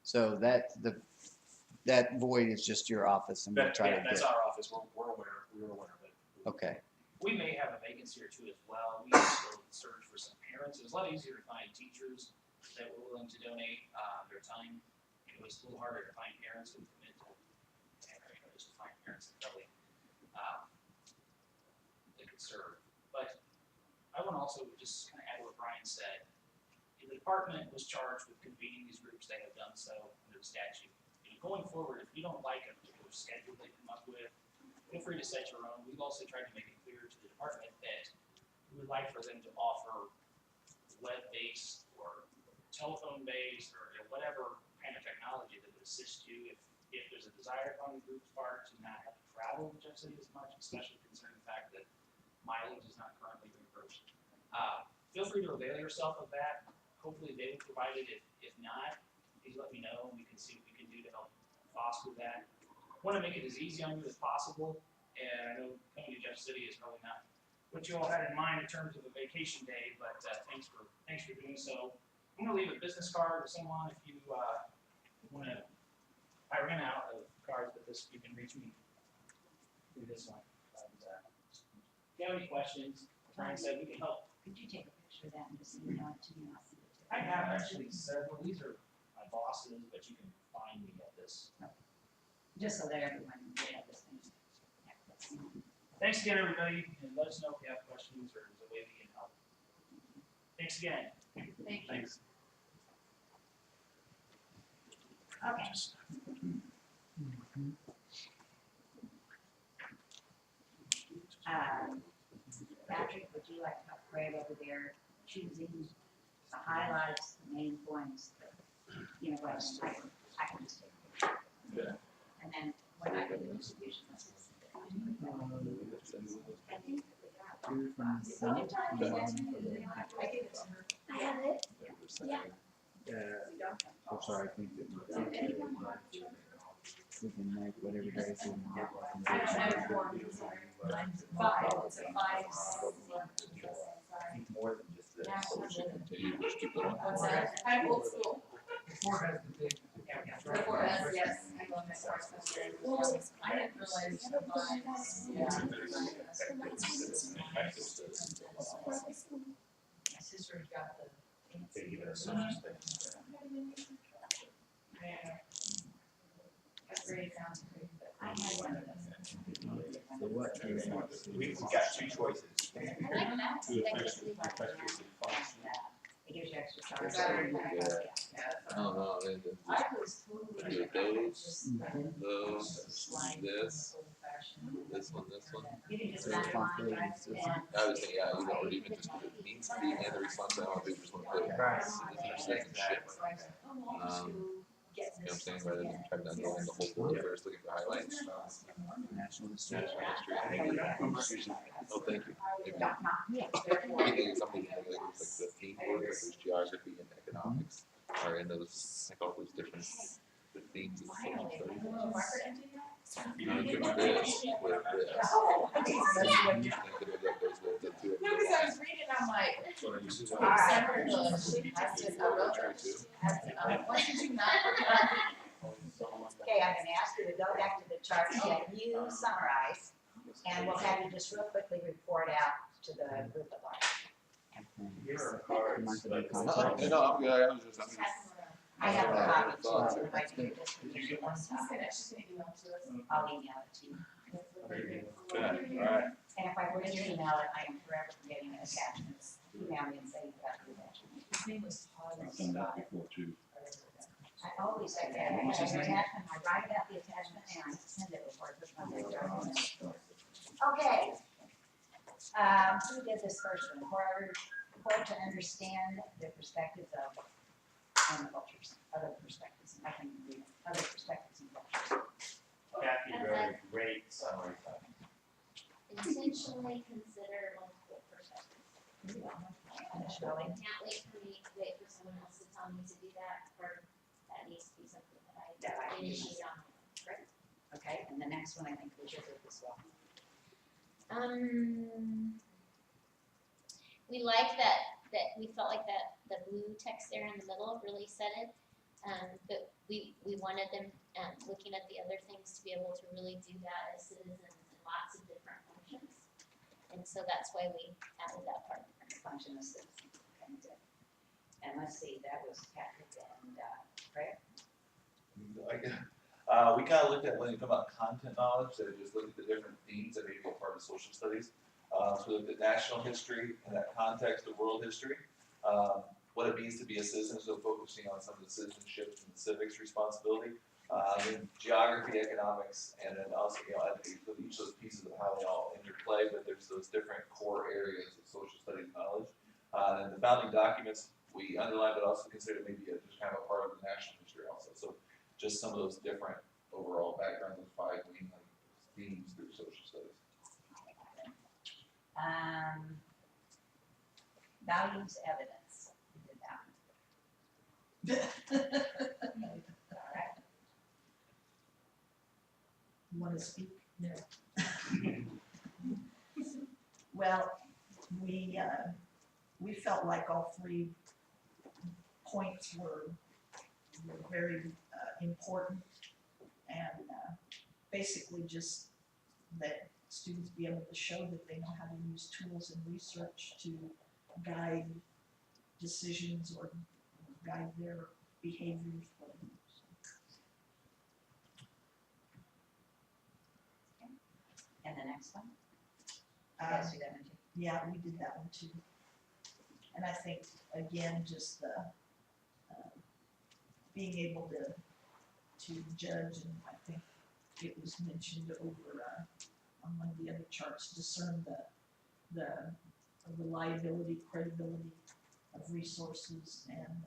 So that void is just your office, and we'll try to That's get. our office. We're aware of it. Okay. We may have a vacancy or two as well. We still search for some parents. It was a lot easier to find teachers that were willing to donate their time. It was a little harder to find parents who commit to, just to find parents that really they could serve. But I want to also just kind of add what Brian said. The department was charged with convening these groups. They have done so under the statute. Going forward, if you don't like a particular schedule they come up with, feel free to set your own. We've also tried to make it clear to the department that we would like for them to offer web-based or telephone-based or whatever kind of technology that would assist you if there's a desire on the group's part to not have to travel to Jeff City as much, especially considering the fact that mileage is not currently reimbursed. Feel free to avail yourself of that. Hopefully they will provide it. If not, please let me know and we can see what we can do to help foster that. Want to make it as easy on you as possible, and I know coming to Jeff City is probably not what you all had in mind in terms of a vacation day, but thanks for doing so. I'm going to leave a business card with someone if you want to. I ran out of cards, but you can reach me through this one. If you have any questions, Brian said we can help. Could you take a picture of that and just email it to me? I'll send it to you. I have actually several. These are my bosses, but you can find me at this. Just so that everyone will have this thing. Thanks again, everybody, and let us know if you have questions or there's a way we can help. Thanks again. Thank you. Thanks. Okay. Patrick, would you like to help Craig over there choosing the highlights, the main points, what, I can just take a picture. Yeah. And then when I do the distribution, that's just. I think I have it. Yeah. I'm sorry, I think that we can make whatever days we want. I don't know form, mine's 5, it's a 5. More than just this. What's that? I'm old school. Before has the big. Before us, yes. I love my correspondence. Well, I didn't realize the 5s. Yeah. My sister got the. Yeah. That's very concentrated, but I had one of those. So what do you want? We've got 2 choices. I like that. That just leave it. It gives you extra It's charge. better. I don't know, and then I was totally. do those, just those, slide this, old fashioned. this one, You can just. The responsibilities. I would say, yeah, you know, or even just what it means to be and the responsibility, just want to put it in shit. You know what I'm saying, rather than trying to underline the whole board first, looking for highlights. national history. National history. I think oh, thank you. Maybe. Not yet. Anything, something like the theme board, like there's geography and economics, are in those, like all those different the themes of social studies. You know, give them this with this. Oh, I think that goes with the two of them. Because I was reading, I'm like, All right. Summer Bush, I said, I wrote it. What did you not put on? Okay, I'm gonna ask you to go back to the chart that you summarized, and we'll have you just real quickly report out to the group at large. Here are cards, but. No, I'm good, I was just, I have a copy too, Thoughts. if I do just. Did you get one? She's gonna email to us. I'll email it to you. yeah, alright. And if I forget to email it, I am forever forgetting attachments. Email me and say you got the attachment. His name was Todd. I've done that before too. I always say that, I have an attachment, I write about the attachment and I send it before this one. Okay. Who did this first one? Report to understand the perspectives of and cultures, other perspectives, I can read it, other perspectives and cultures. Kathy, very great summary. Intentionally consider multiple perspectives. Shelley? Can't wait for someone else to tell me to do that, or that needs to be something that I initiate on. Right? Okay, and the next one I think we should do as well. We like that we felt like that the blue text there in the middle really said it. But we wanted them, looking at the other things, to be able to really do that as citizens in lots of different functions. And so that's why we added that part. Function of citizens. Okay, good. And let's see, that was Patrick and Craig. We kind of looked at, when you talk about content knowledge, so just look at the different themes that may be a part of social studies. So we looked at national history in that context of world history, what it means to be a citizen, so focusing on some of the citizenship and civics responsibility, then geography, economics, and then also, you know, each of those pieces of how they all interplay, but there's those different core areas of social studies knowledge. And the founding documents, we underlined, but also considered maybe just kind of a part of the national history also. So just some of those different overall backgrounds of 5 main themes through social studies. Values evidence. We did that one. All right. You wanna speak? No. Well, we felt like all 3 points were very important, and basically just that students be able to show that they know how to use tools and research to guide decisions or guide their behaviors. And the next one? You guys do that one too? Yeah, we did that one too. And I think, again, just the, being able to judge, and I think it was mentioned over, on one of the other charts, discern the reliability, credibility of resources, and,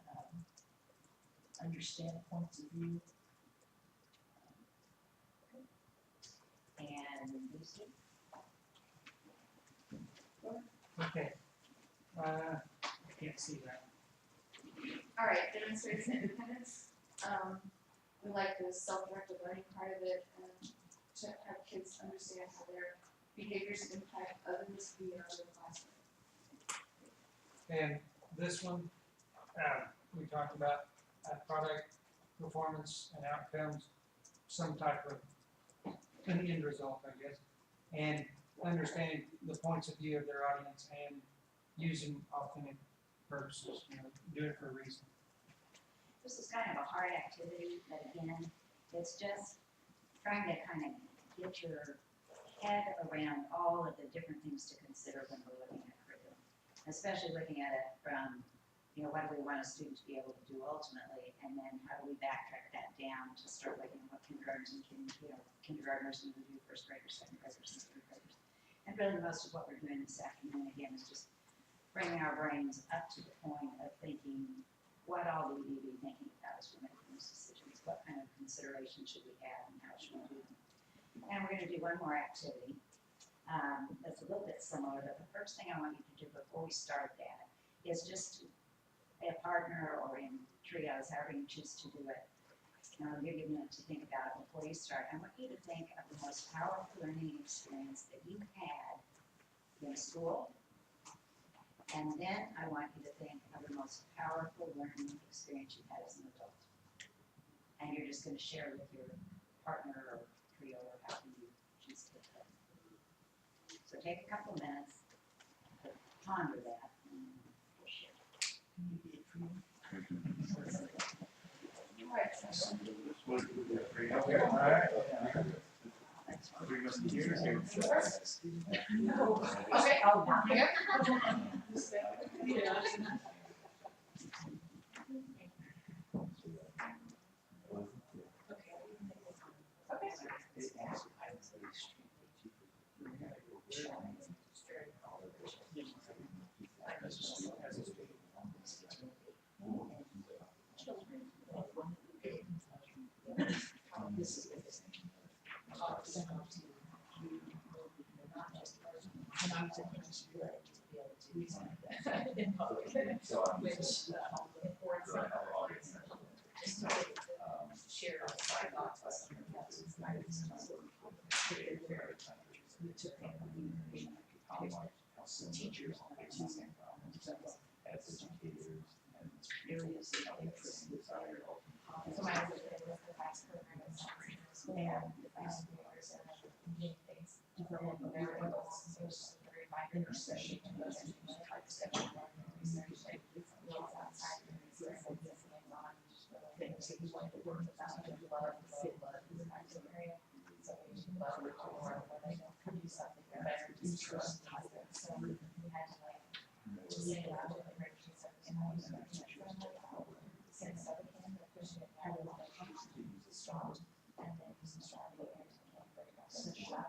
understand points of view. And Lucy? Okay. I can't see that. All right, demonstrates independence. We like the self-directed learning part of it, and to have kids understand how their behaviors impact others beyond their classroom. And this one, we talked about product performance and outcomes, some type of an end result, I guess, and understanding the points of view of their audience and using authentic purposes, you know, do it for a reason. This is kind of a hard activity, but again, it's just trying to kind of get your head around all of the different things to consider when we're looking at curriculum. Especially looking at it from, you know, what do we want a student to be able to do ultimately, and then how do we backtrack that down to start looking at what kindergartners need to do, first graders, second graders, and third graders. And really most of what we're doing this afternoon, again, is just bringing our brains up to the point of thinking, what all do we need to be thinking about as we're making those decisions? What kind of considerations should we have and how should we do them? And we're going gonna do one more activity, that's a little bit similar, but the first thing I want you to do before we start that is just a partner or in trios, however you choose to do it. And I'll give you a minute to think about it before you start. I want you to think of the most powerful learning experience that you had in school. And then I want you to think of the most powerful learning experience you've had as an adult. And you're just gonna share with your partner or trio or however you choose to do it. So take a couple minutes to ponder that and we'll share. Okay. Share my thoughts. Teachers. As educators and Areas of interest. So my other thing was the class program and school and doing things. Develop a There very was very fine intersection. Outside things that you want to learn about and love, fit love, area. So we love it more when they don't do something better. interest. So we had to like say it out and break it up and how you start to since so we can push it out of the strong and then use the strong and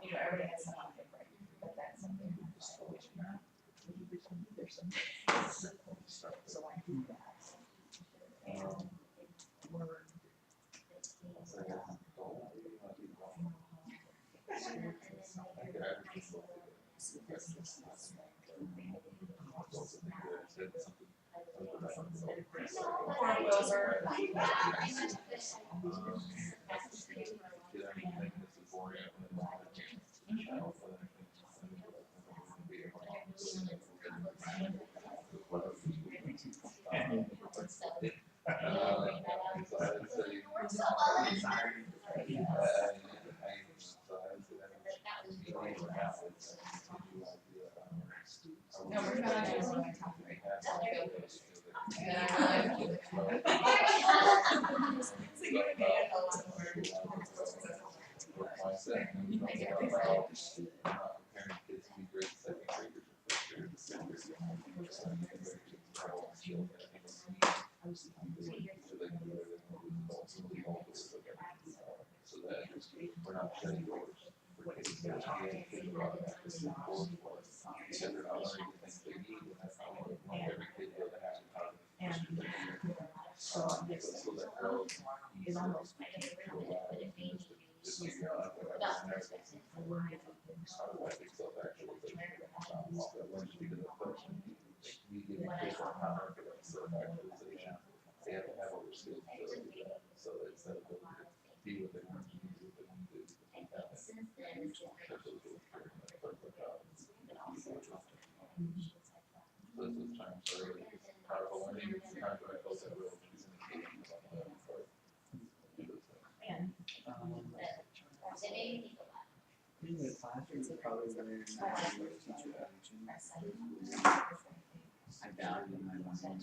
you know everybody has something different, but that's something which There's some so I do that. And learn. No, we're not doing one of my top three. And then I realized. So you would get a lot more. So that we're not shutting doors. We're taking care of kids about that. This is important for us. Because they're not learning the things they need, and that's how we want every kid to be able to have And so I guess so that girls it almost became just figure out what everything else is. a learning thing. I think self-actualization, learn to be the person. We give kids that power for that self-actualization. They have to have all their skills to do that. So it's that ability to be what they want to do, what they want to do. So this is times where powerful learning, times where I felt that real communication about the learning part. And In the classroom, it's probably where my teacher I value my learning.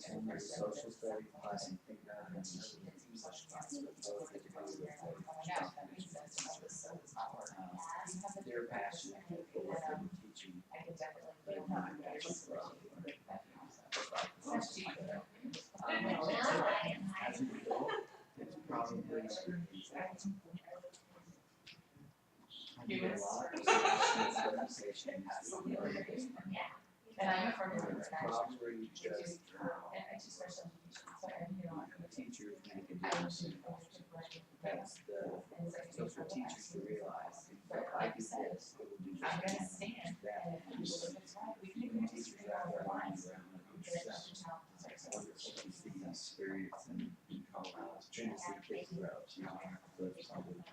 So, in my social studies class, I think that I'm they're passionate people with their teaching, but not actually as an adult, it's probably I do a lot of conversations. And I'm a firm believer in actually. Probably just And I teach special education, so I, you know, teachers make a I difference. was that's the, so for teachers to realize, if I do this, it will do this. I'm gonna stand That, and and if so, even teachers wrap their minds around it, there's that's such a challenge. wonderful to see the experience in Colorado, trying to see kids grow, you know, but it's not really-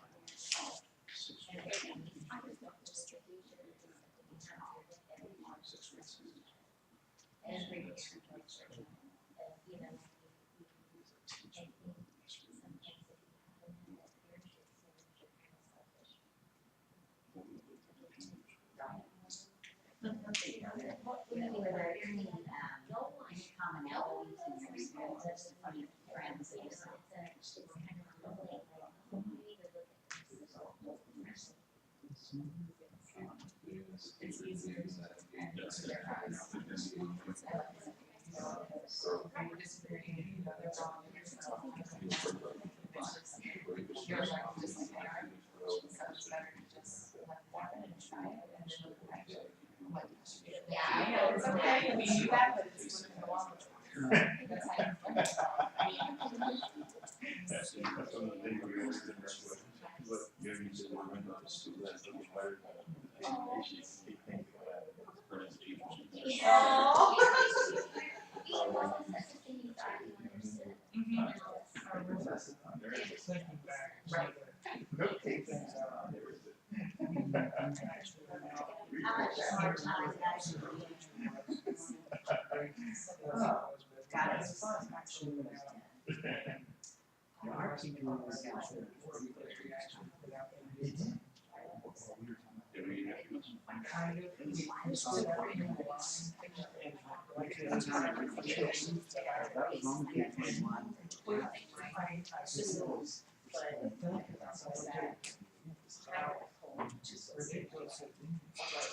Were there any commonalities in your experiences from your friends that you saw? It's easier to You're disagreeing, you know, they're wrong, and you're wrong. You're right, just like they are. So it's better to just let them happen and try it and then correct it. Yeah, I know, it's okay, we do that, but it's going to go on. That's how you learn. That's some of the things we always did, what Gary said, we went to school, that's what we hired, issues, keep thinking about it, for his teachers. Thinking back. Right. Note take things out, there is it. How much hard time guys are being. God, it's fun, actually. Our teacher was Kind of, we saw that in the line, and like the time we chose, that was on the K-5. I suppose, but how ridiculous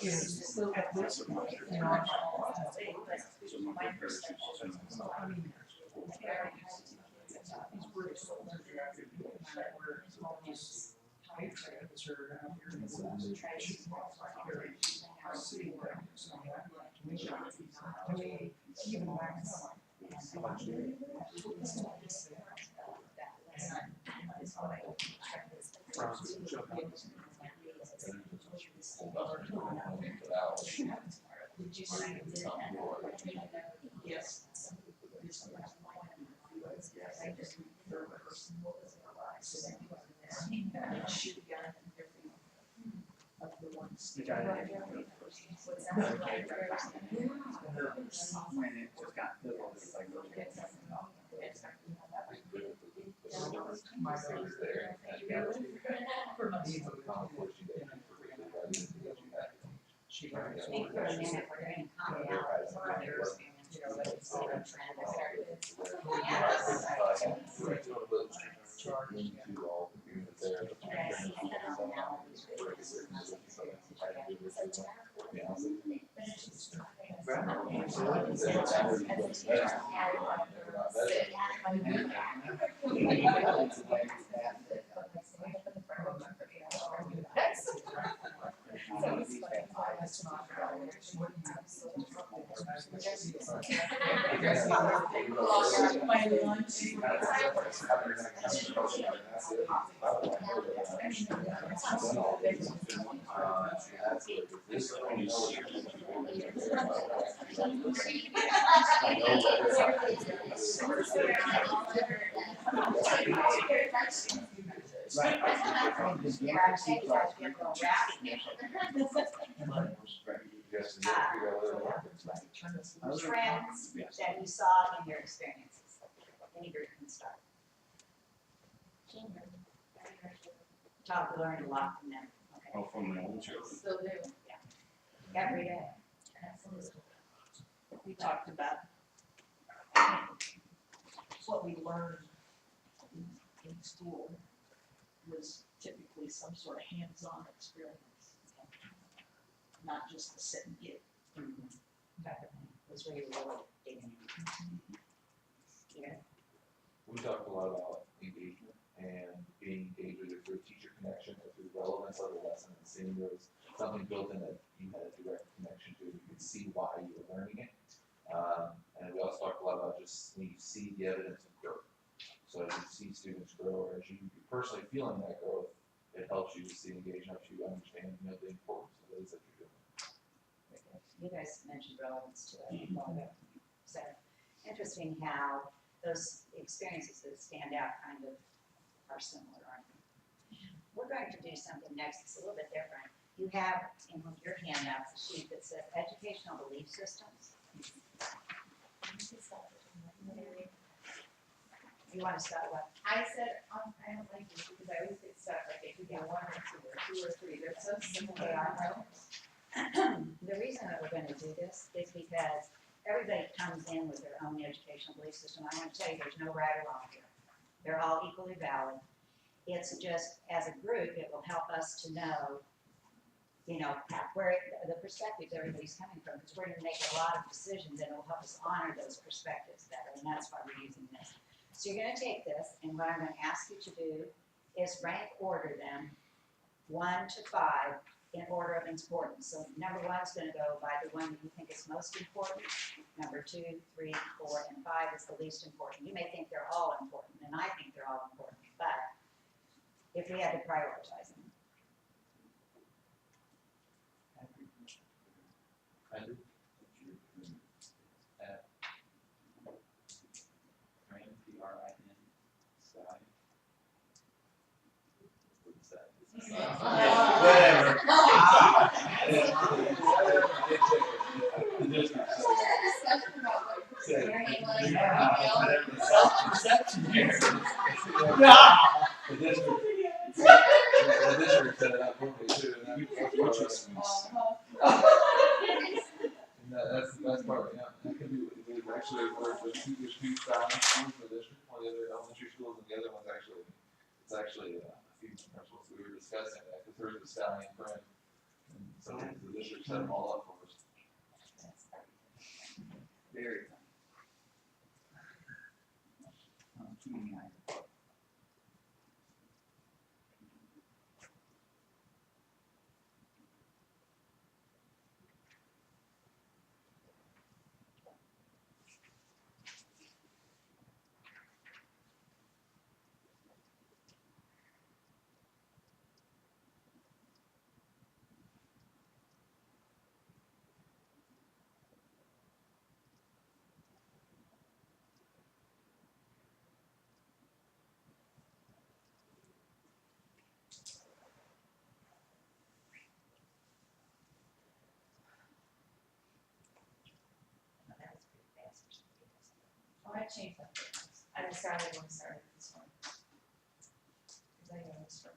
it is at this point in our lives. My perception, I mean, these were soldiers out here doing that, where all these patriots are out here in the concentration camps like here. I see that, so to me, even back then, did you see it did that? yes. I just third person, what was it like? And shoot gun and everything. Of the ones. The guy that- What's that? When it just got pivotal, it's like, okay. My daughter's there. For my. She I think for a minute, we're going to calm down, for their experience, you know, let's see them trying to start. Into all the units there. That's not what My lunch. Trends that you saw in your experiences. Any group can start. Todd, we learned a lot from them. Okay. Oh, from the old children. Still do. Every day. We talked about what we learned in school was typically some sort of hands-on experience. Not just the sit and get. Was where you were really digging in. Yeah. We talked a lot about engagement and being engaged with your teacher connection or through relevance of the lesson and seeing there was something built in that you had a direct connection to, you could see why you were learning it. And we also talked a lot about just when you see the evidence of growth. So as you see students grow, or as you personally feeling that growth, it helps you to see engagement, helps you understand, you know, the importance of those that you're doing. You guys mentioned relevance to it a while ago. So interesting how those experiences that stand out kind of are similar, aren't they? We're going to do something next that's a little bit different. You have in your handouts a sheet that says educational belief systems. You want to start with? I said, I don't like this because I always get stuck, like it could be one or two or three, they're so simple, they are right. The reason that we're going to do this is because everybody comes in with their own educational belief system. I want to tell you, there's no right or wrong here. They're all equally valid. It's just, as a group, it will help us to know, you know, where the perspectives everybody's coming from, because we're going to make a lot of decisions and it will help us honor those perspectives better, and that's why we're using this. So you're going to take this, and what I'm going to ask you to do is rank order them 1 to 5 in order of importance. So number 1 is going to go by the one that you think is most important. Number 2, 3, 4, and 5 is the least important. You may think they're all important, and I think they're all important, but if we had to prioritize them. Andrew? Prin, P-R-I-N, side. What's that? Whatever. The district, So we had a discussion about like preparing like, Yeah, whatever. Self-deception here. The district, the district set it up quickly too, and that's that's part of it, yeah. That could be, we've actually worked with there's two styling schools in the district, one of the other elementary schools, and the other one's actually, it's actually a few principals, we were discussing that, because there's the styling print. And so the district set them all up for us. Very fun. Too many items. That was pretty fast for somebody else. Oh, I changed that. I decided when I started this one. Cause I know it's from.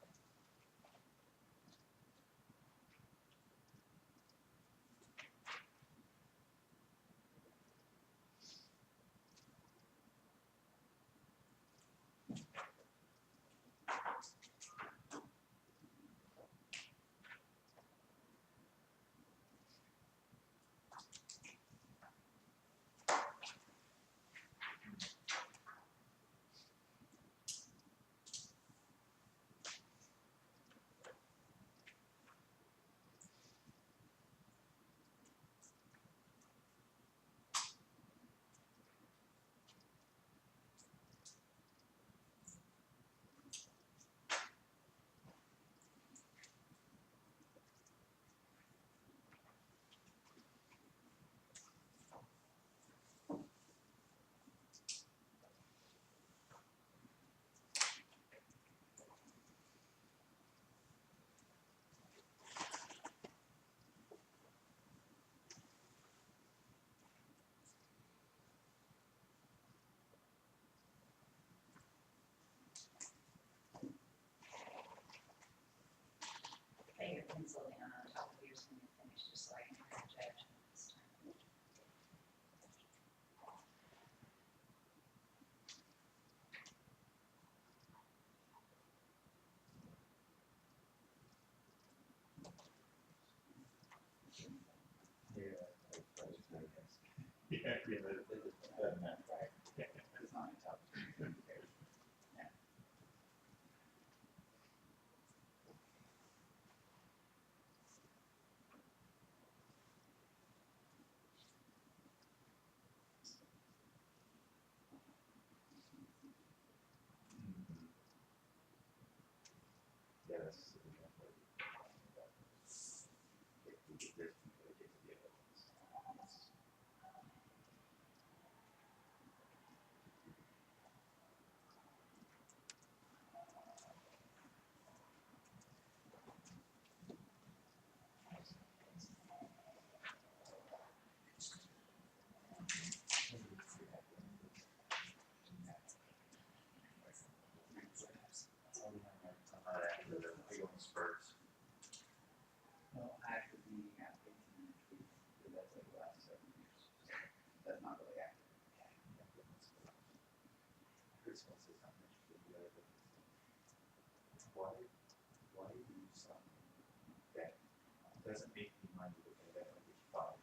Lay your pencil down on top of yours when you finish, just so I can have a judge this time. Yeah, that doesn't matter. It's not a top. process. So we don't really if we get this, we gotta get to the other ones. I'm not after the big old spurts. Well, active meaning after 18 weeks, but that's like the last 7 years. That's not really active. Christmas is not interesting, the other thing is, why do something that doesn't make me money, but they have like five?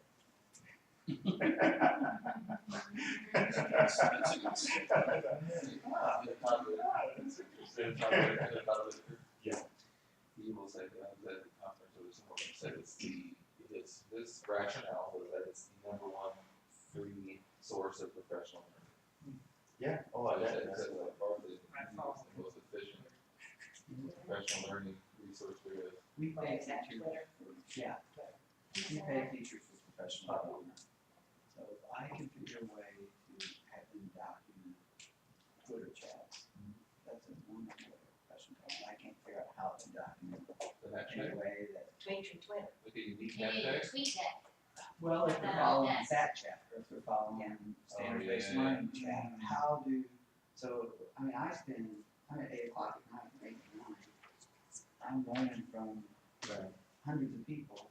Yeah. He will say that at the conference, or someone said this rationale was that it's the number one free source of professional learning. Yeah, oh, I bet, That's that's like Bartlett is the most efficient professional learning resource there is. We pay Is that teachers, Twitter? yeah, we pay teachers for professional development. So if I can figure a way to have them document Twitter chats, that's a wonderful way of professional development. I can't figure out how to document The in hashtag, a way that, Tweet your Twitter. look at unique You need to hashtags. tweet that. well, if they're following that chat, or if they're following standard-based yeah. learning chat, how do, so, I mean, I'm at 8 o'clock at night, from 8 to 9. I'm learning from hundreds of people,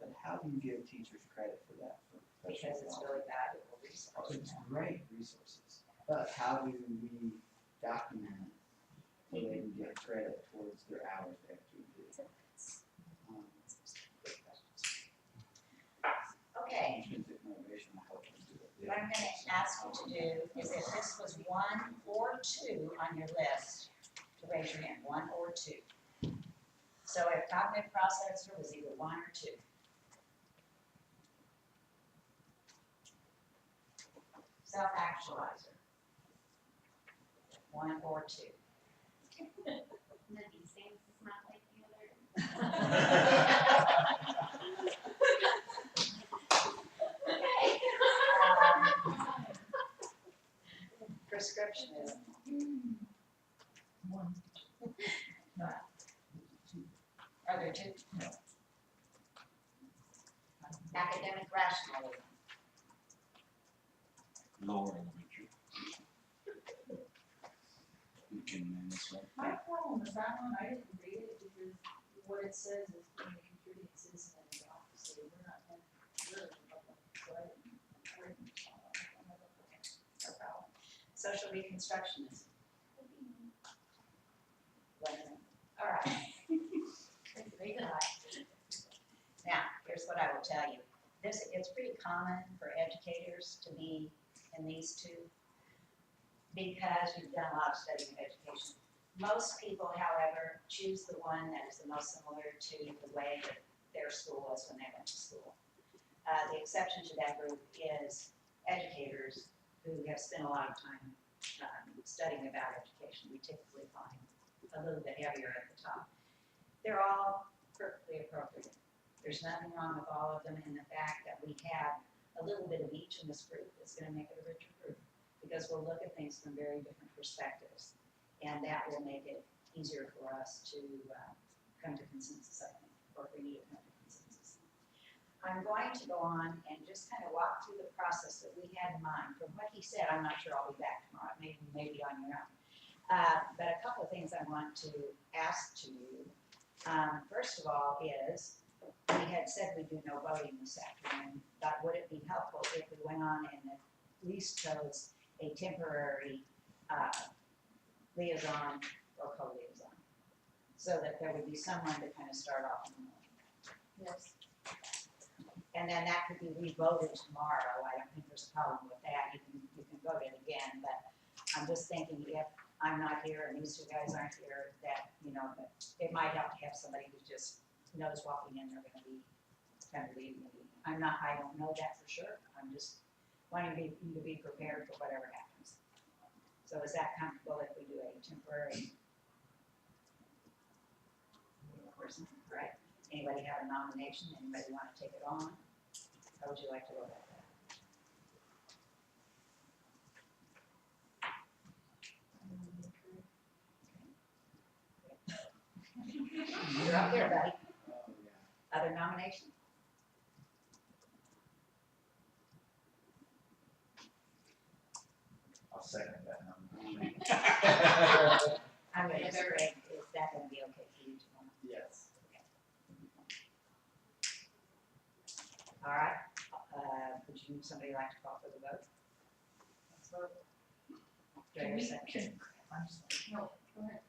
but how do you give teachers credit for that, for professional Because it's development? really valuable resource. It's great resources, but how do we document it so they can get credit towards their hours they actually do? Okay, Intrinsic motivation will help them do it. what I'm gonna ask you to do is if this was 1 or 2 on your list, to raise your hand, 1 or 2. So if cognitive processor was either 1 or 2. Self-actualizer, 1 or 2. One of these things is not like the other. Okay. Prescriptionism. One. Are there 2? No. Academic rationalism. Lower elementary. You can manage that. My problem with that one, I didn't read it because what it says is being a contributing citizen in the office, so we're not really in public, so I didn't. No problem. Social reconstructionism. All right. Very good. Now, here's what I will tell you. It's pretty common for educators to be in these 2 because you've done a lot of study in education. Most people, however, choose the one that is the most similar to the way that their school was when they went to school. The exception to that group is educators who have spent a lot of time studying about education. We typically find a little bit heavier at the top. They're all perfectly appropriate. There's nothing wrong with all of them, and the fact that we have a little bit of each in this group is going to make it a richer group, because we'll look at things from very different perspectives, and that will make it easier for us to come to consensus, I think, or for you to come to consensus. I'm going to go on and just kind of walk through the process that we had in mind. From what he said, I'm not sure I'll be back tomorrow, maybe on your own. But a couple of things I want to ask to you. First of all is, we had said we'd do no voting this afternoon, but would it be helpful if we went on and at least chose a temporary liaison or co-liaison? So that there would be someone to kind of start off in the morning. Yes. And then that could be re-voted tomorrow. I don't think there's a problem with that. You can vote it again, but I'm just thinking if I'm not here and these 2 guys aren't here, that, that it might help to have somebody who just knows walking in, they're gonna be kind of leading the meeting. I don't know that for sure. I'm just wanting you to be prepared for whatever happens. So is that comfortable if we do a temporary person, right? Anybody have a nomination, anybody wanna take it on? How would you like to go about that? You're up there, buddy. Oh, yeah. Other nominations? I'll second that nomination. I'm gonna say, is that gonna be okay for you tomorrow? Yes. All right, would you, somebody like to call for the vote? Let's vote. Do I hear a second? I'm sorry. No, go ahead.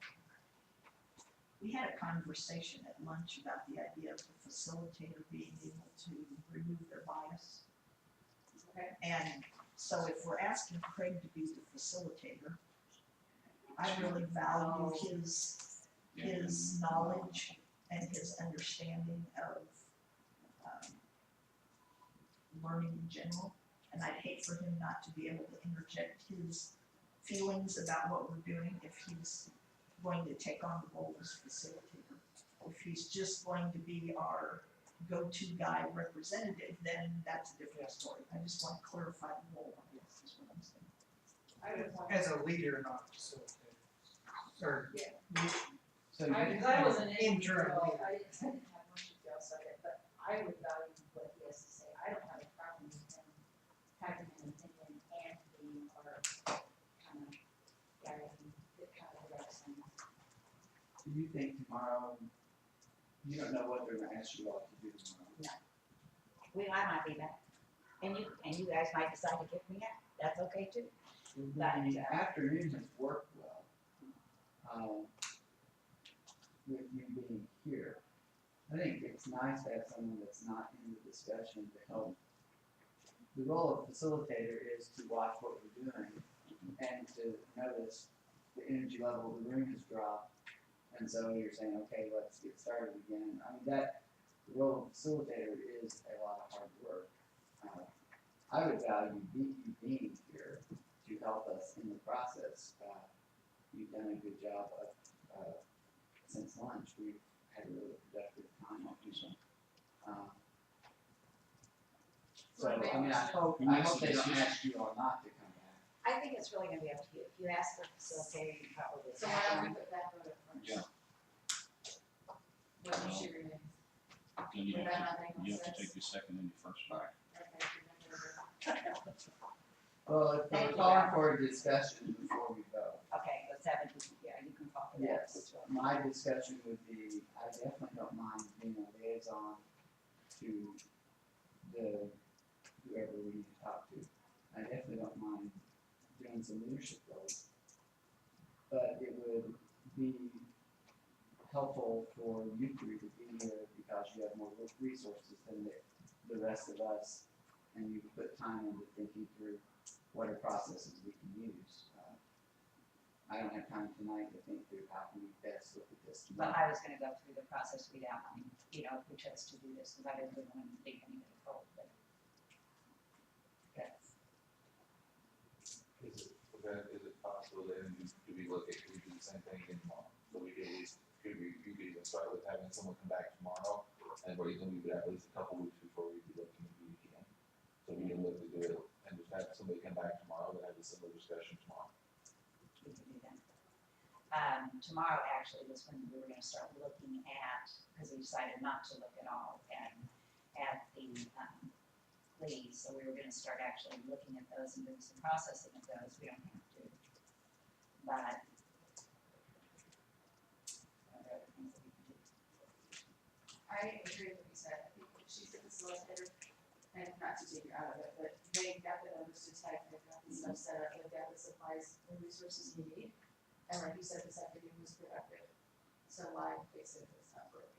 We had a conversation at lunch about the idea of the facilitator being able to remove their bias. Okay. And so if we're asking Craig to be the facilitator, I really value his knowledge and his understanding of, learning in general. And I'd hate for him not to be able to interject his feelings about what we're doing if he's going to take on the role as facilitator. If he's just going to be our go-to guy representative, then that's a different story. I just want to clarify the role on this, is what I'm saying. I would want. As a leader, not facilitator. Or, So Because I wasn't in, so Interim leader. I didn't have much to else on it, but I would value what he has to say. I don't have a problem with him having an opinion and being our kind of guy that kind of directs things. do you think tomorrow, you don't know what they're gonna ask you all to do tomorrow? I might be back, and you guys might decide to kick me out, that's okay too. But, The afternoon has worked well, with you being here. I think it's nice to have someone that's not in the discussion to help. The role of facilitator is to watch what we're doing and to notice the energy level of the room has dropped. And so you're saying, okay, let's get started again. I mean, the role of facilitator is a lot of hard work. I would value you being here to help us in the process. You've done a good job of, since lunch, we've had a really productive time on this one. So, I mean, I hope they don't ask you all not to come back. I think it's really gonna be up to you, if you ask for facilitator, you probably. So why don't we put that vote up first? Yeah. Whether she remains. Then you Would have that not to, make more you have to sense? take your second and your first back. Okay, remember. Well, if Thank we're you, calling Brad. for a discussion before we vote. Okay, let's have it, yeah, you can call for that. Yes, my discussion would be, I definitely don't mind being a liaison to whoever we need to talk to. I definitely don't mind doing some leadership roles. But it would be helpful for you three to be here because you have more resources than the rest of us. And you put time into thinking through what are processes we can use. I don't have time tonight to think through how can we best look at this. But I was gonna go through the process we outlined, who chose to do this, because I didn't really want to dig anybody cold, but. That's, Is it possible then to be look at, could we do the same thing again tomorrow? So we could at least, you could even start with having someone come back tomorrow, and we're even, we would have at least a couple weeks before we'd be looking to do it again. So we can look to do it, and just have somebody come back tomorrow, and have a similar discussion tomorrow. we can do that. Tomorrow actually was when we were gonna start looking at, because we decided not to look at all at the, leads, so we were gonna start actually looking at those and doing some processing of those, we don't have to. But. Are there other things that we can do? I agree with what you said. I think she's the facilitator, and not to take her out of it, but they got the numbers to type, they've got the stuff set up, they've got the supplies and resources you need. And like you said, this afternoon was productive. So why fix it if it's not broken?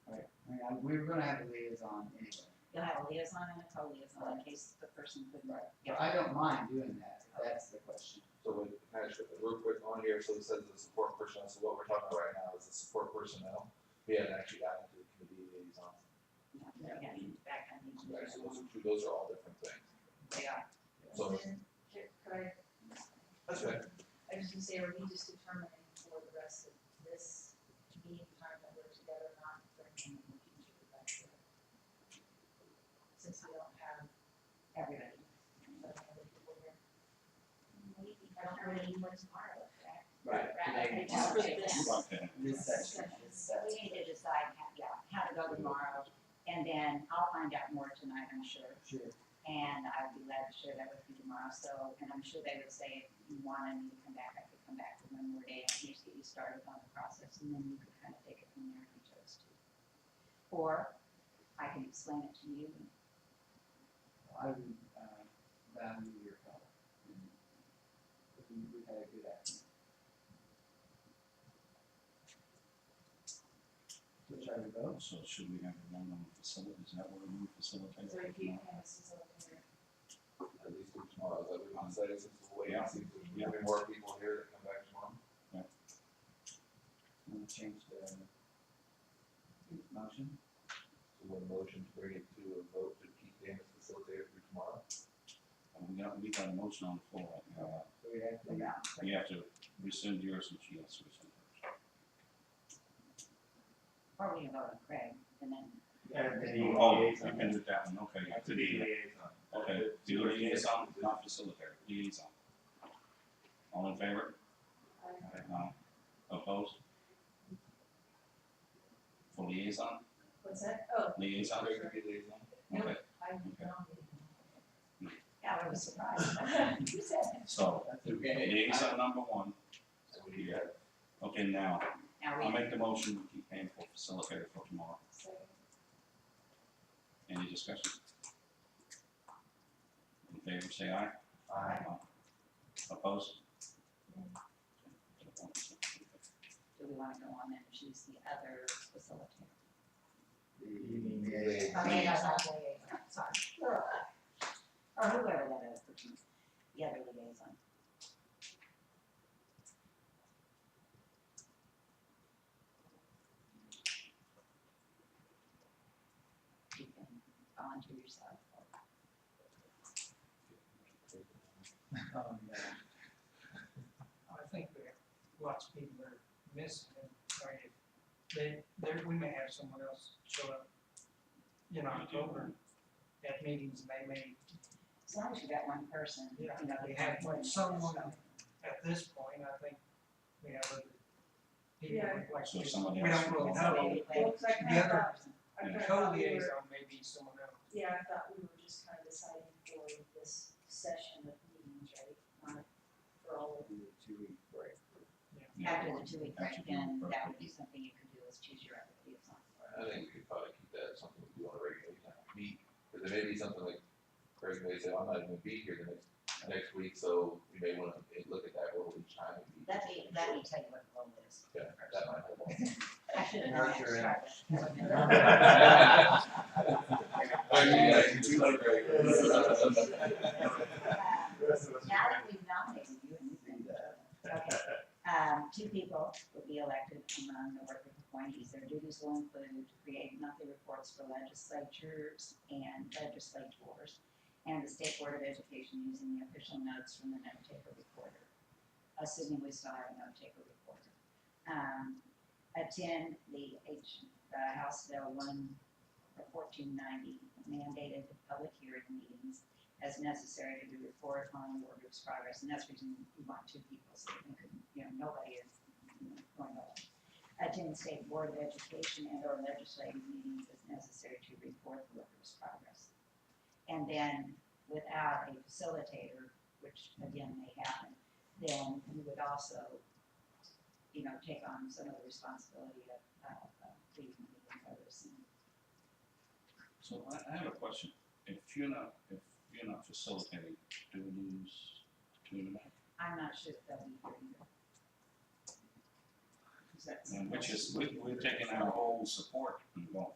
Right, I mean, we were gonna have a liaison anyway. You'll have a liaison and a co-liaison in case the person couldn't. But I don't mind doing that, if that's the question. So we kind of, real quick on here, so it says the support personnel, so what we're talking about right now is the support personnel. We haven't actually gotten to the committee liaisons. Yeah, back on each. Right, so those are all different things. They are. So, And then, could I, that's right. I just want to say, are we just determining for the rest of this meeting time that we're together everybody. We don't really need one tomorrow, correct? Right. Right, Today, just for We'd like to have this section, We need to decide, how to go tomorrow, and then I'll find out more tonight, I'm sure. Sure. And I'd be glad to share that with you tomorrow, so, and I'm sure they would say, if you wanted me to come back, I could come back for one more day, and at least get you started on the process, and then you could kind of take it from there if you chose to. Or, I can explain it to you. I would, value your help. And we've had a good afternoon. Which I would vote. So should we have one on the facility, is that what we facilitate? So if you can facilitate. At least do tomorrow, is that what we want to say, since we'll wait, Yeah. and see if there's gonna be more people here that come back tomorrow? I'm gonna change the motion. So we'll motion to bring it to a vote to keep Dan as facilitator through tomorrow. We got a motion on the floor right now. So we have to. You have to rescind yours and she has to rescind hers. Or we can vote on Craig, and then, And the Oh, liaison. you can do that one, okay. To the liaison. Okay, do liaison, not facilitator, liaison. All in favor? Aye. Opposed? For liaison, What's that? Oh, liaison, Craig could be liaison. okay, I Okay. yeah, I was surprised. You said it. so, Okay. liaison number one, So we do that. okay, now, Now, I'll we, make the motion to keep paying for facilitator for tomorrow. Any discussion? In favor, say aye. Aye. Opposed? do we want to go on and choose the other facilitator? You mean the liaison. Sorry. Or whoever that other person, is, the other liaison. You can volunteer yourself. Yeah. I think that lots of people are missing it, right? We may have someone else show up in October at meetings, and they may, As long as you got one person, you yeah, know. we the have coordinator, someone so. at this point, I think we have other people, Yeah. like, So somebody we else. don't really So know. maybe like Well, 'cause I The kinda other thought- I kinda thought we were- co-liaison may be someone else. Yeah, I thought we were just kind of deciding for this session of meetings, right? Not for all of Do a 2-week break. After the 2-week break, After the then break. that would be something you could do, is choose your other liaison. I think we could probably keep that as something we do on a regular meet, because there may be something like Craig may say, I'm not even gonna be here the next week, so we may wanna look at that role each time we meet. Let me tell you what the role is. Yeah, that might help. I should have Nurture it. You too, like Craig. Now that we've nominated you and you've been, okay, 2 people will be elected among the work group appointees. Their duties will include to create monthly reports for legislatures and legislators and the State Board of Education using the official notes from the note taker recorder, assuming we still have a note taker recorder. Attend the House Bill 1490 mandated public hearing meetings as necessary to report on the work group's progress, and that's the reason we want 2 people, so we can, nobody is going over. Attend State Board of Education and or legislative meetings as necessary to report the work group's progress. And then, without a facilitator, which again may happen, then you would also, take on some of the responsibility of leading the meeting notice. So I have a question, if you're not facilitating, do we lose 2.5? I'm not sure if they'll be here either. 'Cause that's- And which is, we're taking our whole support and going,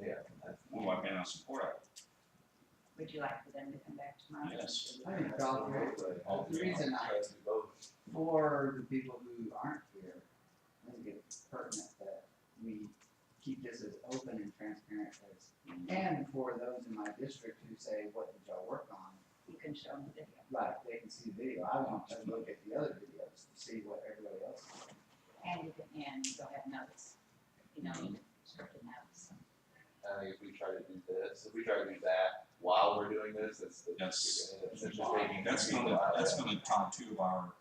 Yeah. we're wiping our support out. Would you like for them to come back tomorrow? Yes. I think probably, the reason for the people who aren't here, I think it's pertinent that we keep this as open and transparent as, and for those in my district who say, what did y'all work on? You can show them the video. Right, they can see the video, I want to look at the other videos to see what everybody else is doing. And you can, you'll have notes, scripted notes. I think if we try to do this, if we try to do that, while we're doing this, that's That's- essentially taking. That's people gonna, out of that's that. gonna tie two of our,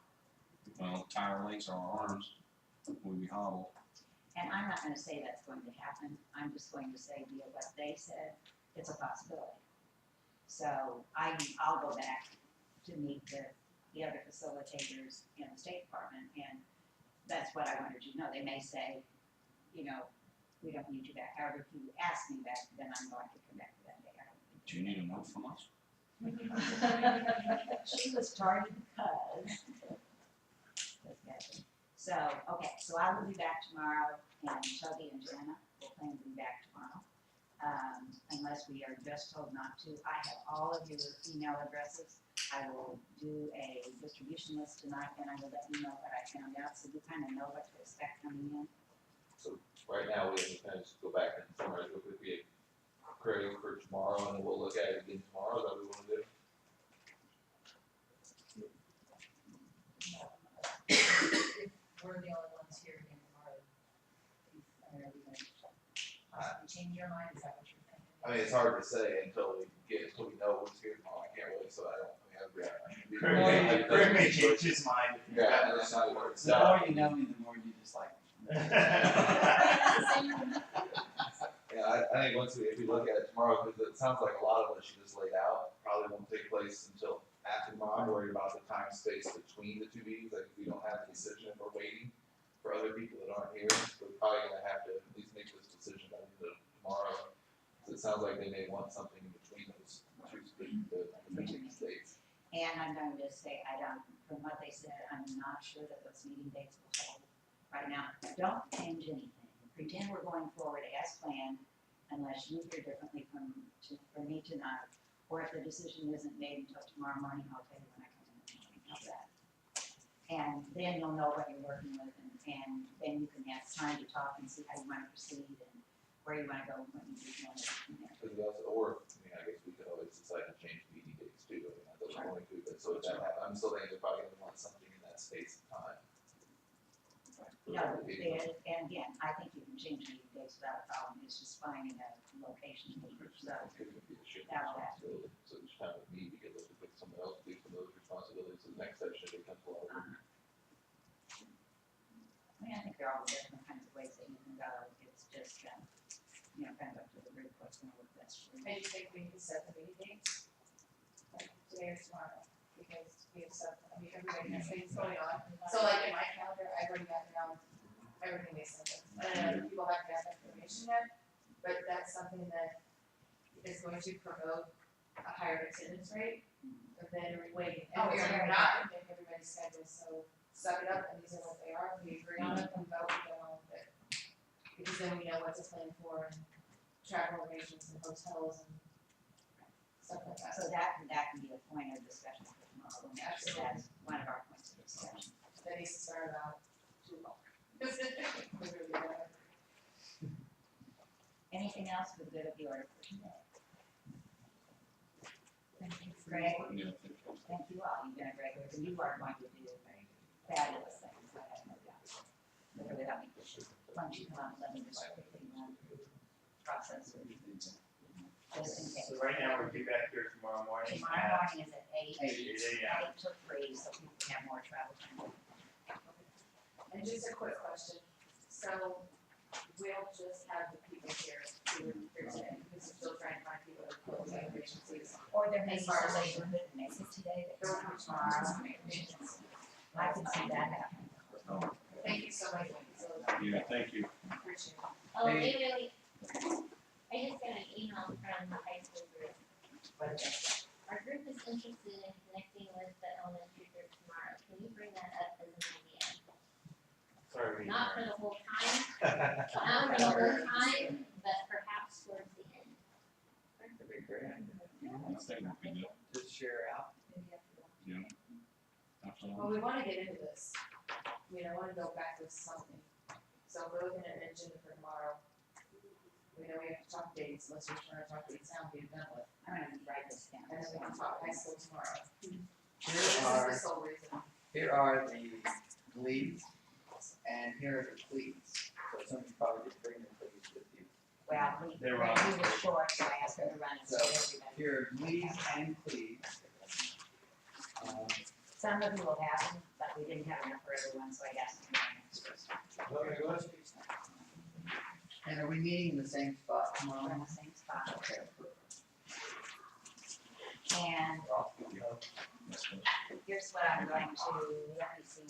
tire links or our arms, will be hobbled. And I'm not gonna say that's going to happen, I'm just going to say via what they said, it's a possibility. So I'll go back to meet the other facilitators in the State Department, and that's what I wanted you to know. They may say, we don't need you back, however, if you ask me back, then I'm going to come back to that day. I don't think Do you need a note from us? She was tardy because. So, okay, so I will be back tomorrow, and Toby and Jenna will plan to be back tomorrow. Unless we are just told not to. I have all of your email addresses. I will do a distribution list tonight, and I will let you know what I found out, so you kind of know what to expect coming in. So right now, we have to kind of just go back and summarize what could be a creative for tomorrow, and then we'll look at it again tomorrow, is that what we wanna do? If we're the only ones here again tomorrow, are we gonna change your mind, is that what you're thinking? I mean, it's hard to say until we know who's here tomorrow, I can't really, so I don't, Craig may change his mind if you Yeah, have that's not what it's The more you know me, the more you dislike me. Yeah, I think if we look at it tomorrow, because it sounds like a lot of what she just laid out probably won't take place until after tomorrow. I'm worried about the time space between the two meetings, like if we don't have a decision, if we're waiting for other people that aren't here, we're probably gonna have to at least make this decision by the end of tomorrow. So it sounds like they may want something in between those the meeting dates. And I'm going to say, from what they said, I'm not sure that those meeting dates will hold right now. Don't change anything. Pretend we're going forward as planned, unless you hear differently from me tonight. Or if the decision isn't made until tomorrow morning, I'll tell you when I come in the morning. How's that? And then you'll know what you're working with, and then you can have time to talk and see how you want to proceed and where you want to go and what you do want to do. Because we also, I guess we could always decide to change meeting dates too, I mean, that doesn't going to, but so if that happens, I'm still thinking they're probably gonna want something in that space of time. No, and again, I think you can change meeting dates without a problem, it's just finding a location. So, It's gonna be a shared responsibility, so each time with me, we get to pick someone else to do some of those responsibilities, so the next session becomes a lot of. I think there are all different kinds of ways that you can go, it's just, kind of up to the group what's gonna work best for you. I just think we need to set the meeting dates, like today or tomorrow, because we have stuff, everybody has things going on. So like in my calendar, I've already got down everything they sent us. I don't know if people haven't got that information yet, but that's something that is going to promote a higher attendance rate than waiting. And we are not gonna make everybody's schedule, so suck it up, and these are what they are, we agree on it, we vote, we go on with it. Because then we know what to plan for, and travel arrangements and hotels and stuff like that. So that can be a point of discussion for tomorrow, and that's one of our points of discussion. That needs to start about too long. Anything else for the good of the order for today? Thank you for Greg, Yeah. thank you all, you've been a great worker, you are going to do fabulous things, I have no doubt. But really, why don't you come out and let me just quickly run through the process with you, just in case. So right now, we'll be back here tomorrow morning. Tomorrow morning is at 8. 8 a.m. 8 to 3, so people can have more travel time. And just a quick question, so we'll just have the people here who are here today, because we're still trying to find people to fill the vacancies. Or there may be As far as somebody who couldn't make it today, that They'll can come come tomorrow. I can see that happen. Thank you so much, so Yeah, thank you. appreciate it. Oh, really, I just got an email from the high school group. What is that? Our group is interested in connecting with the elementary group tomorrow. Can you bring that up as an idea? Sorry. Not for the whole time, not for the whole time, but perhaps towards the end. That'd be a great idea. I think we can do it. Just share out. Yeah. Absolutely. Well, we wanna get into this, I wanna go back with something, so if we're looking at an agenda for tomorrow, we know we have to talk dates, let's just try to talk dates now, get it done with, I'm gonna write this down. and then we can talk high school tomorrow. This Here is are, the sole reason. here are the leads, and here are the cleats. So some of you probably did bring your cleats with you. Well, he was short, so I asked him to run it, so everybody. Here, Lee's and Cleve's. Some of you will have them, but we didn't have enough for everyone, so I asked him to run it. And are we meeting in the same spot We're tomorrow? in the same spot. And here's what I'm going to, let me see,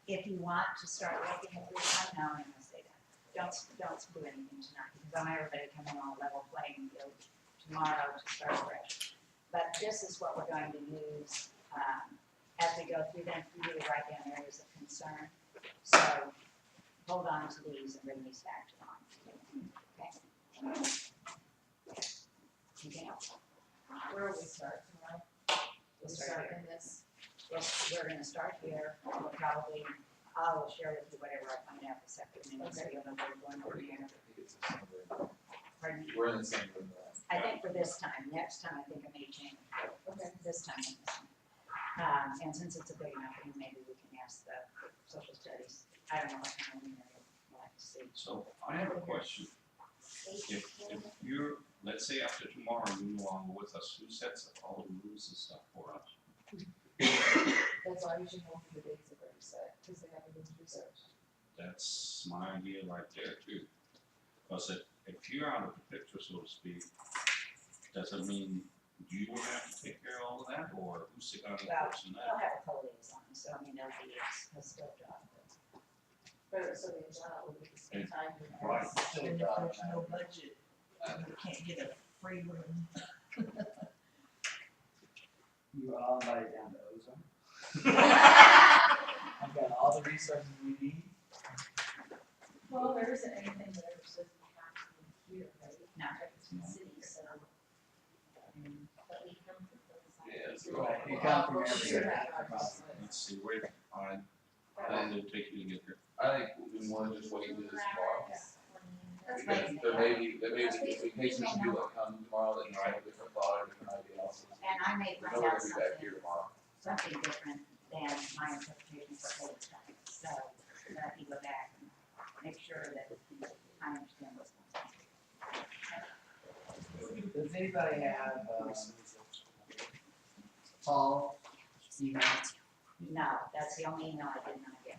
if you want to start looking at this, no, I'm gonna say that. Don't do anything tonight, because I want everybody coming on a level playing field tomorrow to start fresh. But this is what we're going to use, as we go through them, we really write down areas of concern. So, hold on to these and bring these back to mine, okay? Anything else? Where will we start tomorrow? We'll start here. in this. We're gonna start here, we'll probably, I'll share with you whatever I find out this afternoon, so you'll know where we're going over here. Pardon me? We're in the same room. I think for this time, next time I think I may change. Okay. This time, and since it's a big enough room, maybe we can ask the social studies, I don't know what kind of room we'll have to see. So I have a question. If you're, let's say after tomorrow, you're no longer with us, who sets up all the rules and stuff for us? That's why you should hold the dates are already set, because they haven't been researched. That's my idea right there too. Because if you're out of the picture, so to speak, does it mean you will have to take care of all of that, or who's the other Well, person we'll that? have a co-liaison, so I mean, that'll be a still job. But so the agenda will be the same time. And if there's no budget, you can't get a free room. You are all invited down to Ozone. I've got all the resources we need. Well, there isn't anything that ever says we have to be here, right? No. It's in the city, so. But we come from both sides. Yeah, it's Right, you come from everywhere. Let's see, where, how long did it take you to get here? I think we want to just wait until this tomorrow. That's Because fine. there may be in case there's people that come tomorrow that you have a different thought or different ideas. And I may We find know we're out gonna be back something, here tomorrow. something different than my interpretation for whole time. So, let me go back and make sure that I understand what's going on. Does anybody have, Paul, email? No, that's the only email I did not get.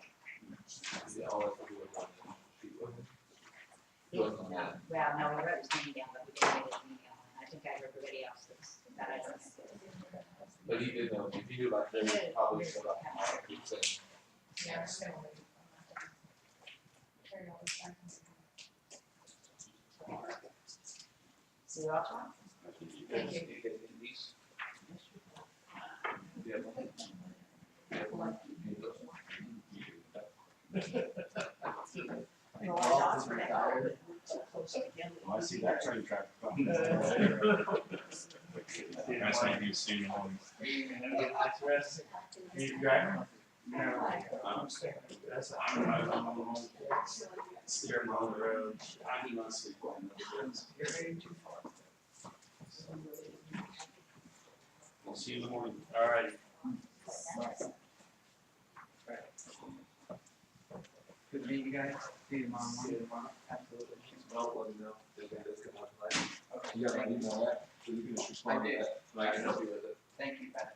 Yeah, all that we would want to shoot with. Well, no, we wrote his name down, but we didn't get his email. I think I heard everybody else's, that I don't have. But he did know, if he knew about that, he probably showed up tomorrow, he said, Yeah, I'm just gonna wait. Carry on with that. See you all tomorrow. Thank you. Well, our dogs were tired. Oh, I see that train track. That's like you've seen on. Steer him on the road. I do not sleep well enough. You're heading too far. We'll see you in the morning. All right. Good meeting you guys. See you tomorrow morning. Absolutely. well, let me know, if it does come out tonight. Okay. You got my email, right? So you can just respond to that, and I can help you with it. Thank you, Pat.